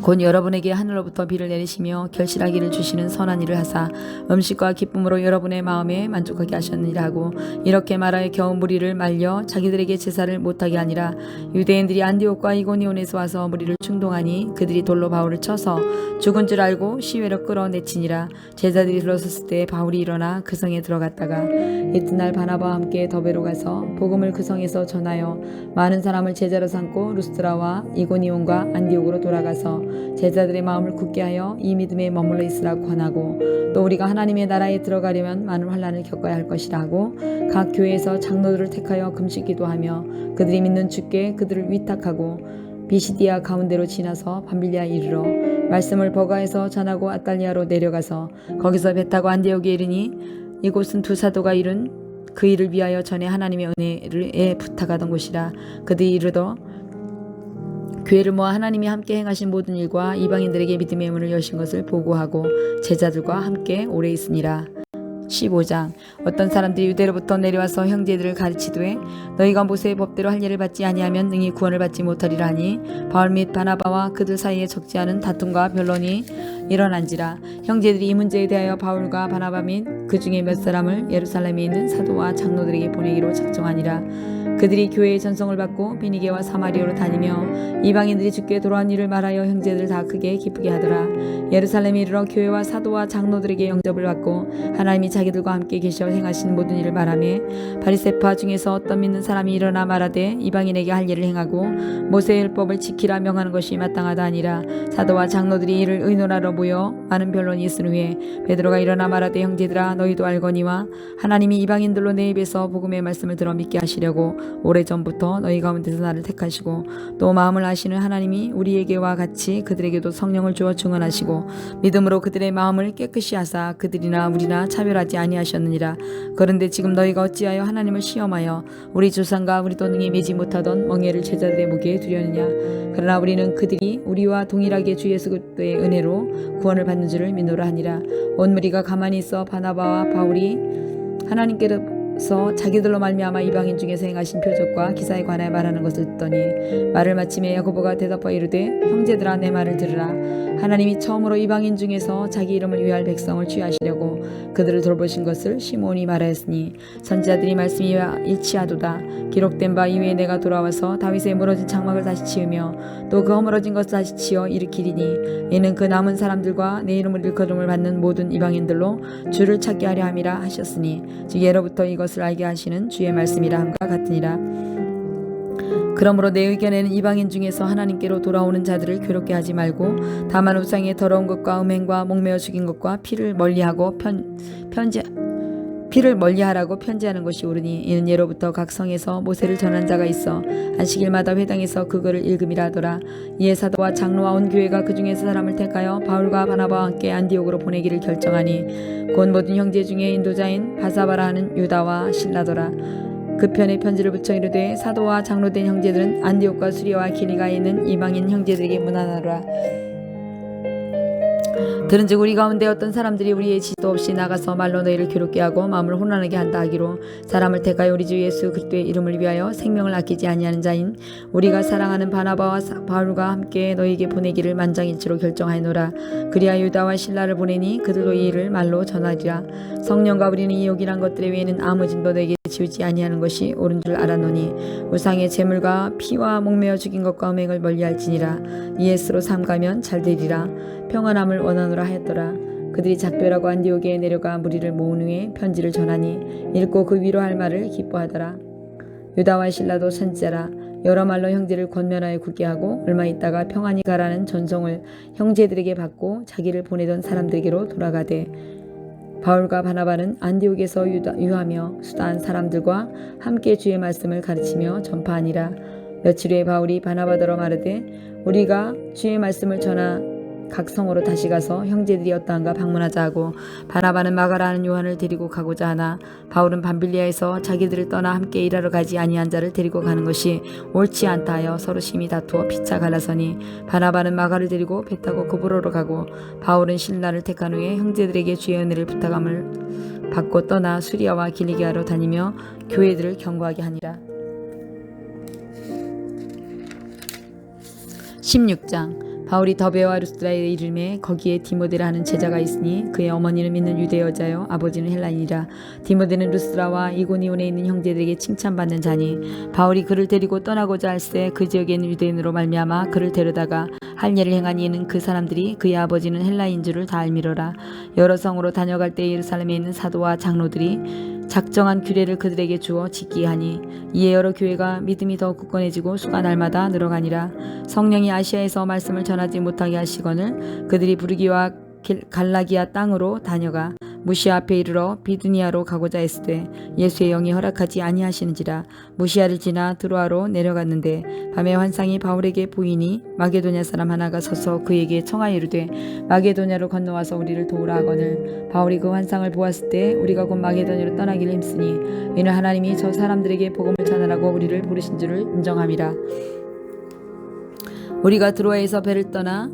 곧 여러분에게 하늘로부터 비를 내리시며 결실하기를 주시는 선한 일을 하사 음식과 기쁨으로 여러분의 마음에 만족하게 하셨느니라 하고 이렇게 말하여 겨우 무리를 말려 자기들에게 제사를 못하게 하니라. 유대인들이 안디옥과 이고니온에서 와서 무리를 충동하니 그들이 돌로 바울을 쳐서 죽은 줄 알고 시외로 끌어내치니라. 제자들이 들어섰을 때 바울이 일어나 그 성에 들어갔다가 이튿날 바나바와 함께 더베로 가서 복음을 그 성에서 전하여 많은 사람을 제자로 삼고 루스드라와 이고니온과 안디옥으로 돌아가서 제자들의 마음을 굳게 하여 이 믿음에 머물러 있으라고 권하고 또 우리가 하나님의 나라에 들어가려면 많은 환난을 겪어야 할 것이라 하고 각 교회에서 장로들을 택하여 금식 기도하며 그들이 믿는 주께 그들을 위탁하고 비시디아 가운데로 지나서 밤빌리아에 이르러 말씀을 버가에서 전하고 아탈리아로 내려가서 거기서 배 타고 안디옥에 이르니 이곳은 두 사도가 이룬 그 일을 위하여 전에 하나님의 은혜에 부탁하던 곳이라. 그들이 이르더 교회를 모아 하나님이 함께 행하신 모든 일과 이방인들에게 믿음의 문을 여신 것을 보고하고 제자들과 함께 오래 있으니라. 15장. 어떤 사람들이 유대로부터 내려와서 형제들을 가르치되 너희가 모세의 법대로 할 일을 받지 아니하면 능히 구원을 받지 못하리라 하니 바울 및 바나바와 그들 사이에 적지 않은 다툼과 변론이 일어난지라. 형제들이 이 문제에 대하여 바울과 바나바 및 그 중에 몇 사람을 예루살렘에 있는 사도와 장로들에게 보내기로 작정하니라. 그들이 교회의 전성을 받고 비니게와 사마리아로 다니며 이방인들이 주께 돌아온 일을 말하여 형제들 다 크게 기쁘게 하더라. 예루살렘에 이르러 교회와 사도와 장로들에게 영접을 받고 하나님이 자기들과 함께 계셔 행하신 모든 일을 말하며 바리새파 중에서 어떤 믿는 사람이 일어나 말하되 이방인에게 할 일을 행하고 모세의 율법을 지키라 명하는 것이 마땅하다 아니라. 사도와 장로들이 이를 의논하러 모여 많은 변론이 있은 후에 베드로가 일어나 말하되 형제들아 너희도 알거니와 하나님이 이방인들로 내 입에서 복음의 말씀을 들어 믿게 하시려고 오래전부터 너희 가운데서 나를 택하시고 또 마음을 아시는 하나님이 우리에게와 같이 그들에게도 성령을 주어 증언하시고 믿음으로 그들의 마음을 깨끗이 하사 그들이나 우리나 차별하지 아니하셨느니라. 그런데 지금 너희가 어찌하여 하나님을 시험하여 우리 조상과 우리도 능히 매지 못하던 멍에를 제자들의 목에 두려느냐. 그러나 우리는 그들이 우리와 동일하게 주 예수 그리스도의 은혜로 구원을 받는 줄을 믿노라 하니라. 온 무리가 가만히 있어 바나바와 바울이 하나님께서 자기들로 말미암아 이방인 중에서 행하신 표적과 기사에 관하여 말하는 것을 듣더니 말을 마침에 야고보가 대답하여 이르되 형제들아 내 말을 들으라. 하나님이 처음으로 이방인 중에서 자기 이름을 위할 백성을 취하시려고 그들을 돌보신 것을 시몬이 말하였으니 선지자들이 말씀이와 일치하도다. 기록된 바 이후에 내가 돌아와서 다윗의 무너진 장막을 다시 치우며 또 그 허물어진 것을 다시 치어 일으키리니 이는 그 남은 사람들과 내 이름을 일컬음을 받는 모든 이방인들로 주를 찾게 하려 함이라 하셨으니 즉 예로부터 이것을 알게 하시는 주의 말씀이라 함과 같으니라. 그러므로 내 의견에는 이방인 중에서 하나님께로 돌아오는 자들을 괴롭게 하지 말고 다만 우상의 더러운 것과 음행과 목매어 죽인 것과 피를 멀리하라고 편지하는 것이 옳으니 이는 예로부터 각 성에서 모세를 전한 자가 있어 안식일마다 회당에서 그거를 읽음이라 하더라. 이에 사도와 장로와 온 교회가 그 중에서 사람을 택하여 바울과 바나바와 함께 안디옥으로 보내기를 결정하니 곧 모든 형제 중에 인도자인 바사바라 하는 유다와 실라더라. 그 편에 편지를 붙여 이르되 사도와 장로된 형제들은 안디옥과 수리아와 기리가에 있는 이방인 형제들에게 문안하라. 들은즉 우리 가운데 어떤 사람들이 우리의 지도 없이 나가서 말로 너희를 괴롭게 하고 마음을 혼란하게 한다 하기로 사람을 택하여 우리 주 예수 그리스도의 이름을 위하여 생명을 아끼지 아니하는 자인 우리가 사랑하는 바나바와 바울과 함께 너희에게 보내기를 만장일치로 결정하노라. 그리하여 유다와 실라를 보내니 그들도 이 일을 말로 전하리라. 성령과 우리는 이 요긴한 것들에 외에는 아무 진도 너에게 지우지 아니하는 것이 옳은 줄 알았노니 우상의 제물과 피와 목매어 죽인 것과 음행을 멀리할지니라. 이에스로 삼가면 잘되리라. 평안함을 원하노라 하였더라. 그들이 작별하고 안디옥에 내려가 무리를 모은 후에 편지를 전하니 읽고 그 위로할 말을 기뻐하더라. 유다와 실라도 선지자라. 여러 말로 형제를 권면하여 굳게 하고 얼마 있다가 평안히 가라는 전송을 형제들에게 받고 자기를 보내던 사람들에게로 돌아가되 바울과 바나바는 안디옥에서 유하며 수다한 사람들과 함께 주의 말씀을 가르치며 전파하니라. 며칠 후에 바울이 바나바더러 마르되 우리가 주의 말씀을 전하 각 성으로 다시 가서 형제들이 어떠한가 방문하자 하고 바나바는 마가라 하는 요한을 데리고 가고자 하나 바울은 밤빌리아에서 자기들을 떠나 함께 일하러 가지 아니한 자를 데리고 가는 것이 옳지 않다 하여 서로 심히 다투어 피차 갈라서니 바나바는 마가를 데리고 배 타고 고브로로 가고 바울은 신라를 택한 후에 형제들에게 주의 은혜를 부탁함을 받고 떠나 수리아와 길리기아로 다니며 교회들을 경고하게 하니라. 16장 바울이 더베와 루스드라에 이르매 거기에 디모데라 하는 제자가 있으니 그의 어머니는 믿는 유대 여자요 아버지는 헬라인이라. 디모데는 루스드라와 이고니온에 있는 형제들에게 칭찬받는 자니 바울이 그를 데리고 떠나고자 할새 그 지역에 있는 유대인으로 말미암아 그를 데려다가 할 일을 행하니 이는 그 사람들이 그의 아버지는 헬라인 줄을 다 알미러라. 여러 성으로 다녀갈 때 예루살렘에 있는 사도와 장로들이 작정한 규례를 그들에게 주어 지키게 하니 이에 여러 교회가 믿음이 더 굳건해지고 수가 날마다 늘어가니라. 성령이 아시아에서 말씀을 전하지 못하게 하시거늘 그들이 부르기와 갈라기아 땅으로 다녀가 무시아 앞에 이르러 비두니아로 가고자 했으되 예수의 영이 허락하지 아니하시는지라. 무시아를 지나 드로아로 내려갔는데 밤에 환상이 바울에게 보이니 마게도냐 사람 하나가 서서 그에게 청하여 이르되 마게도냐로 건너와서 우리를 도우라 하거늘 바울이 그 환상을 보았을 때 우리가 곧 마게도냐로 떠나기를 힘쓰니 이는 하나님이 저 사람들에게 복음을 전하라고 우리를 부르신 줄을 인정함이라. 우리가 드로아에서 배로 떠나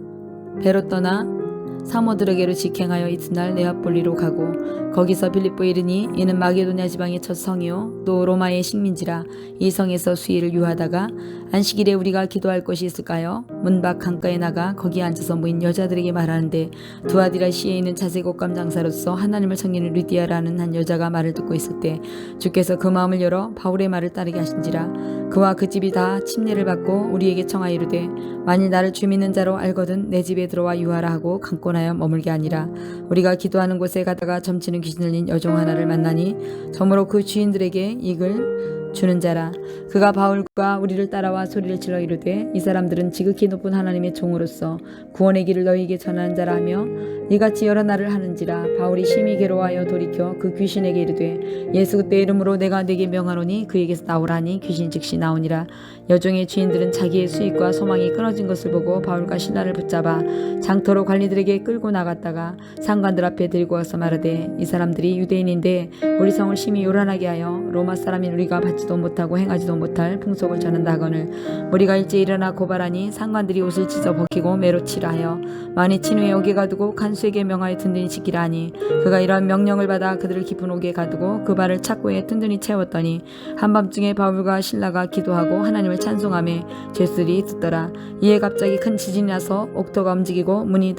사모들에게로 직행하여 이튿날 네아폴리로 가고 거기서 빌립보에 이르니 이는 마게도냐 지방의 첫 성이요 또 로마의 식민지라. 이 성에서 수일을 유하다가 안식일에 우리가 기도할 곳이 있을까요? 문밖 강가에 나가 거기에 앉아서 모인 여자들에게 말하는데 두아디라 시에 있는 자색 옷감 장사로서 하나님을 섬기는 리디아라는 한 여자가 말을 듣고 있을 때 주께서 그 마음을 열어 바울의 말을 따르게 하신지라. 그와 그 집이 다 침례를 받고 우리에게 청하여 이르되 만일 나를 주 믿는 자로 알거든 내 집에 들어와 유하라 하고 강권하여 머물게 하니라. 우리가 기도하는 곳에 가다가 점치는 귀신 들린 여종 하나를 만나니 저무로 그 주인들에게 이글 주는 자라. 그가 바울과 우리를 따라와 소리를 질러 이르되 이 사람들은 지극히 높은 하나님의 종으로서 구원의 길을 너희에게 전하는 자라 하며 이같이 여러 날을 하는지라. 바울이 심히 괴로워하여 돌이켜 그 귀신에게 이르되 예수 그리스도의 이름으로 내가 네게 명하노니 그에게서 나오라니 귀신 즉시 나오니라. 여종의 주인들은 자기의 수익과 소망이 끊어진 것을 보고 바울과 신라를 붙잡아 장터로 관리들에게 끌고 나갔다가 상관들 앞에 들고 와서 말하되 이 사람들이 유대인인데 우리 성을 심히 요란하게 하여 로마 사람인 우리가 받지도 못하고 행하지도 못할 풍속을 전한다 하거늘 우리가 일제 일어나 고발하니 상관들이 옷을 찢어 벗기고 매로 치라 하여 만이 친 후에 옥에 가두고 간수에게 명하여 든든히 지키라 하니 그가 이러한 명령을 받아 그들을 깊은 옥에 가두고 그 발을 착고에 든든히 채웠더니 한밤중에 바울과 신라가 기도하고 하나님을 찬송하며 죄수들이 듣더라. 이에 갑자기 큰 지진이 나서 옥토가 움직이고 문이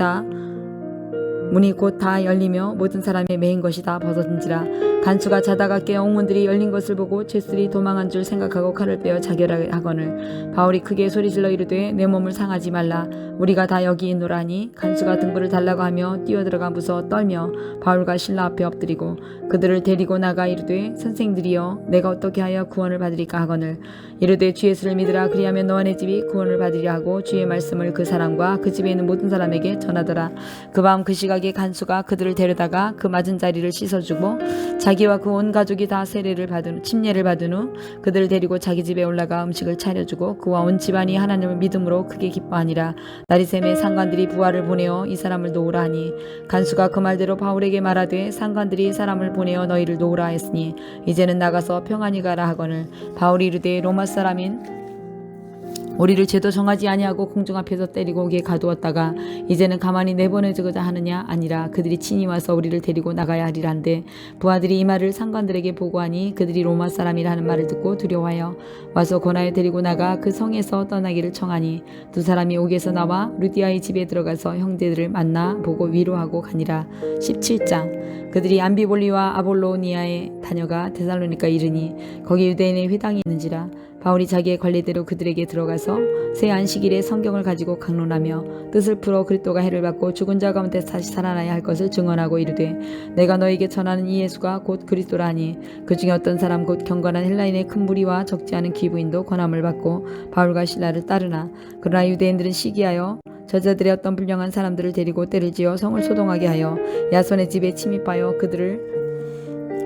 곧 다 열리며 모든 사람의 매인 것이 다 벗어진지라. 간수가 자다가 깨어 옥문들이 열린 것을 보고 죄수들이 도망한 줄 생각하고 칼을 빼어 자결하거늘 바울이 크게 소리질러 이르되 내 몸을 상하지 말라 우리가 다 여기 있노라 하니 간수가 등불을 달라고 하며 뛰어들어가 무서워 떨며 바울과 신라 앞에 엎드리고 그들을 데리고 나가 이르되 선생들이여 내가 어떻게 하여 구원을 받으리까 하거늘 이르되 주 예수를 믿으라 그리하면 너와 내 집이 구원을 받으리라 하고 주의 말씀을 그 사람과 그 집에 있는 모든 사람에게 전하더라. 그 밤 그 시각에 간수가 그들을 데려다가 그 맞은 자리를 씻어주고 자기와 그 온 가족이 다 침례를 받은 후 그들을 데리고 자기 집에 올라가 음식을 차려주고 그와 온 집안이 하나님을 믿음으로 크게 기뻐하니라. 날이 새매 상관들이 부하를 보내어 이 사람을 놓으라 하니 간수가 그 말대로 바울에게 말하되 상관들이 사람을 보내어 너희를 놓으라 했으니 이제는 나가서 평안히 가라 하거늘 바울이 이르되 로마 사람인 우리를 죄도 정하지 아니하고 공중 앞에서 때리고 오게 가두었다가 이제는 가만히 내보내주고자 하느냐? 아니라 그들이 친히 와서 우리를 데리고 나가야 하리란데 부하들이 이 말을 상관들에게 보고하니 그들이 로마 사람이라 하는 말을 듣고 두려워하여 와서 권하여 데리고 나가 그 성에서 떠나기를 청하니 두 사람이 옥에서 나와 루디아의 집에 들어가서 형제들을 만나 보고 위로하고 가니라. 17장. 그들이 암비볼리와 아볼로니아에 다녀가 데살로니가 이르니 거기 유대인의 회당이 있는지라. 바울이 자기의 관례대로 그들에게 들어가서 새 안식일에 성경을 가지고 강론하며 뜻을 풀어 그리스도가 해를 받고 죽은 자 가운데 다시 살아나야 할 것을 증언하고 이르되 내가 너에게 전하는 이 예수가 곧 그리스도라 하니 그 중에 어떤 사람 곧 경건한 헬라인의 큰 무리와 적지 않은 귀부인도 권함을 받고 바울과 실라를 따르나 그러나 유대인들은 시기하여 저자들의 어떤 불량한 사람들을 데리고 때를 지어 성을 소동하게 하여 야손의 집에 침입하여 그들을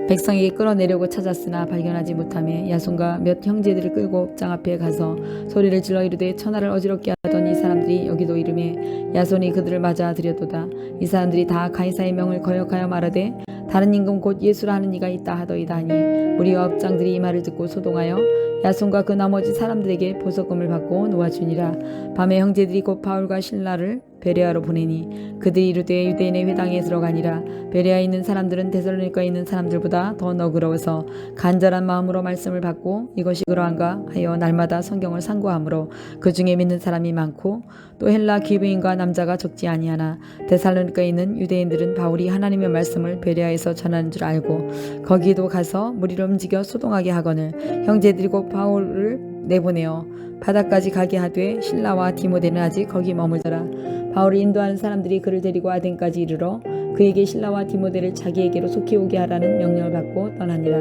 백성에게 끌어내려고 찾았으나 발견하지 못하며 야손과 몇 형제들을 끌고 옥장 앞에 가서 소리를 질러 이르되 천하를 어지럽게 하던 이 사람들이 여기도 이르매 야손이 그들을 맞아 들여도다. 이 사람들이 다 가이사의 명을 거역하여 말하되 다른 임금 곧 예수라 하는 이가 있다 하더이다 하니 무리와 업장들이 이 말을 듣고 소동하여 야손과 그 나머지 사람들에게 보석금을 받고 놓아주니라. 밤에 형제들이 곧 바울과 실라를 베레아로 보내니 그들이 이르되 유대인의 회당에 들어가니라. 베레아에 있는 사람들은 데살로니가에 있는 사람들보다 더 너그러워서 간절한 마음으로 말씀을 받고 이것이 그러한가 하여 날마다 성경을 상고하므로 그 중에 믿는 사람이 많고 또 헬라 귀부인과 남자가 적지 아니하나 데살로니가에 있는 유대인들은 바울이 하나님의 말씀을 베레아에서 전하는 줄 알고 거기도 가서 무리를 움직여 소동하게 하거늘 형제들이 곧 바울을 내보내어 바다까지 가게 하되 실라와 디모데는 아직 거기 머물더라. 바울을 인도하는 사람들이 그를 데리고 아덴까지 이르러 그에게 실라와 디모데를 자기에게로 속히 오게 하라는 명령을 받고 떠나니라.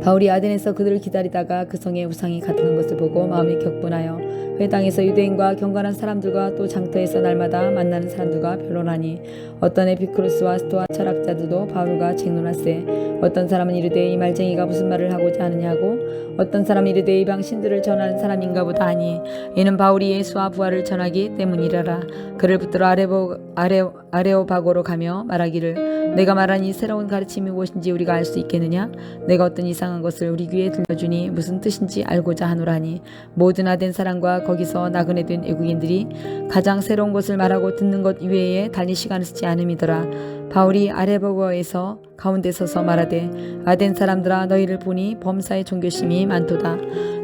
바울이 아덴에서 그들을 기다리다가 그 성에 우상이 가득한 것을 보고 마음이 격분하여 회당에서 유대인과 경건한 사람들과 또 장터에서 날마다 만나는 사람들과 변론하니 어떤 에피크루스와 스토아 철학자들도 바울과 쟁론하세 어떤 사람은 이르되 이 말쟁이가 무슨 말을 하고자 하느냐고 어떤 사람은 이르되 이방 신들을 전하는 사람인가 보다 하니 이는 바울이 예수와 부활을 전하기 때문이라라. 그를 붙들어 아레오바고로 가며 말하기를 내가 말한 이 새로운 가르침이 무엇인지 우리가 알 수 있겠느냐. 내가 어떤 이상한 것을 우리 귀에 들려주니 무슨 뜻인지 알고자 하노라니 모든 아덴 사람과 거기서 나그네 된 외국인들이 가장 새로운 것을 말하고 듣는 것 이외에 달리 시간을 쓰지 않음이더라. 바울이 아레보고에서 가운데 서서 말하되 아덴 사람들아 너희를 보니 범사의 종교심이 많도다.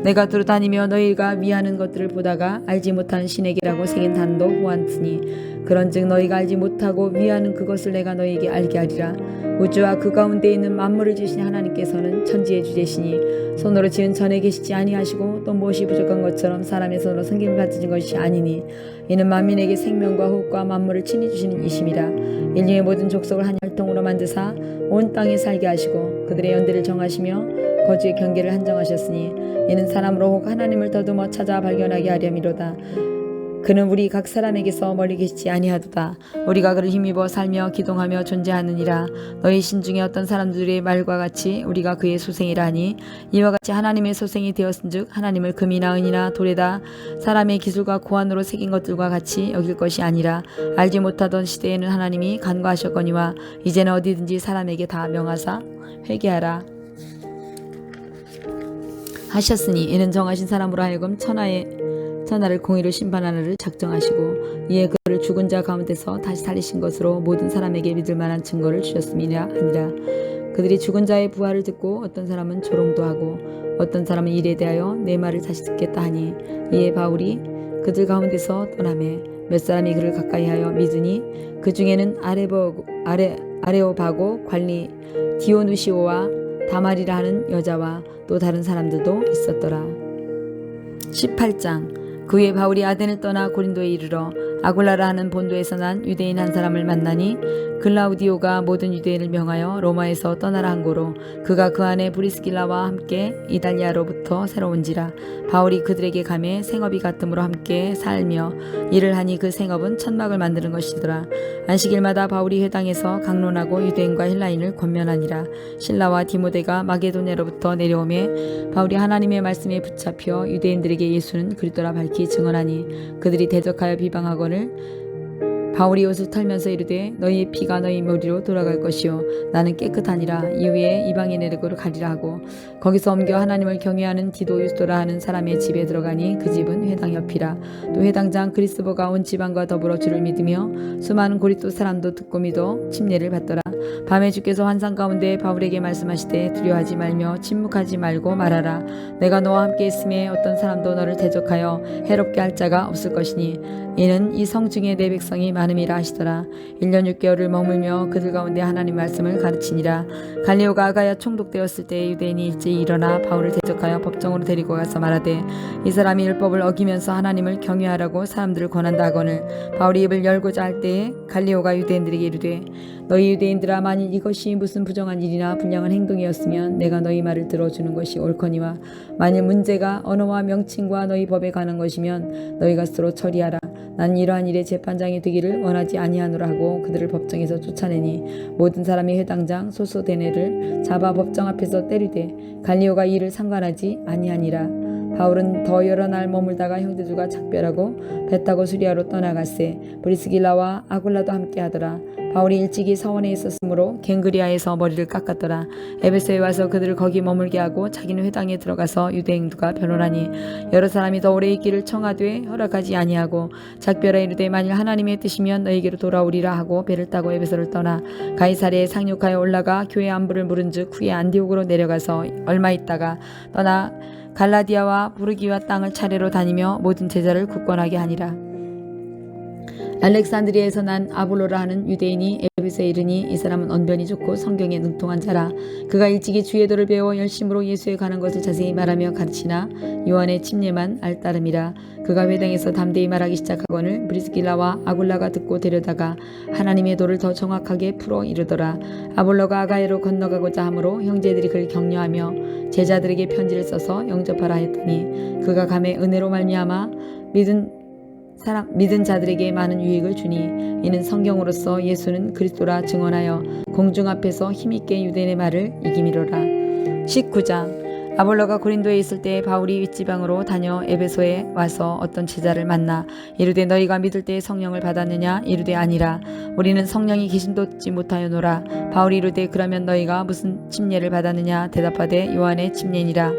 내가 두루다니며 너희가 위하는 것들을 보다가 알지 못한 신에게라고 새긴 단도 보았으니 그런즉 너희가 알지 못하고 위하는 그것을 내가 너희에게 알게 하리라. 우주와 그 가운데 있는 만물을 지으신 하나님께서는 천지의 주제시니 손으로 지은 전에 계시지 아니하시고 또 무엇이 부족한 것처럼 사람의 손으로 성김을 받으신 것이 아니니 이는 만민에게 생명과 호흡과 만물을 친히 주시는 이심이라. 인류의 모든 족속을 한 혈통으로 만드사 온 땅에 살게 하시고 그들의 연대를 정하시며 거주의 경계를 한정하셨으니 이는 사람으로 혹 하나님을 더듬어 찾아 발견하게 하려미로다. 그는 우리 각 사람에게서 멀리 계시지 아니하도다. 우리가 그를 힘입어 살며 기동하며 존재하느니라. 너희 신중에 어떤 사람들의 말과 같이 우리가 그의 소생이라 하니 이와 같이 하나님의 소생이 되었은즉 하나님을 금이나 은이나 돌에다 사람의 기술과 고안으로 새긴 것들과 같이 여길 것이 아니라 알지 못하던 시대에는 하나님이 간과하셨거니와 이제는 어디든지 사람에게 다 명하사 회개하라 하셨으니 이는 정하신 사람으로 하여금 천하를 공의로 심판하나를 작정하시고 이에 그를 죽은 자 가운데서 다시 살리신 것으로 모든 사람에게 믿을 만한 증거를 주셨음이라 하니라. 그들이 죽은 자의 부활을 듣고 어떤 사람은 조롱도 하고 어떤 사람은 이에 대하여 내 말을 다시 듣겠다 하니 이에 바울이 그들 가운데서 떠나매 몇 사람이 그를 가까이하여 믿으니 그 중에는 아레오바고 관리 디오누시오와 다말이라 하는 여자와 또 다른 사람들도 있었더라. 18장. 그 후에 바울이 아덴을 떠나 고린도에 이르러 아굴라라 하는 본도에서 난 유대인 한 사람을 만나니 글라우디오가 모든 유대인을 명하여 로마에서 떠나라 한 고로 그가 그 안에 브리스길라와 함께 이달리아로부터 새로운지라. 바울이 그들에게 가매 생업이 같음으로 함께 살며 일을 하니 그 생업은 천막을 만드는 것이더라. 안식일마다 바울이 회당에서 강론하고 유대인과 헬라인을 권면하니라. 실라와 디모데가 마게도냐로부터 내려오매 바울이 하나님의 말씀에 붙잡혀 유대인들에게 예수는 그리스도라 밝히 증언하니 그들이 대적하여 비방하거늘 바울이 옷을 털면서 이르되 너희의 피가 너희 머리로 돌아갈 것이요 나는 깨끗하니라. 이후에 이방인에게로 가리라 하고 거기서 옮겨 하나님을 경외하는 디도 유스도라 하는 사람의 집에 들어가니 그 집은 회당 옆이라. 또 회당장 그리스도가 온 지방과 더불어 주를 믿으며 수많은 고린도 사람도 듣고 믿어 침례를 받더라. 밤에 주께서 환상 가운데 바울에게 말씀하시되 두려워하지 말며 침묵하지 말고 말하라. 내가 너와 함께 있음에 어떤 사람도 너를 대적하여 해롭게 할 자가 없을 것이니 이는 이 성 중에 내 백성이 많음이라 하시더라. 1년 6개월을 머물며 그들 가운데 하나님 말씀을 가르치니라. 갈리오가 아가야 총독되었을 때 유대인이 일제히 일어나 바울을 대적하여 법정으로 데리고 가서 말하되 이 사람이 율법을 어기면서 하나님을 경외하라고 사람들을 권한다 하거늘 바울이 입을 열고자 할 때에 갈리오가 유대인들에게 이르되 너희 유대인들아 만일 이것이 무슨 부정한 일이나 불량한 행동이었으면 내가 너희 말을 들어주는 것이 옳거니와 만일 문제가 언어와 명칭과 너희 법에 관한 것이면 너희가 스스로 처리하라. 난 이러한 일에 재판장이 되기를 원하지 아니하노라 하고 그들을 법정에서 쫓아내니 모든 사람이 회당장 소소데네를 잡아 법정 앞에서 때리되 갈리오가 이 일을 상관하지 아니하니라. 바울은 더 여러 날 머물다가 형제들과 작별하고 배 타고 수리아로 떠나갔세. 브리스길라와 아굴라도 함께 하더라. 바울이 일찍이 서원에 있었으므로 갱그리아에서 머리를 깎았더라. 에베소에 와서 그들을 거기 머물게 하고 자기는 회당에 들어가서 유대인들과 변론하니 여러 사람이 더 오래 있기를 청하되 허락하지 아니하고 작별하여 이르되 만일 하나님의 뜻이면 너희에게로 돌아오리라 하고 배를 타고 에베소를 떠나 가이사랴에 상륙하여 올라가 교회 안부를 물은즉 후에 안디옥으로 내려가서 얼마 있다가 떠나 갈라디아와 부르기와 땅을 차례로 다니며 모든 제자를 굳건하게 하니라. 알렉산드리아에서 난 아볼로라 하는 유대인이 에베소에 이르니 이 사람은 언변이 좋고 성경에 능통한 자라. 그가 일찍이 주의 도를 배워 열심으로 예수에 관한 것을 자세히 말하며 가르치나 요한의 침례만 알따름이라. 그가 회당에서 담대히 말하기 시작하거늘 브리스길라와 아굴라가 듣고 데려다가 하나님의 도를 더 정확하게 풀어 이르더라. 아볼로가 아가야로 건너가고자 하므로 형제들이 그를 격려하며 제자들에게 편지를 써서 영접하라 했더니 그가 감에 은혜로 말미암아 믿은 자들에게 많은 유익을 주니 이는 성경으로서 예수는 그리스도라 증언하여 공중 앞에서 힘있게 유대인의 말을 이기미로라. 19장 아볼로가 고린도에 있을 때 바울이 윗지방으로 다녀 에베소에 와서 어떤 제자를 만나 이르되 너희가 믿을 때 성령을 받았느냐 이르되 아니라 우리는 성령이 계심도 얻지 못하였노라. 바울이 이르되 그러면 너희가 무슨 침례를 받았느냐 대답하되 요한의 침례니라.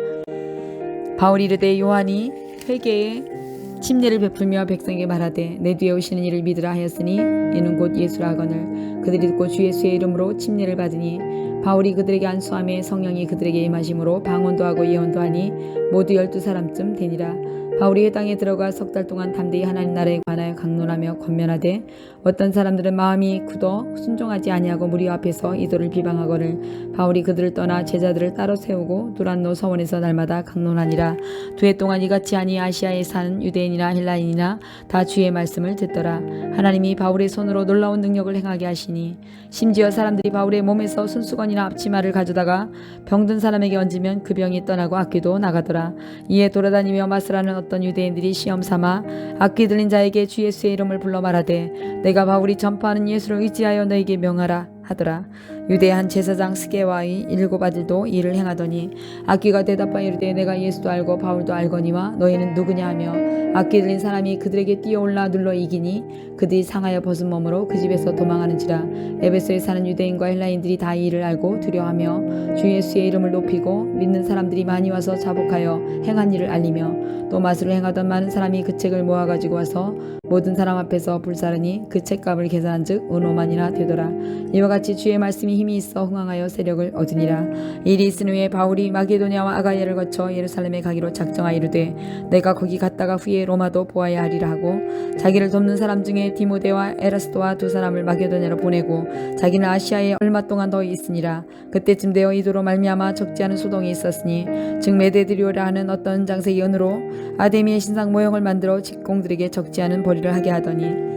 바울이 이르되 요한이 회개에 침례를 베풀며 백성에게 말하되 내 뒤에 오시는 이를 믿으라 하였으니 이는 곧 예수라 하거늘 그들이 듣고 주 예수의 이름으로 침례를 받으니 바울이 그들에게 안수함에 성령이 그들에게 임하심으로 방언도 하고 예언도 하니 모두 12사람쯤 되니라. 바울이 회당에 들어가 석 달 동안 담대히 하나님 나라에 관하여 강론하며 권면하되 어떤 사람들은 마음이 굳어 순종하지 아니하고 무리 앞에서 이도를 비방하거늘 바울이 그들을 떠나 제자들을 따로 세우고 두란노 서원에서 날마다 강론하니라. 2해 동안 이같이 하니 아시아에 사는 유대인이나 헬라인이나 다 주의 말씀을 듣더라. 하나님이 바울의 손으로 놀라운 능력을 행하게 하시니 심지어 사람들이 바울의 몸에서 손수건이나 앞치마를 가져다가 병든 사람에게 얹으면 그 병이 떠나고 악귀도 나가더라. 이에 돌아다니며 마스라는 어떤 유대인들이 시험 삼아 악귀 들린 자에게 주 예수의 이름을 불러 말하되 내가 바울이 전파하는 예수를 의지하여 너에게 명하라 하더라. 유대한 제사장 스게와의 7 아들도 이를 행하더니 악귀가 대답하여 이르되 내가 예수도 알고 바울도 알거니와 너희는 누구냐 하며 악귀 들린 사람이 그들에게 뛰어올라 눌러 이기니 그들이 상하여 벗은 몸으로 그 집에서 도망하는지라. 에베소에 사는 유대인과 헬라인들이 다 이 일을 알고 두려워하며 주 예수의 이름을 높이고 믿는 사람들이 많이 와서 자복하여 행한 일을 알리며 또 마술을 행하던 많은 사람이 그 책을 모아가지고 와서 모든 사람 앞에서 불사르니 그 책값을 계산한즉 은 5만이나 되더라. 이와 같이 주의 말씀이 힘이 있어 흥황하여 세력을 얻으니라. 일이 있은 후에 바울이 마게도냐와 아가야를 거쳐 예루살렘에 가기로 작정하여 이르되 내가 거기 갔다가 후에 로마도 보아야 하리라 하고 자기를 돕는 사람 중에 디모데와 에라스도와 2 사람을 마게도냐로 보내고 자기는 아시아에 얼마 동안 더 있으니라. 그때쯤 되어 이도로 말미암아 적지 않은 소동이 있었으니 즉 메데드리오라 하는 어떤 장색의 은으로 아데미의 신상 모형을 만들어 직공들에게 적지 않은 벌이를 하게 하더니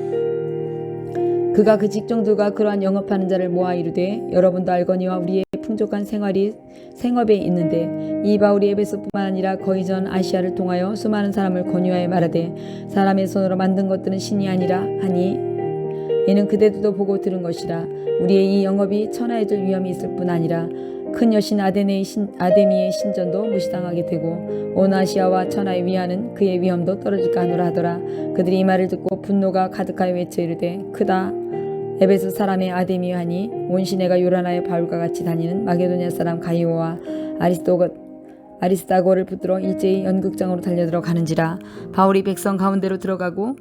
그가 그 직종들과 그러한 영업하는 자를 모아 이르되 여러분도 알거니와 우리의 풍족한 생업에 있는데 이 바울이 에베소뿐만 아니라 거의 전 아시아를 통하여 수많은 사람을 권유하여 말하되 사람의 손으로 만든 것들은 신이 아니라 하니 이는 그대들도 보고 들은 것이라. 우리의 이 영업이 천하에 줄 위험이 있을 뿐 아니라 큰 여신 아데미의 신전도 무시당하게 되고 온 아시아와 천하의 위하는 그의 위엄도 떨어질까 하노라 하더라. 그들이 이 말을 듣고 분노가 가득하여 외쳐 이르되 크다 에베소 사람의 아데미여 하니 온 시내가 요란하여 바울과 같이 다니는 마게도냐 사람 가이오와 아리스다고를 붙들어 일제히 연극장으로 달려들어 가는지라. 바울이 백성 가운데로 들어가고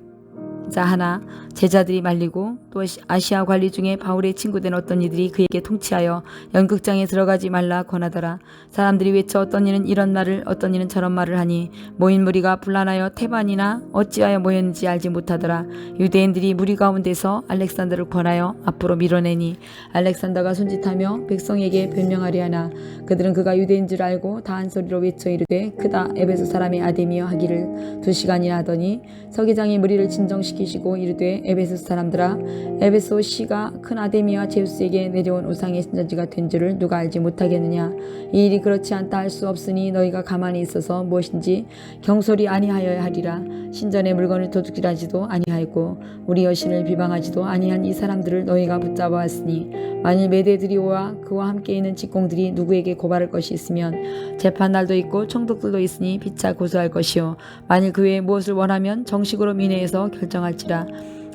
하나 제자들이 말리고 또 아시아 관리 중에 바울의 친구된 어떤 이들이 그에게 통치하여 연극장에 들어가지 말라 권하더라. 사람들이 외쳐 어떤 이는 이런 말을 어떤 이는 저런 말을 하니 모인 무리가 분란하여 태반이나 어찌하여 모였는지 알지 못하더라. 유대인들이 무리 가운데서 알렉산더를 권하여 앞으로 밀어내니 알렉산더가 손짓하며 백성에게 변명하려 하나 그들은 그가 유대인 줄 알고 다 한 소리로 외쳐 이르되 크다 에베소 사람의 아데미여 하기를 2시간이나 하더니 서기장이 무리를 진정시키시고 이르되 에베소 사람들아 에베소 시가 큰 아데미와 제우스에게 내려온 우상의 신전지가 된 줄을 누가 알지 못하겠느냐. 이 일이 그렇지 않다 할 수 없으니 너희가 가만히 있어서 무엇인지 경솔이 아니하여야 하리라. 신전의 물건을 도둑질하지도 아니하였고 우리 여신을 비방하지도 아니한 이 사람들을 너희가 붙잡아왔으니 만일 메대들이 오와 그와 함께 있는 직공들이 누구에게 고발할 것이 있으면 재판날도 있고 총독들도 있으니 피차 고소할 것이요 만일 그 외에 무엇을 원하면 정식으로 민회에서 결정할지라.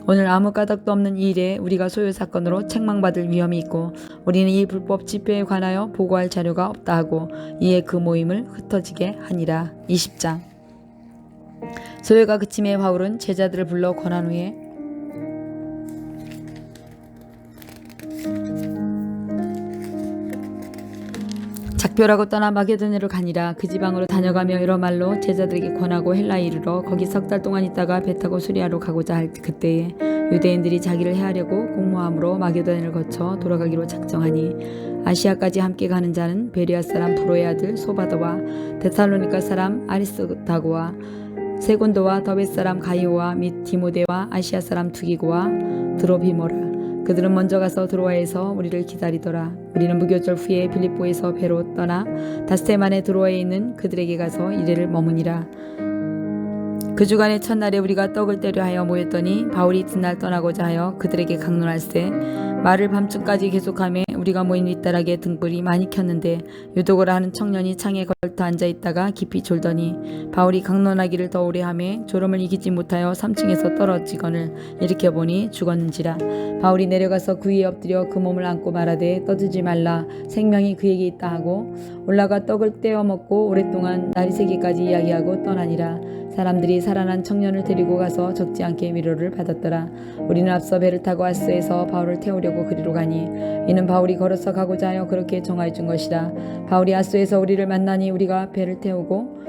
오늘 아무 까닭도 없는 이 일에 우리가 소요 사건으로 책망받을 위험이 있고 우리는 이 불법 집회에 관하여 보고할 자료가 없다 하고 이에 그 모임을 흩어지게 하니라. 20장. 소요가 그침에 바울은 제자들을 불러 권한 후에 작별하고 떠나 마게도냐로 가니라. 그 지방으로 다녀가며 여러 말로 제자들에게 권하고 헬라에 이르러 거기 석 달 동안 있다가 배 타고 수리아로 가고자 할 그때에 유대인들이 자기를 해하려고 공모함으로 마게도냐를 거쳐 돌아가기로 작정하니 아시아까지 함께 가는 자는 베레아 사람 브로의 아들 소바더와 데살로니가 사람 아리스다고와 세곤도와 더베 사람 가이오와 및 디모데와 아시아 사람 투기고와 드로비모라. 그들은 먼저 가서 드로아에서 우리를 기다리더라. 우리는 무교절 후에 빌립보에서 배로 떠나 닷새 만에 드로아에 있는 그들에게 가서 이래를 머무니라. 그 주간의 첫날에 우리가 떡을 떼려 하여 모였더니 바울이 이튿날 떠나고자 하여 그들에게 강론할세 말을 밤중까지 계속하며 우리가 모인 윗다락에 등불이 많이 켰는데 유도고라 하는 청년이 창에 걸터 앉아있다가 깊이 졸더니 바울이 강론하기를 더 오래 하며 졸음을 이기지 못하여 3층에서 떨어지거늘 일으켜보니 죽었는지라. 바울이 내려가서 그 위에 엎드려 그 몸을 안고 말하되 떠들지 말라 생명이 그에게 있다 하고 올라가 떡을 떼어 먹고 오랫동안 날이 새기까지 이야기하고 떠나니라. 사람들이 살아난 청년을 데리고 가서 적지 않게 위로를 받았더라. 우리는 앞서 배를 타고 아스에서 바울을 태우려고 그리로 가니 이는 바울이 걸어서 가고자 하여 그렇게 정하여 준 것이라. 바울이 아스에서 우리를 만나니 우리가 배를 태우고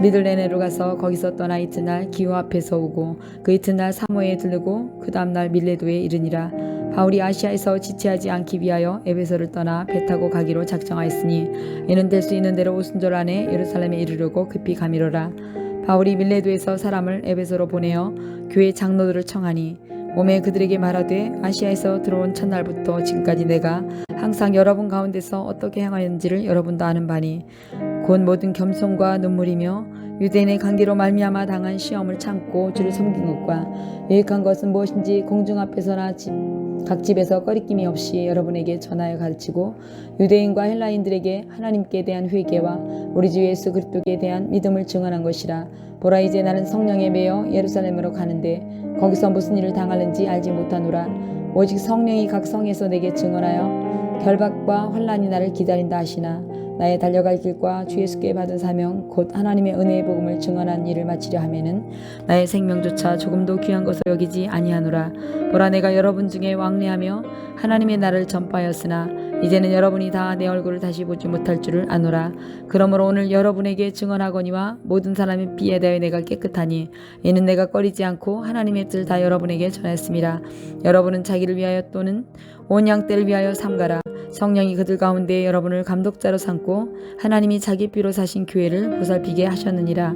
미들레네로 가서 거기서 떠나 이튿날 기호 앞에서 오고 그 이튿날 사모에 들르고 그 다음날 밀레도에 이르니라. 바울이 아시아에서 지체하지 않기 위하여 에베소를 떠나 배 타고 가기로 작정하였으니 이는 될 수 있는 대로 오순절 안에 예루살렘에 이르려고 급히 가미로라. 바울이 밀레도에서 사람을 에베소로 보내어 교회 장로들을 청하니 오매 그들에게 말하되 아시아에서 들어온 첫날부터 지금까지 내가 항상 여러분 가운데서 어떻게 행하였는지를 여러분도 아는 바니 곧 모든 겸손과 눈물이며 유대인의 관계로 말미암아 당한 시험을 참고 주를 섬긴 것과 유익한 것은 무엇인지 공중 앞에서나 각 집에서 꺼리낌이 없이 여러분에게 전하여 가르치고 유대인과 헬라인들에게 하나님께 대한 회개와 우리 주 예수 그리스도에 대한 믿음을 증언한 것이라. 보라 이제 나는 성령에 매여 예루살렘으로 가는데 거기서 무슨 일을 당하는지 알지 못하노라. 오직 성령이 각 성에서 내게 증언하여 결박과 환난이 나를 기다린다 하시나 나의 달려갈 길과 주 예수께 받은 사명 곧 하나님의 은혜의 복음을 증언한 일을 마치려 하면은 나의 생명조차 조금도 귀한 것으로 여기지 아니하노라. 보라 내가 여러분 중에 왕래하며 하나님의 나라를 전파하였으나 이제는 여러분이 다 내 얼굴을 다시 보지 못할 줄을 아노라. 그러므로 오늘 여러분에게 증언하거니와 모든 사람의 비에 대하여 내가 깨끗하니 이는 내가 꺼리지 않고 하나님의 뜻을 다 여러분에게 전했습니다. 여러분은 자기를 위하여 또는 온 양떼를 위하여 삼가라. 성령이 그들 가운데 여러분을 감독자로 삼고 하나님이 자기 피로 사신 교회를 보살피게 하셨느니라.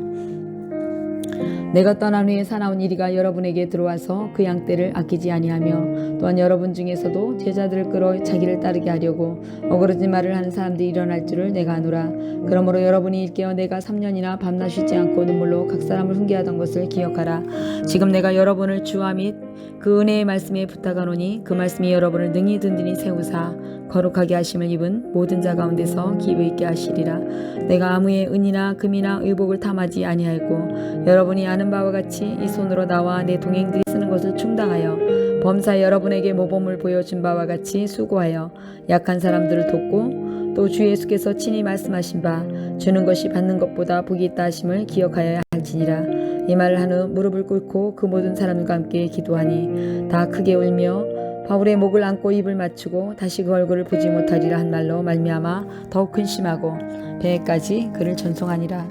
내가 떠난 후에 사나운 이리가 여러분에게 들어와서 그 양떼를 아끼지 아니하며 또한 여러분 중에서도 제자들을 끌어 자기를 따르게 하려고 어그러진 말을 하는 사람들이 일어날 줄을 내가 아노라. 그러므로 여러분이 일깨어 내가 3년이나 밤낮 쉬지 않고 눈물로 각 사람을 훈계하던 것을 기억하라. 지금 내가 여러분을 주와 및 그 은혜의 말씀에 부탁하노니 그 말씀이 여러분을 능히 든든히 세우사 거룩하게 하심을 입은 모든 자 가운데서 기브 있게 하시리라. 내가 아무의 은이나 금이나 의복을 탐하지 아니하였고 여러분이 아는 바와 같이 이 손으로 나와 내 동행들이 쓰는 것을 충당하여 범사에 여러분에게 모범을 보여준 바와 같이 수고하여 약한 사람들을 돕고 또 주 예수께서 친히 말씀하신 바 주는 것이 받는 것보다 복이 있다 하심을 기억하여야 할지니라. 이 말을 한 후 무릎을 꿇고 그 모든 사람들과 함께 기도하니 다 크게 울며 바울의 목을 안고 입을 맞추고 다시 그 얼굴을 보지 못하리라 한 말로 말미암아 더욱 근심하고 배에까지 그를 전송하니라.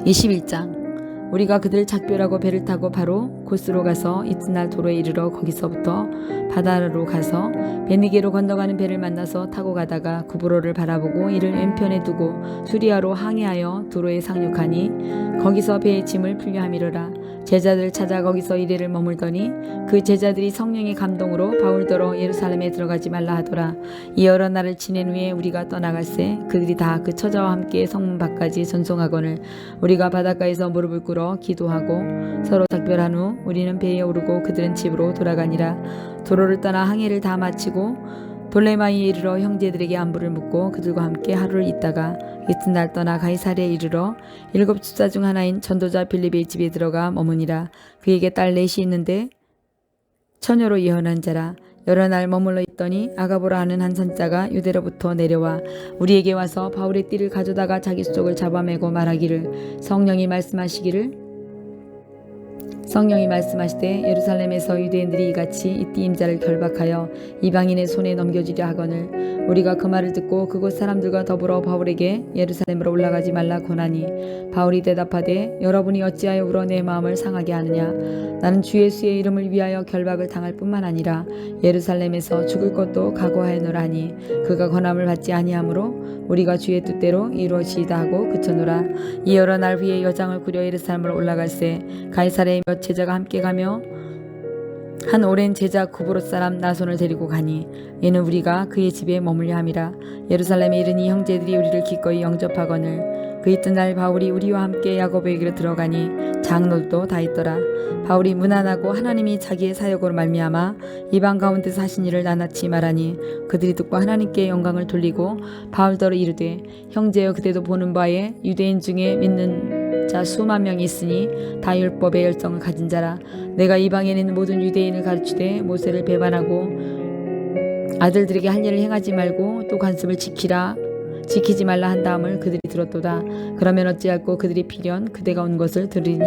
21장. 우리가 그들을 작별하고 배를 타고 바로 고스로 가서 이튿날 도로에 이르러 거기서부터 바다로 가서 베니게로 건너가는 배를 만나서 타고 가다가 구브로를 바라보고 이를 왼편에 두고 수리아로 항해하여 도로에 상륙하니 거기서 배의 짐을 풀려함이러라. 제자들을 찾아 거기서 이래를 머물더니 그 제자들이 성령의 감동으로 바울더러 예루살렘에 들어가지 말라 하더라. 이 여러 날을 지낸 후에 우리가 떠나갈새 그들이 다 그 처자와 함께 성문 밖까지 전송하거늘 우리가 바닷가에서 무릎을 꿇어 기도하고 서로 작별한 후 우리는 배에 오르고 그들은 집으로 돌아가니라. 도로를 떠나 항해를 다 마치고 돌레마이에 이르러 형제들에게 안부를 묻고 그들과 함께 하루를 있다가 이튿날 떠나 가이사랴에 이르러 7 집사 중 하나인 전도자 빌립의 집에 들어가 머무니라. 그에게 딸 넷이 있는데 처녀로 예언한 자라. 여러 날 머물러 있더니 아가보라 하는 한 선자가 유대로부터 내려와 우리에게 와서 바울의 띠를 가져다가 자기 속을 잡아매고 말하기를 성령이 말씀하시되 예루살렘에서 유대인들이 이같이 이 띠임자를 결박하여 이방인의 손에 넘겨주려 하거늘 우리가 그 말을 듣고 그곳 사람들과 더불어 바울에게 예루살렘으로 올라가지 말라 고나니 바울이 대답하되 여러분이 어찌하여 울어 내 마음을 상하게 하느냐. 나는 주 예수의 이름을 위하여 결박을 당할 뿐만 아니라 예루살렘에서 죽을 것도 각오하였노라 하니 그가 권함을 받지 아니하므로 우리가 주의 뜻대로 이루어지이다 하고 그쳤노라. 이 여러 날 후에 여장을 꾸려 예루살렘으로 올라갈새 가이사랴에 몇 제자가 함께 가며 한 오랜 제자 구브로 사람 나손을 데리고 가니 이는 우리가 그의 집에 머물려 함이라. 예루살렘에 이르니 형제들이 우리를 기꺼이 영접하거늘 그 이튿날 바울이 우리와 함께 야고보에게로 들어가니 장로도 다 있더라. 바울이 무난하고 하나님이 자기의 사역으로 말미암아 이방 가운데서 하신 일을 나낱이 말하니 그들이 듣고 하나님께 영광을 돌리고 바울더러 이르되 형제여 그대도 보는 바에 유대인 중에 믿는 자 수만 명이 있으니 다 율법의 열정을 가진 자라. 내가 이방에 있는 모든 유대인을 가르치되 모세를 배반하고 아들들에게 할 일을 행하지 말고 또 관습을 지키지 말라 한 다음을 그들이 들었도다. 그러면 어찌할꼬 그들이 필연 그대가 온 것을 들으니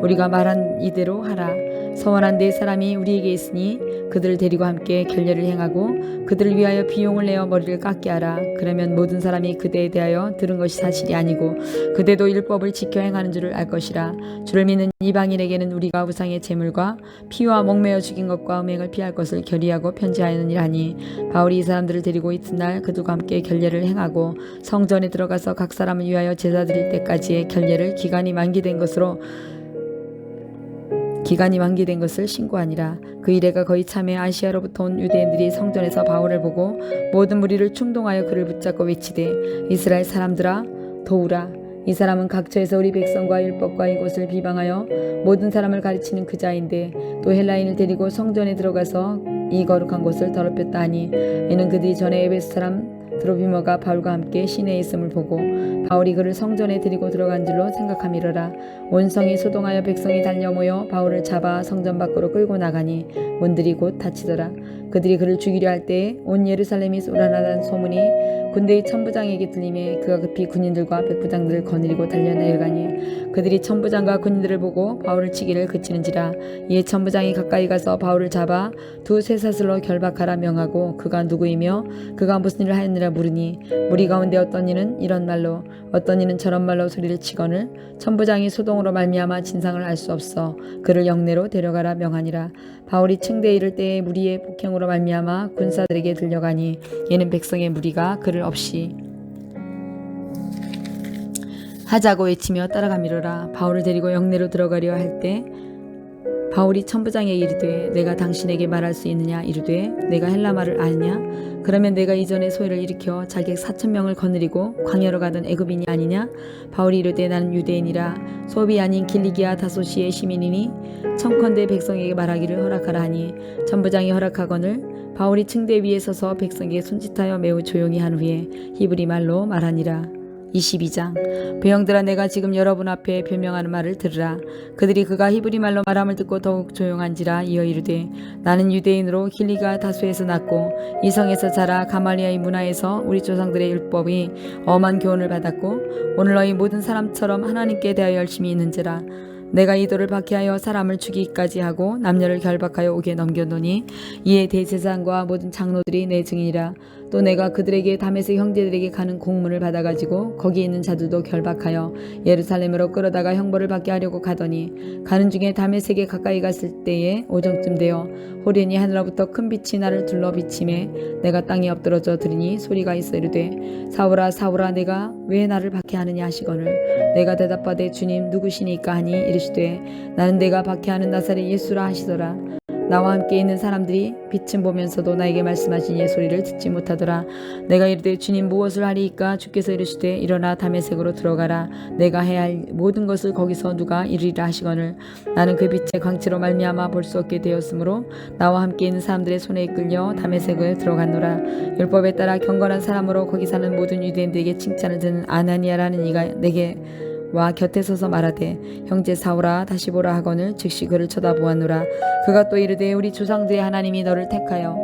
우리가 말한 이대로 하라. 서원한 4사람이 우리에게 있으니 그들을 데리고 함께 결례를 행하고 그들을 위하여 비용을 내어 머리를 깎게 하라. 그러면 모든 사람이 그대에 대하여 들은 것이 사실이 아니고 그대도 율법을 지켜 행하는 줄을 알 것이라. 주를 믿는 이방인에게는 우리가 우상의 제물과 피와 목매어 죽인 것과 음행을 피할 것을 결의하고 편지하였느니라 하니 바울이 이 사람들을 데리고 이튿날 그들과 함께 결례를 행하고 성전에 들어가서 각 사람을 위하여 제사 드릴 때까지의 결례를 기간이 만기된 것을 신고하니라. 그 이래가 거의 참에 아시아로부터 온 유대인들이 성전에서 바울을 보고 모든 무리를 충동하여 그를 붙잡고 외치되 이스라엘 사람들아 도우라. 이 사람은 각처에서 우리 백성과 율법과 이곳을 비방하여 모든 사람을 가르치는 그 자인데 또 헬라인을 데리고 성전에 들어가서 이 거룩한 곳을 더럽혔다 하니 이는 그들이 전에 에베소 사람 드로비머가 바울과 함께 시내에 있음을 보고 바울이 그를 성전에 데리고 들어간 줄로 생각함이러라. 온 성이 소동하여 백성이 달려 모여 바울을 잡아 성전 밖으로 끌고 나가니 문들이 곧 닫히더라. 그들이 그를 죽이려 할 때에 온 예루살렘이 쏘라나다는 소문이 군대의 천부장에게 들림에 그가 급히 군인들과 백부장들을 거느리고 달려내려가니 그들이 천부장과 군인들을 보고 바울을 치기를 그치는지라. 이에 천부장이 가까이 가서 바울을 잡아 두 쇠사슬로 결박하라 명하고 그가 누구이며 그가 무슨 일을 하였느라 물으니 무리 가운데 어떤 이는 이런 말로 어떤 이는 저런 말로 소리를 치거늘 천부장이 소동으로 말미암아 진상을 알 수 없어 그를 영내로 데려가라 명하니라. 바울이 층대에 이를 때에 무리의 폭행으로 말미암아 군사들에게 들려가니 이는 백성의 무리가 그를 없이 하자고 외치며 따라가미러라. 바울을 데리고 영내로 들어가려 할 때 바울이 천부장에게 이르되 내가 당신에게 말할 수 있느냐 이르되 내가 헬라 말을 아느냐 그러면 내가 이전에 소위를 일으켜 자객 4,000명을 거느리고 광야로 가던 애굽인이 아니냐. 바울이 이르되 나는 유대인이라 소비 아닌 길리기아 다소시의 시민이니 청컨대 백성에게 말하기를 허락하라 하니 천부장이 허락하거늘 바울이 층대 위에 서서 백성에게 손짓하여 매우 조용히 한 후에 히브리 말로 말하니라. 22장 배영들아 내가 지금 여러분 앞에 변명하는 말을 들으라. 그들이 그가 히브리 말로 말함을 듣고 더욱 조용한지라. 이어 이르되 나는 유대인으로 길리가 다수에서 났고 이성에서 자라 가말리아의 문화에서 우리 조상들의 율법이 엄한 교훈을 받았고 오늘 너희 모든 사람처럼 하나님께 대하여 열심히 있는지라. 내가 이도를 박해하여 사람을 죽이기까지 하고 남녀를 결박하여 옥에 넘겨놓으니 이에 대제사장과 모든 장로들이 내 증인이라. 또 내가 그들에게 다메섹 형제들에게 가는 공문을 받아가지고 거기 있는 자들도 결박하여 예루살렘으로 끌어다가 형벌을 받게 하려고 가더니 가는 중에 다메섹에 가까이 갔을 때에 오정쯤 되어 호련히 하늘로부터 큰 빛이 나를 둘러 비침에 내가 땅에 엎드러져 들으니 소리가 있어 이르되 사울아 사울아 내가 왜 나를 박해하느냐 하시거늘 내가 대답하되 주님 누구시니까 하니 이르시되 나는 내가 박해하는 나사렛 예수라 하시더라. 나와 함께 있는 사람들이 빛은 보면서도 나에게 말씀하신 예 소리를 듣지 못하더라. 내가 이르되 주님 무엇을 하리이까. 주께서 이르시되 일어나 다메섹으로 들어가라. 내가 해야 할 모든 것을 거기서 누가 이르리라 하시거늘 나는 그 빛의 광채로 말미암아 볼 수 없게 되었으므로 나와 함께 있는 사람들의 손에 이끌려 다메섹에 들어갔노라. 율법에 따라 경건한 사람으로 거기 사는 모든 유대인들에게 칭찬을 듣는 아나니아라는 이가 내게 와 곁에 서서 말하되 형제 사울아 다시 보라 하거늘 즉시 그를 쳐다보았노라. 그가 또 이르되 우리 조상들의 하나님이 너를 택하여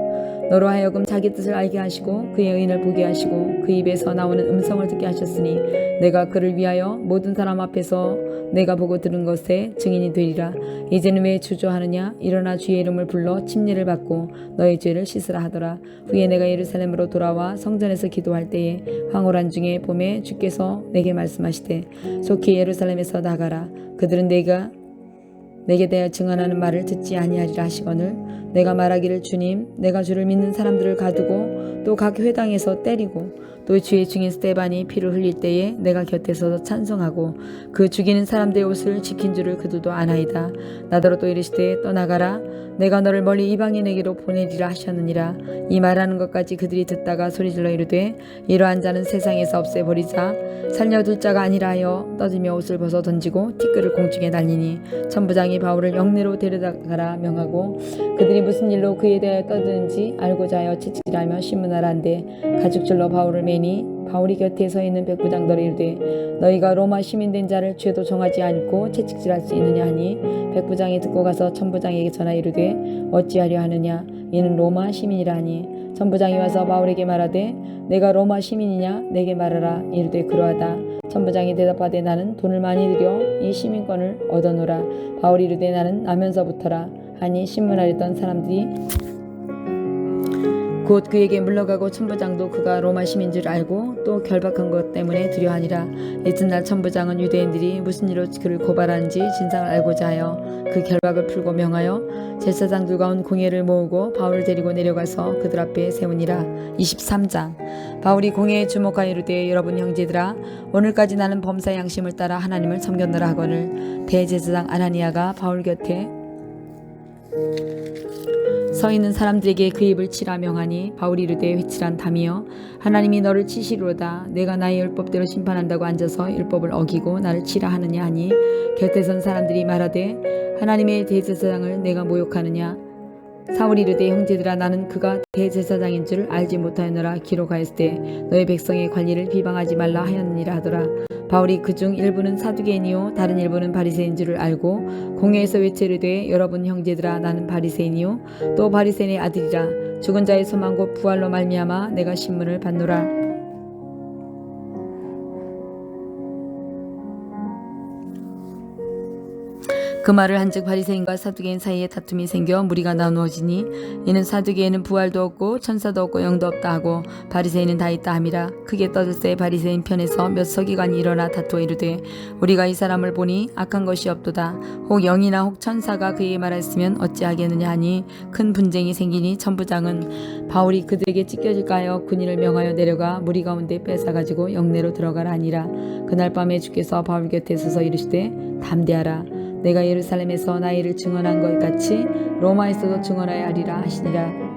너로 하여금 자기 뜻을 알게 하시고 그의 의인을 보게 하시고 그 입에서 나오는 음성을 듣게 하셨으니 내가 그를 위하여 모든 사람 앞에서 내가 보고 들은 것에 증인이 되리라. 이제는 왜 주저하느냐. 일어나 주의 이름을 불러 침례를 받고 너의 죄를 씻으라 하더라. 후에 내가 예루살렘으로 돌아와 성전에서 기도할 때에 황홀한 중에 봄에 주께서 내게 말씀하시되 속히 예루살렘에서 나가라. 그들은 내게 대하여 증언하는 말을 듣지 아니하리라 하시거늘 내가 말하기를 주님 내가 주를 믿는 사람들을 가두고 또 각 회당에서 때리고 또 주의 증인 스데반이 피를 흘릴 때에 내가 곁에서 찬송하고 그 죽이는 사람들의 옷을 지킨 줄을 그들도 아나이다. 나더러 또 이르시되 떠나가라. 내가 너를 멀리 이방인에게로 보내리라 하셨느니라. 이 말하는 것까지 그들이 듣다가 소리질러 이르되 이러한 자는 세상에서 없애버리자. 살려둘 자가 아니라 하여 떠들며 옷을 벗어 던지고 티끌을 공중에 날리니 천부장이 바울을 영내로 데려다가라 명하고 그들이 무슨 일로 그에 대하여 떠드는지 알고자 하여 채찍질하며 신문하라 한데 가죽줄로 바울을 매니 바울이 곁에 서 있는 백부장들이 이르되 너희가 로마 시민된 자를 죄도 정하지 않고 채찍질할 수 있느냐 하니 백부장이 듣고 가서 천부장에게 전하 이르되 어찌하려 하느냐. 이는 로마 시민이라 하니 천부장이 와서 바울에게 말하되 내가 로마 시민이냐 내게 말하라. 이르되 그러하다. 천부장이 대답하되 나는 돈을 많이 들여 이 시민권을 얻어노라. 바울이 이르되 나는 나면서부터라 하니 신문하려던 사람들이 곧 그에게 물러가고 천부장도 그가 로마 시민인 줄 알고 또 결박한 것 때문에 두려하니라. 이튿날 천부장은 유대인들이 무슨 일로 그를 고발하는지 진상을 알고자 하여 그 결박을 풀고 명하여 제사장들과 온 공회를 모으고 바울을 데리고 내려가서 그들 앞에 세우니라. 23장 바울이 공회에 주목하여 이르되 여러분 형제들아 오늘까지 나는 범사의 양심을 따라 하나님을 섬겼노라 하거늘 대제사장 아나니아가 바울 곁에 서 있는 사람들에게 그 입을 치라 명하니 바울이 이르되 회칠한 담이여 하나님이 너를 치시리로다. 내가 나의 율법대로 심판한다고 앉아서 율법을 어기고 나를 치라 하느냐 하니 곁에 선 사람들이 말하되 하나님의 대제사장을 내가 모욕하느냐. 사울이 이르되 형제들아 나는 그가 대제사장인 줄 알지 못하였노라. 기록하였을 때 너희 백성의 관리를 비방하지 말라 하였느니라 하더라. 바울이 그중 일부는 사두개인이요 다른 일부는 바리새인 줄을 알고 공회에서 외치르되 여러분 형제들아 나는 바리새인이요 또 바리새인의 아들이라. 죽은 자의 소망 곧 부활로 말미암아 내가 신문을 받노라. 그 말을 한즉 바리새인과 사두개인 사이에 다툼이 생겨 무리가 나누어지니 이는 사두개인은 부활도 없고 천사도 없고 영도 없다 하고 바리새인은 다 있다 함이라. 크게 떠들새 바리새인 편에서 몇 서기관이 일어나 다투어 이르되 우리가 이 사람을 보니 악한 것이 없도다. 혹 영이나 혹 천사가 그에게 말하였으면 어찌하겠느냐 하니 큰 분쟁이 생기니 천부장은 바울이 그들에게 찢겨질까 하여 군인을 명하여 내려가 무리 가운데 뺏어가지고 영내로 들어가라 하니라. 그날 밤에 주께서 바울 곁에 서서 이르시되 담대하라. 내가 예루살렘에서 나의 일을 증언한 것 같이 로마에서도 증언하여야 하리라 하시니라.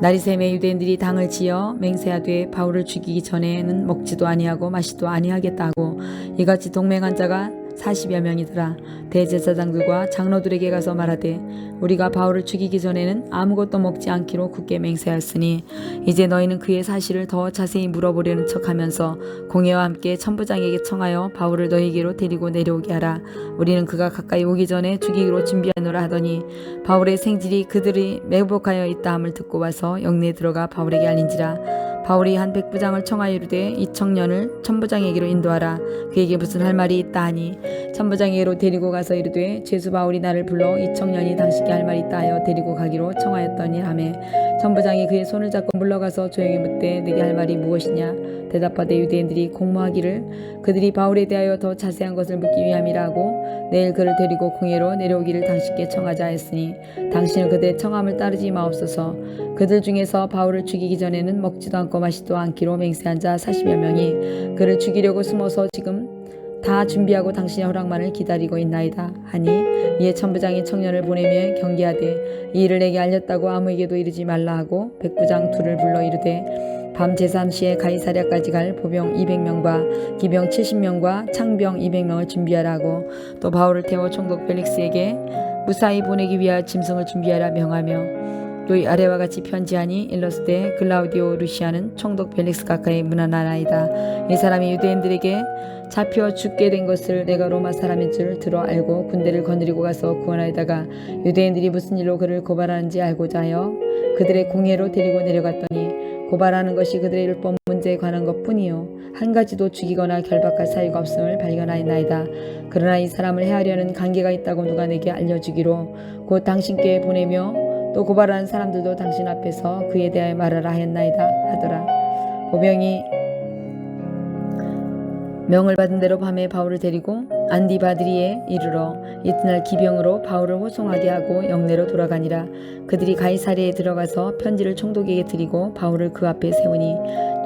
나리샘의 유대인들이 당을 지어 맹세하되 바울을 죽이기 전에는 먹지도 아니하고 마시도 아니하겠다 하고 이같이 동맹한 자가 40여 명이더라. 대제사장들과 장로들에게 가서 말하되 우리가 바울을 죽이기 전에는 아무것도 먹지 않기로 굳게 맹세하였으니 이제 너희는 그의 사실을 더 자세히 물어보려는 척하면서 공회와 함께 천부장에게 청하여 바울을 너희에게로 데리고 내려오게 하라. 우리는 그가 가까이 오기 전에 죽이기로 준비하노라 하더니 바울의 생질이 그들이 매복하여 있다 함을 듣고 와서 영내에 들어가 바울에게 알린지라. 바울이 한 백부장을 청하여 이르되 이 청년을 천부장에게로 인도하라. 그에게 무슨 할 말이 있다 하니 천부장에게로 데리고 가서 이르되 죄수 바울이 나를 불러 이 청년이 당신께 할 말이 있다 하여 데리고 가기로 청하였더니 하매 천부장이 그의 손을 잡고 물러가서 조용히 묻되 내게 할 말이 무엇이냐. 대답하되 유대인들이 공모하기를 그들이 바울에 대하여 더 자세한 것을 묻기 위함이라 하고 내일 그를 데리고 공회로 내려오기를 당신께 청하자 했으니 당신은 그들의 청함을 따르지 마옵소서. 그들 중에서 바울을 죽이기 전에는 먹지도 않고 마시지도 않기로 맹세한 자 40여 명이 그를 죽이려고 숨어서 지금 다 준비하고 당신의 허락만을 기다리고 있나이다 하니 이에 천부장이 청년을 보내며 경계하되 이 일을 내게 알렸다고 아무에게도 이르지 말라 하고 백부장 둘을 불러 이르되 밤 제3시에 가이사랴까지 갈 보병 200명과 기병 70명과 창병 200명을 준비하라 하고 또 바울을 태워 총독 벨릭스에게 무사히 보내기 위하여 짐승을 준비하라 명하며 또 이 아래와 같이 편지하니 일러스되 글라우디오 루시아는 총독 벨릭스 가까이 문안하나이다. 이 사람이 유대인들에게 잡혀 죽게 된 것을 내가 로마 사람인 줄 들어 알고 군대를 거느리고 가서 구원하다가 유대인들이 무슨 일로 그를 고발하는지 알고자 하여 그들의 공회로 데리고 내려갔더니 고발하는 것이 그들의 율법 문제에 관한 것뿐이요 한 가지도 죽이거나 결박할 사유가 없음을 발견하였나이다. 그러나 이 사람을 해하려는 관계가 있다고 누가 내게 알려주기로 곧 당신께 보내며 또 고발하는 사람들도 당신 앞에서 그에 대하여 말하라 하였나이다 하더라. 보병이 명을 받은 대로 밤에 바울을 데리고 안디바드리에 이르러 이튿날 기병으로 바울을 호송하게 하고 영내로 돌아가니라. 그들이 가이사랴에 들어가서 편지를 총독에게 드리고 바울을 그 앞에 세우니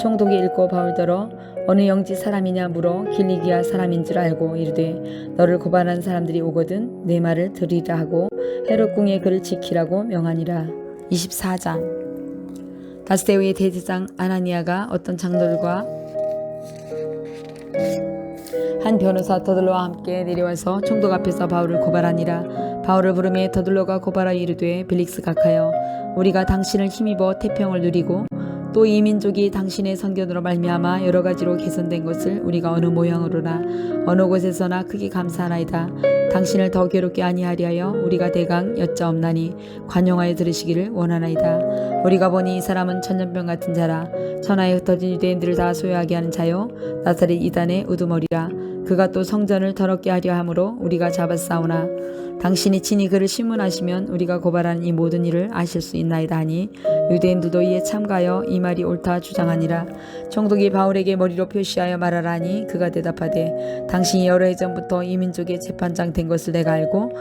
총독이 읽고 바울더러 어느 영지 사람이냐 물어 길리기아 사람인 줄 알고 이르되 너를 고발한 사람들이 오거든 내 말을 들으리라 하고 헤롯궁에 그를 지키라고 명하니라. 24장 다스데우의 대제사장 아나니아가 어떤 장로들과 한 변호사 더들로와 함께 내려와서 총독 앞에서 바울을 고발하니라. 바울을 부르매 더들로가 고발하여 이르되 벨릭스 각하여 우리가 당신을 힘입어 태평을 누리고 또 이 민족이 당신의 선견으로 말미암아 여러 가지로 개선된 것을 우리가 어느 모양으로나 어느 곳에서나 크게 감사하나이다. 당신을 더 괴롭게 아니하리하여 우리가 대강 여짜옵나니 관용하여 들으시기를 원하나이다. 우리가 보니 이 사람은 천년병 같은 자라 천하에 흩어진 유대인들을 다 소유하게 하는 자요 나사렛 이단의 우두머리라. 그가 또 성전을 더럽게 하려 함으로 우리가 잡았사오나 당신이 친히 그를 신문하시면 우리가 고발하는 이 모든 일을 아실 수 있나이다 하니 유대인들도 이에 참가하여 이 말이 옳다 주장하니라. 총독이 바울에게 머리로 표시하여 말하라 하니 그가 대답하되 당신이 여러 해 전부터 이 민족의 재판장 된 것을 내가 알고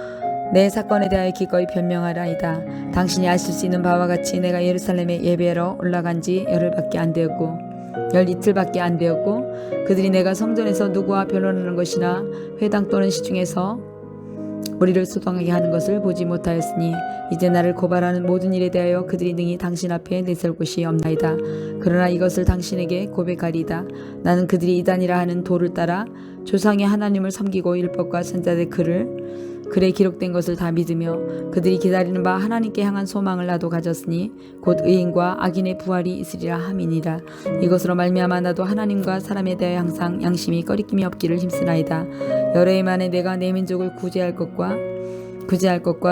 내 사건에 대하여 기꺼이 변명하라이다. 당신이 아실 수 있는 바와 같이 내가 예루살렘에 예배하러 올라간 지 열흘밖에 안 되었고 이틀밖에 안 되었고 그들이 내가 성전에서 누구와 변론하는 것이나 회당 또는 시중에서 우리를 소동하게 하는 것을 보지 못하였으니 이제 나를 고발하는 모든 일에 대하여 그들이 능히 당신 앞에 내세울 곳이 없나이다. 그러나 이것을 당신에게 고백하리이다. 나는 그들이 이단이라 하는 도를 따라 조상의 하나님을 섬기고 율법과 선자들의 글에 기록된 것을 다 믿으며 그들이 기다리는 바 하나님께 향한 소망을 나도 가졌으니 곧 의인과 악인의 부활이 있으리라 함이니라. 이것으로 말미암아 나도 하나님과 사람에 대하여 항상 양심이 꺼리낌이 없기를 힘쓰나이다. 여러 해 만에 내가 내 민족을 구제할 것과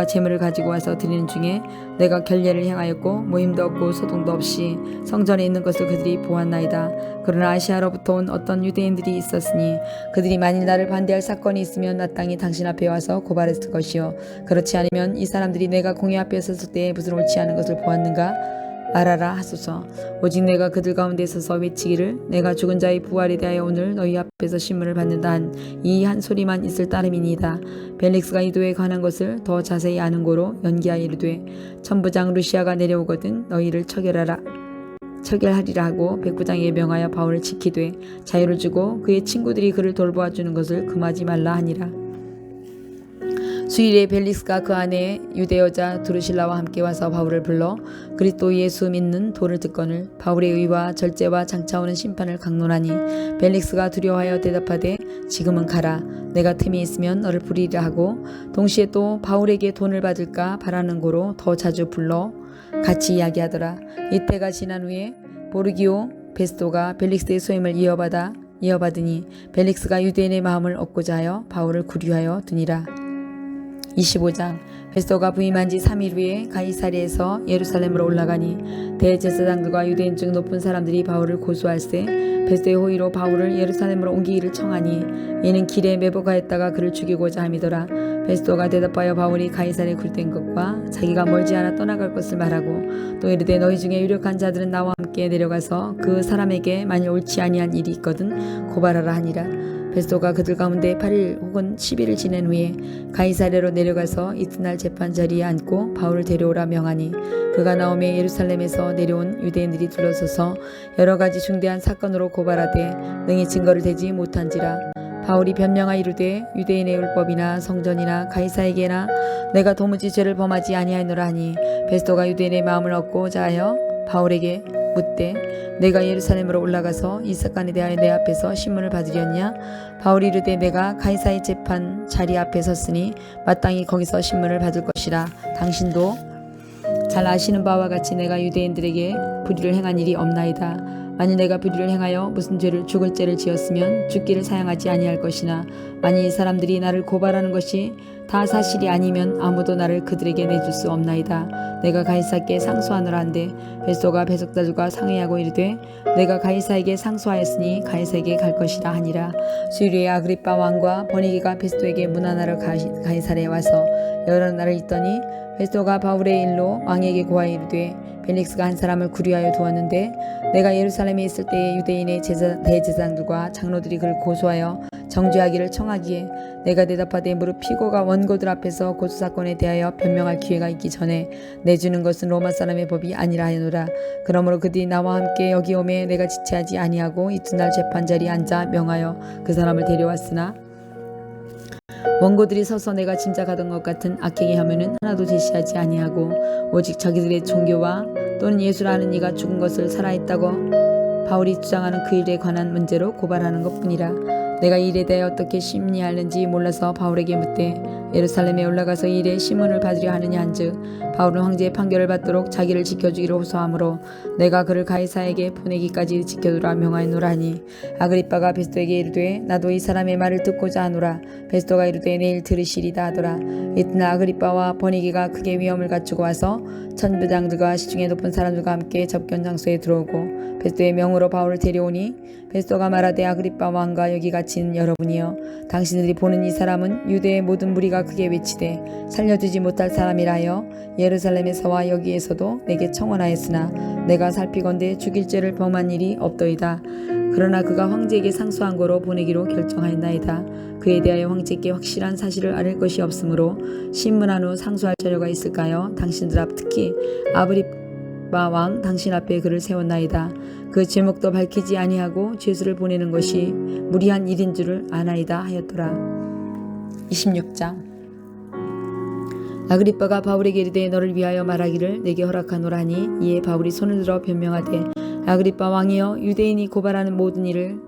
재물을 가지고 와서 드리는 중에 내가 결례를 행하였고 모임도 없고 소동도 없이 성전에 있는 것을 그들이 보았나이다. 그러나 아시아로부터 온 어떤 유대인들이 있었으니 그들이 만일 나를 반대할 사건이 있으면 마땅히 당신 앞에 와서 고발했을 것이요 그렇지 않으면 이 사람들이 내가 공회 앞에 섰을 때에 무슨 옳지 않은 것을 보았는가 말하라 하소서. 오직 내가 그들 가운데 서서 외치기를 내가 죽은 자의 부활에 대하여 오늘 너희 앞에서 신문을 받는다 한 이 한 소리만 있을 따름이니이다. 벨릭스가 이도에 관한 것을 더 자세히 아는 고로 연기하여 이르되 천부장 루시아가 내려오거든 너희를 처결하리라 하고 백부장에게 명하여 바울을 지키되 자유를 주고 그의 친구들이 그를 돌보아 주는 것을 금하지 말라 하니라. 수일에 벨릭스가 그 아내 유대 여자 두루실라와 함께 와서 바울을 불러 그리스도 예수 믿는 도를 듣거늘 바울의 의와 절제와 장차 오는 심판을 강론하니 벨릭스가 두려워하여 대답하되 지금은 가라. 내가 틈이 있으면 너를 부리리라 하고 동시에 또 바울에게 돈을 받을까 바라는 고로 더 자주 불러 같이 이야기하더라. 이때가 지난 후에 보르기오 베스토가 벨릭스의 소임을 이어받으니 벨릭스가 유대인의 마음을 얻고자 하여 바울을 구류하여 두니라. 25장 베스토가 부임한 지 3일 후에 가이사랴에서 예루살렘으로 올라가니 대제사장들과 유대인 중 높은 사람들이 바울을 고소할세 베스토의 호의로 바울을 예루살렘으로 옮기기를 청하니 이는 길에 매복하였다가 그를 죽이고자 함이더라. 베스토가 대답하여 바울이 가이사랴에 굴된 것과 자기가 멀지 않아 떠나갈 것을 말하고 또 이르되 너희 중에 유력한 자들은 나와 함께 내려가서 그 사람에게 만일 옳지 아니한 일이 있거든 고발하라 하니라. 베스토가 그들 가운데 8일 혹은 10일을 지낸 후에 가이사랴로 내려가서 이튿날 재판 자리에 앉고 바울을 데려오라 명하니 그가 나오매 예루살렘에서 내려온 유대인들이 둘러서서 여러 가지 중대한 사건으로 고발하되 능히 증거를 대지 못한지라. 바울이 변명하여 이르되 유대인의 율법이나 성전이나 가이사에게나 내가 도무지 죄를 범하지 아니하노라 하니 베스토가 유대인의 마음을 얻고자 하여 바울에게 묻되 내가 예루살렘으로 올라가서 이 사건에 대하여 내 앞에서 신문을 받으렸냐? 바울이 이르되 내가 가이사의 재판 자리 앞에 섰으니 마땅히 거기서 신문을 받을 것이라. 당신도 잘 아시는 바와 같이 내가 유대인들에게 불의를 행한 일이 없나이다. 만일 내가 불의를 행하여 무슨 죄를 죽을 죄를 지었으면 죽기를 사양하지 아니할 것이나 만일 이 사람들이 나를 고발하는 것이 다 사실이 아니면 아무도 나를 그들에게 내줄 수 없나이다. 내가 가이사께 상소하노라 한데 베스토가 배석자들과 상의하고 이르되 내가 가이사에게 상소하였으니 가이사에게 갈 것이라 하니라. 수일에 아그리빠 왕과 버니게가 베스토에게 문안하러 가이사랴에 와서 여러 날을 있더니 베스토가 바울의 일로 왕에게 고하여 이르되 벨릭스가 한 사람을 구류하여 두었는데 내가 예루살렘에 있을 때에 유대인의 대제사장들과 장로들이 그를 고소하여 정죄하기를 청하기에 내가 대답하되 무릇 피고가 원고들 앞에서 고소사건에 대하여 변명할 기회가 있기 전에 내주는 것은 로마 사람의 법이 아니라 하노라. 그러므로 그들이 나와 함께 여기 오매 내가 지체하지 아니하고 이튿날 재판자리에 앉아 명하여 그 사람을 데려왔으나 원고들이 서서 내가 짐작하던 것 같은 악행의 혐의는 하나도 제시하지 아니하고 오직 자기들의 종교와 또는 예수라 하는 이가 죽은 것을 살아있다고 바울이 주장하는 그 일에 관한 문제로 고발하는 것뿐이라. 내가 이 일에 대해 어떻게 심리하는지 몰라서 바울에게 묻되 예루살렘에 올라가서 이 일에 신문을 받으려 하느냐 한즉 바울은 황제의 판결을 받도록 자기를 지켜주기로 호소하므로 내가 그를 가이사에게 보내기까지 지켜두라 명하노라 하니 아그리빠가 베스토에게 이르되 나도 이 사람의 말을 듣고자 하노라. 베스토가 이르되 내일 들으시리다 하더라. 이튿날 아그리빠와 버니게가 크게 위험을 갖추고 와서 천부장들과 시중에 높은 사람들과 함께 접견 장소에 들어오고 베스토의 명으로 바울을 데려오니 베스토가 말하되 아그리빠 왕과 여기 갇힌 여러분이여 당신들이 보는 이 사람은 유대의 모든 무리가 크게 외치되 살려두지 못할 사람이라 하여 예루살렘에서와 여기에서도 내게 청원하였으나 내가 살피건대 죽일 죄를 범한 일이 없더이다. 그러나 그가 황제에게 상소한 거로 보내기로 결정하였나이다. 그에 대하여 황제께 확실한 사실을 아릴 것이 없으므로 신문한 후 상소할 자료가 있을까요? 당신들 앞 특히 아그리빠 왕 당신 앞에 그를 세웠나이다. 그 제목도 밝히지 아니하고 죄수를 보내는 것이 무리한 일인 줄을 아나이다 하였더라. 26장 아그리빠가 바울에게 이르되 너를 위하여 말하기를 내게 허락하노라 하니 이에 바울이 손을 들어 변명하되 아그리빠 왕이여 유대인이 고발하는 모든 일을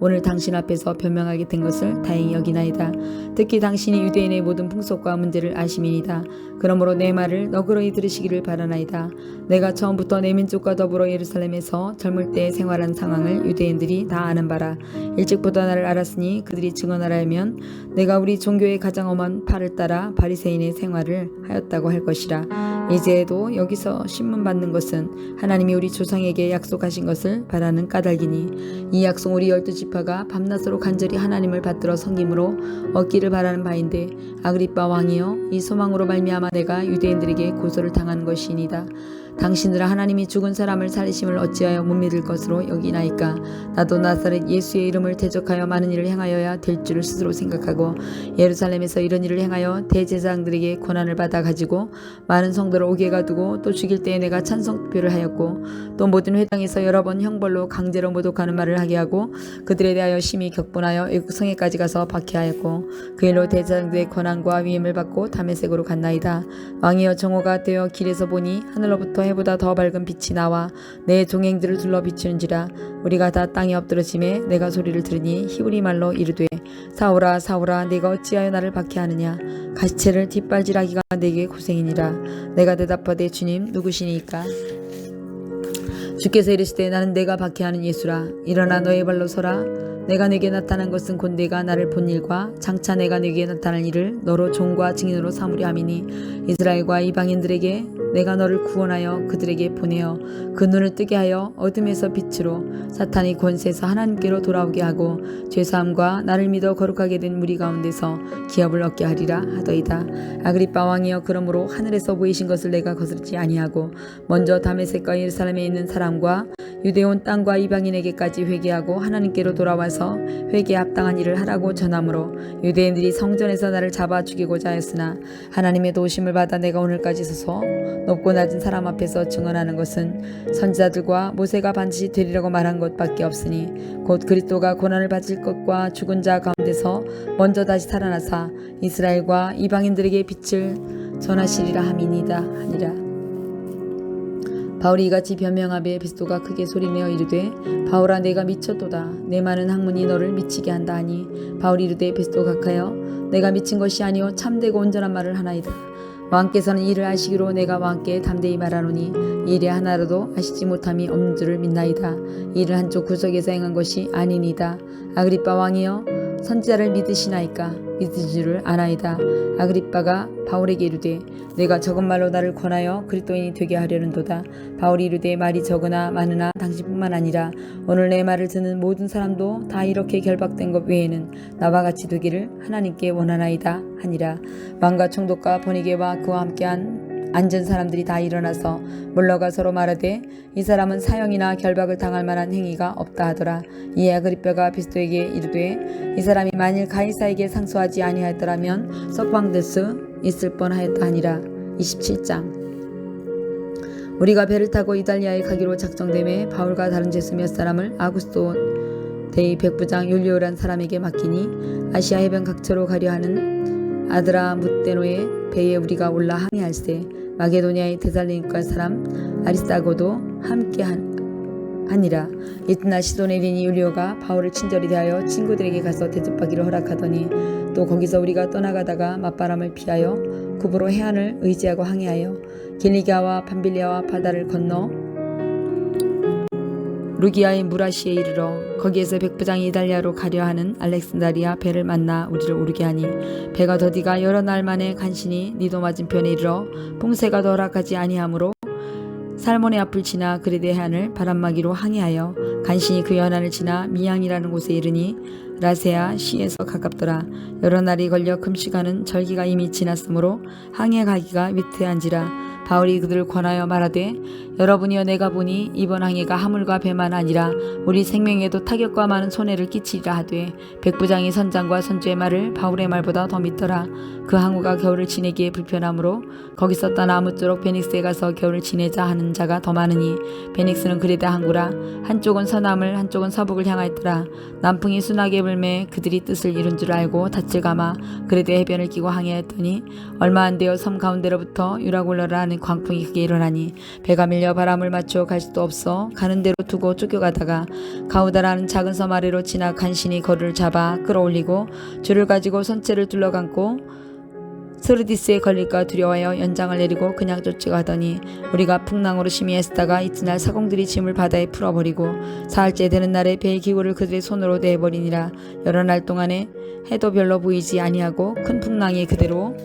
오늘 당신 앞에서 변명하게 된 것을 다행히 여기나이다. 특히 당신이 유대인의 모든 풍속과 문제를 아심이니이다. 그러므로 내 말을 너그러이 들으시기를 바라나이다. 내가 처음부터 내 민족과 더불어 예루살렘에서 젊을 때 생활한 상황을 유대인들이 다 아는 바라. 일찍부터 나를 알았으니 그들이 증언하라면 내가 우리 종교의 가장 엄한 팔을 따라 바리새인의 생활을 하였다고 할 것이라. 이제도 여기서 신문 받는 것은 하나님이 우리 조상에게 약속하신 것을 바라는 까닭이니 이 약속 우리 12지파가 밤낮으로 간절히 하나님을 받들어 섬김으로 얻기를 바라는 바인데 아그리빠 왕이여 이 소망으로 말미암아 내가 유대인들에게 고소를 당한 것이니이다. 당신들은 하나님이 죽은 사람을 살리심을 어찌하여 못 믿을 것으로 여기나이까. 나도 나사렛 예수의 이름을 대적하여 많은 일을 행하여야 될 줄을 스스로 생각하고 예루살렘에서 이런 일을 행하여 대제사장들에게 권한을 받아 가지고 많은 성도를 오게 가두고 또 죽일 때에 내가 찬성투표를 하였고 또 모든 회당에서 여러 번 형벌로 강제로 모독하는 말을 하게 하고 그들에 대하여 심히 격분하여 애국 성에까지 가서 박해하였고 그 일로 대제사장들의 권한과 위임을 받고 다메섹으로 갔나이다. 왕이여 정오가 되어 길에서 보니 하늘로부터 해보다 더 밝은 빛이 나와 내 종행들을 둘러 비추는지라. 우리가 다 땅에 엎드러짐에 내가 소리를 들으니 히브리 말로 이르되 사울아 사울아 내가 어찌하여 나를 박해하느냐. 가시채를 뒷발질하기가 내게 고생이니라. 내가 대답하되 주님 누구시니까. 주께서 이르시되 나는 내가 박해하는 예수라. 일어나 너의 발로 서라. 내가 내게 나타난 것은 곧 내가 나를 본 일과 장차 내가 내게 나타날 일을 너로 종과 증인으로 삼으려 함이니 이스라엘과 이방인들에게 내가 너를 구원하여 그들에게 보내어 그 눈을 뜨게 하여 어둠에서 빛으로 사탄의 권세에서 하나님께로 돌아오게 하고 죄사함과 나를 믿어 거룩하게 된 무리 가운데서 기업을 얻게 하리라 하더이다. 아그리빠 왕이여 그러므로 하늘에서 보이신 것을 내가 거스르지 아니하고 먼저 다메섹과 예루살렘에 있는 사람과 유대 온 땅과 이방인에게까지 회개하고 하나님께로 돌아와서 회개에 합당한 일을 하라고 전하므로 유대인들이 성전에서 나를 잡아 죽이고자 하였으나 하나님의 도우심을 받아 내가 오늘까지 서서 높고 낮은 사람 앞에서 증언하는 것은 선지자들과 모세가 반드시 되리라고 말한 것밖에 없으니 곧 그리스도가 고난을 받을 것과 죽은 자 가운데서 먼저 다시 살아나사 이스라엘과 이방인들에게 빛을 전하시리라 함이니이다 하니라. 바울이 이같이 변명하되 베스도가 크게 소리내어 이르되 바울아 내가 미쳤도다. 내 많은 학문이 너를 미치게 한다 하니 바울이 이르되 베스도 각하여 내가 미친 것이 아니요 참되고 온전한 말을 하나이다. 왕께서는 이를 아시기로 내가 왕께 담대히 말하노니 이 일에 하나라도 아시지 못함이 없는 줄을 믿나이다. 이 일을 한쪽 구석에서 행한 것이 아니니이다. 아그리빠 왕이여 선지자를 믿으시나이까. 믿으실 줄을 아나이다. 아그리빠가 바울에게 이르되 내가 적은 말로 나를 권하여 그리스도인이 되게 하려는도다. 바울이 이르되 말이 적으나 많으나 당신뿐만 아니라 오늘 내 말을 듣는 모든 사람도 다 이렇게 결박된 것 외에는 나와 같이 되기를 하나님께 원하나이다 하니라. 왕과 총독과 보니게와 그와 함께한 앉은 사람들이 다 일어나서 물러가 서로 말하되 이 사람은 사형이나 결박을 당할 만한 행위가 없다 하더라. 이에 아그리빠가 베스도에게 이르되 이 사람이 만일 가이사에게 상소하지 아니하였더라면 석방될 수 있을 뻔하였다 하니라. 27장. 우리가 배를 타고 이달리아에 가기로 작정됨에 바울과 다른 죄수 몇 사람을 아구스도 대의 백부장 율리오란 사람에게 맡기니 아시아 해변 각처로 가려 하는 아드라무테노의 배에 우리가 올라 항해할세 마게도니아의 데살로니가 사람 아리스타고도 함께 하니라. 이튿날 시돈에 이르니 율리오가 바울을 친절히 대하여 친구들에게 가서 대접하기를 허락하더니 또 거기서 우리가 떠나가다가 맞바람을 피하여 굽으로 해안을 의지하고 항해하여 길리기아와 밤빌리아와 바다를 건너 루기아의 무라시에 이르러 거기에서 백부장이 이달리아로 가려 하는 알렉산드리아 배를 만나 우리를 오르게 하니 배가 더디가 여러 날 만에 간신히 니도 맞은편에 이르러 풍세가 더 허락하지 아니하므로 살몬의 앞을 지나 그레데 해안을 바람막이로 항해하여 간신히 그 연안을 지나 미양이라는 곳에 이르니 라세아 시에서 가깝더라. 여러 날이 걸려 금시가는 절기가 이미 지났으므로 항해 가기가 위태한지라. 바울이 그들을 권하여 말하되 여러분이여 내가 보니 이번 항해가 하물과 배만 아니라 우리 생명에도 타격과 많은 손해를 끼치리라 하되 백부장이 선장과 선주의 말을 바울의 말보다 더 믿더라. 그 항구가 겨울을 지내기에 불편하므로 거기서 떠나 아무쪼록 베닉스에 가서 겨울을 지내자 하는 자가 더 많으니 베닉스는 그레데 항구라. 한쪽은 서남을 한쪽은 서북을 향하였더라. 남풍이 순하게 불매 그들이 뜻을 이룬 줄 알고 닻을 감아 그레데 해변을 끼고 항해했더니 얼마 안 되어 섬 가운데로부터 유라굴러라 하는 광풍이 크게 일어나니 배가 밀려 바람을 맞춰 갈 수도 없어 가는 대로 두고 쫓겨가다가 가우다라는 작은 섬 아래로 지나 간신히 거리를 잡아 끌어올리고 줄을 가지고 선체를 둘러감고 스르디스에 걸릴까 두려워하여 연장을 내리고 그냥 쫓아가더니 우리가 풍랑으로 심히 애쓰다가 이튿날 사공들이 짐을 바다에 풀어버리고 사흘째 되는 날에 배의 기구를 그들의 손으로 내버리니라. 여러 날 동안에 해도 별로 보이지 아니하고 큰 풍랑이 그대로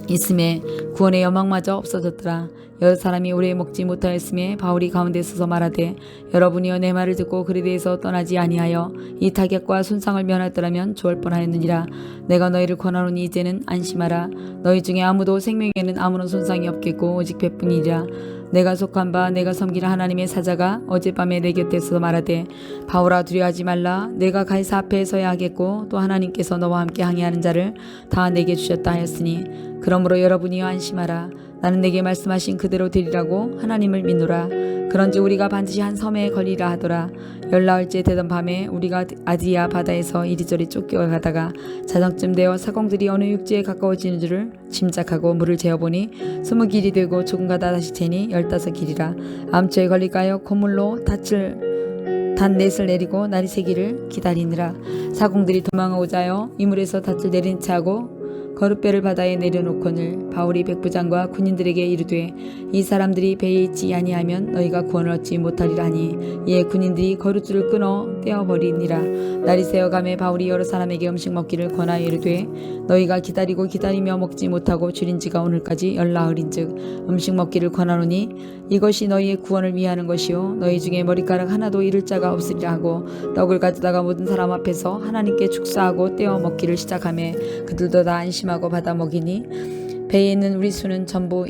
있음에 구원의 여망마저 없어졌더라. 여러 사람이 오래 먹지 못하였음에 바울이 가운데 서서 말하되 여러분이여 내 말을 듣고 그레데에서 떠나지 아니하여 이 타격과 손상을 면하였더라면 좋을 뻔하였느니라. 내가 너희를 권하노니 이제는 안심하라. 너희 중에 아무도 생명에는 아무런 손상이 없겠고 오직 배뿐이라. 내가 속한 바 내가 섬기는 하나님의 사자가 어젯밤에 내 곁에서 말하되 바오라 두려워하지 말라. 내가 가이사 앞에 서야 하겠고 또 하나님께서 너와 함께 항해하는 자를 다 내게 주셨다 하였으니 그러므로 여러분이여 안심하라. 나는 내게 말씀하신 그대로 되리라고 하나님을 믿노라. 그런지 우리가 반드시 한 섬에 걸리라 하더라. 열나흘째 되던 밤에 우리가 아디야 바다에서 이리저리 쫓겨가다가 자정쯤 되어 사공들이 어느 육지에 가까워지는 줄을 짐작하고 물을 재어보니 20길이 되고 조금 가다 다시 재니 15길이라. 암초에 걸릴까요? 고물로 단 넷을 내리고 날이 새기를 기다리느라. 사공들이 도망하고자여 이물에서 닻을 내린 채하고 거룻배를 바다에 내려놓거늘 바울이 백부장과 군인들에게 이르되 이 사람들이 배에 있지 아니하면 너희가 구원을 얻지 못하리라 하니 이에 군인들이 거룻줄을 끊어 떼어버리니라. 날이 새어가매 바울이 여러 사람에게 음식 먹기를 권하여 이르되 너희가 기다리며 먹지 못하고 줄인 지가 오늘까지 열나흘인즉 음식 먹기를 권하노니 이것이 너희의 구원을 위하는 것이요 너희 중에 머리카락 하나도 잃을 자가 없으리라 하고 떡을 가져다가 모든 사람 앞에서 하나님께 축사하고 떼어 먹기를 시작하매 그들도 다 안심하고 받아 먹이니 배에 있는 우리 수는 전부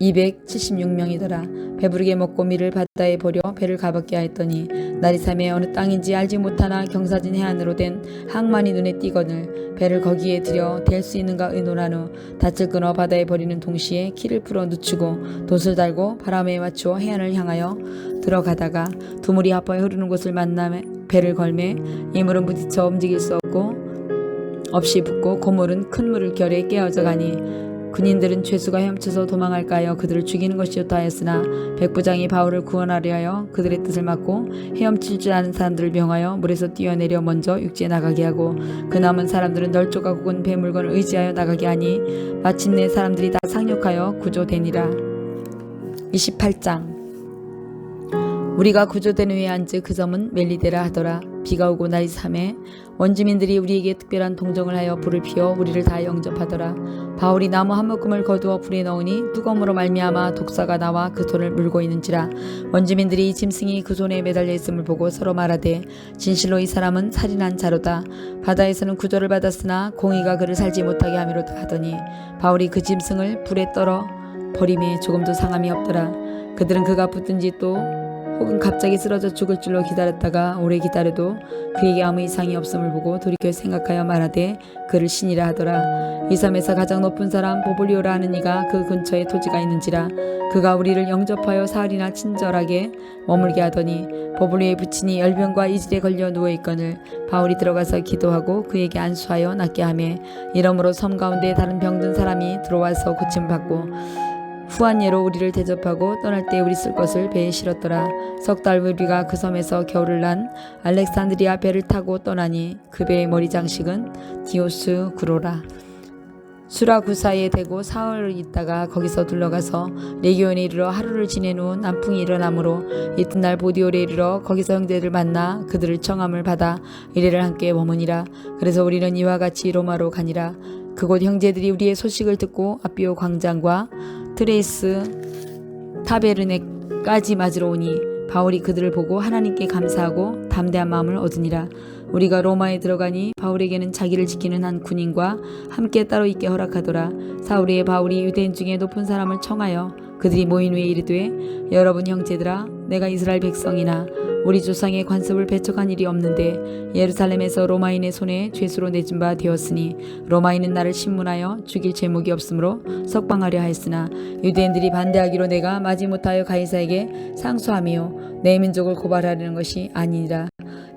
276명이더라. 배부르게 먹고 밀을 바다에 버려 배를 가볍게 하였더니 날이 새매 어느 땅인지 알지 못하나 경사진 해안으로 된 항만이 눈에 띄거늘 배를 거기에 들여 댈 수 있는가 의논한 후 닻을 끊어 바다에 버리는 동시에 키를 풀어 늦추고 돛을 달고 바람에 맞추어 해안을 향하여 들어가다가 두물이 합하여 흐르는 곳을 만나 배를 걸매 이물은 부딪혀 움직일 수 없이 붙고 고물은 큰 물을 결에 깨어져 가니 군인들은 죄수가 헤엄쳐서 도망할까 하여 그들을 죽이는 것이 좋다 하였으나 백부장이 바울을 구원하려 하여 그들의 뜻을 막고 헤엄칠 줄 아는 사람들을 명하여 물에서 뛰어내려 먼저 육지에 나가게 하고 그 남은 사람들은 널조각 혹은 배 물건을 의지하여 나가게 하니 마침내 사람들이 다 상륙하여 구조되니라. 28장. 우리가 구조된 후에 앉은 그 섬은 멜리데라 하더라. 비가 오고 날이 새매 원주민들이 우리에게 특별한 동정을 하여 불을 피워 우리를 다 영접하더라. 바울이 나무 한 묶음을 거두어 불에 넣으니 뜨거움으로 말미암아 독사가 나와 그 손을 물고 있는지라. 원주민들이 이 짐승이 그 손에 매달려 있음을 보고 서로 말하되 진실로 이 사람은 살인한 자로다. 바다에서는 구조를 받았으나 공의가 그를 살지 못하게 함이로다 하더니 바울이 그 짐승을 불에 떨어 버림에 조금도 상함이 없더라. 그들은 그가 붙든지 또 혹은 갑자기 쓰러져 죽을 줄로 기다렸다가 오래 기다려도 그에게 아무 이상이 없음을 보고 돌이켜 생각하여 말하되 그를 신이라 하더라. 이 섬에서 가장 높은 사람 보블리오라 하는 이가 그 근처에 토지가 있는지라. 그가 우리를 영접하여 사흘이나 친절하게 머물게 하더니 보블리오의 부친이 열병과 이질에 걸려 누워있거늘 바울이 들어가서 기도하고 그에게 안수하여 낫게 하매 이러므로 섬 가운데 다른 병든 사람이 들어와서 고침을 받고 후한 예로 우리를 대접하고 떠날 때 우리 쓸 것을 배에 실었더라. 석 달 후 우리가 그 섬에서 겨울을 난 알렉산드리아 배를 타고 떠나니 그 배의 머리 장식은 디오스 구로라. 수라구사에 대고 사흘을 있다가 거기서 둘러가서 레기온에 이르러 하루를 지낸 후 남풍이 일어나므로 이튿날 보디올에 이르러 거기서 형제들 만나 그들을 청함을 받아 이래를 함께 머무니라. 그래서 우리는 이와 같이 로마로 가니라. 그곳 형제들이 우리의 소식을 듣고 아비오 광장과 트레이스 타베르네까지 맞으러 오니 바울이 그들을 보고 하나님께 감사하고 담대한 마음을 얻으니라. 우리가 로마에 들어가니 바울에게는 자기를 지키는 한 군인과 함께 따로 있게 허락하더라. 사울이의 바울이 유대인 중에 높은 사람을 청하여 그들이 모인 후에 이르되 여러분 형제들아 내가 이스라엘 백성이나 우리 조상의 관습을 배척한 일이 없는데 예루살렘에서 로마인의 손에 죄수로 내준 바 되었으니 로마인은 나를 신문하여 죽일 제목이 없으므로 석방하려 하였으나 유대인들이 반대하기로 내가 마지못하여 가이사에게 상소하며 내 민족을 고발하려는 것이 아니니라.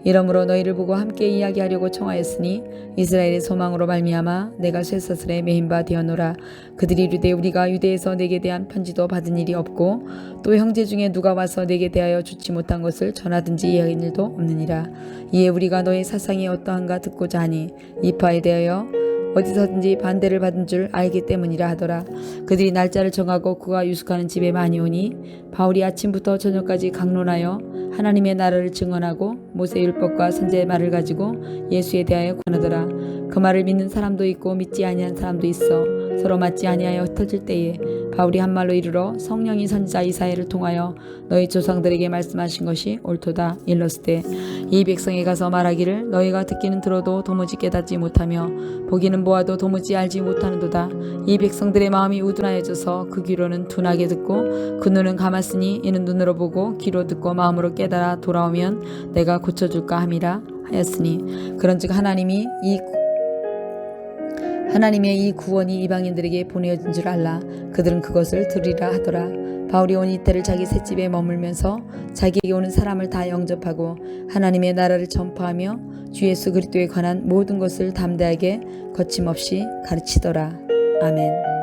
이러므로 너희를 보고 함께 이야기하려고 청하였으니 이스라엘의 소망으로 말미암아 내가 쇠사슬에 매인 바 되었노라. 그들이 이르되 우리가 유대에서 내게 대한 편지도 받은 일이 없고 또 형제 중에 누가 와서 내게 대하여 좋지 못한 것을 전하든지 이야기한 일도 없느니라. 이에 우리가 너의 사상이 어떠한가 듣고자 하니 이파에 대하여 어디서든지 반대를 받은 줄 알기 때문이라 하더라. 그들이 날짜를 정하고 그가 유숙하는 집에 많이 오니 바울이 아침부터 저녁까지 강론하여 하나님의 나라를 증언하고 모세 율법과 선지의 말을 가지고 예수에 대하여 권하더라. 그 말을 믿는 사람도 있고 믿지 아니한 사람도 있어 서로 맞지 아니하여 흩어질 때에 바울이 한 말로 이르러 성령이 선지자 이사야를 통하여 너희 조상들에게 말씀하신 것이 옳도다 일렀으되 이 백성에 가서 말하기를 너희가 듣기는 들어도 도무지 깨닫지 못하며 보기는 보아도 도무지 알지 못하는도다. 이 백성들의 마음이 우둔하여져서 그 귀로는 둔하게 듣고 그 눈은 감았으니 이는 눈으로 보고 귀로 듣고 마음으로 깨달아 돌아오면 내가 고쳐줄까 함이라 하였으니 그런즉 하나님의 이 구원이 이방인들에게 보내어진 줄 알라. 그들은 그것을 들으리라 하더라. 바울이 온 이태를 자기 셋집에 머물면서 자기에게 오는 사람을 다 영접하고 하나님의 나라를 전파하며 주 예수 그리스도에 관한 모든 것을 담대하게 거침없이 가르치더라. 아멘.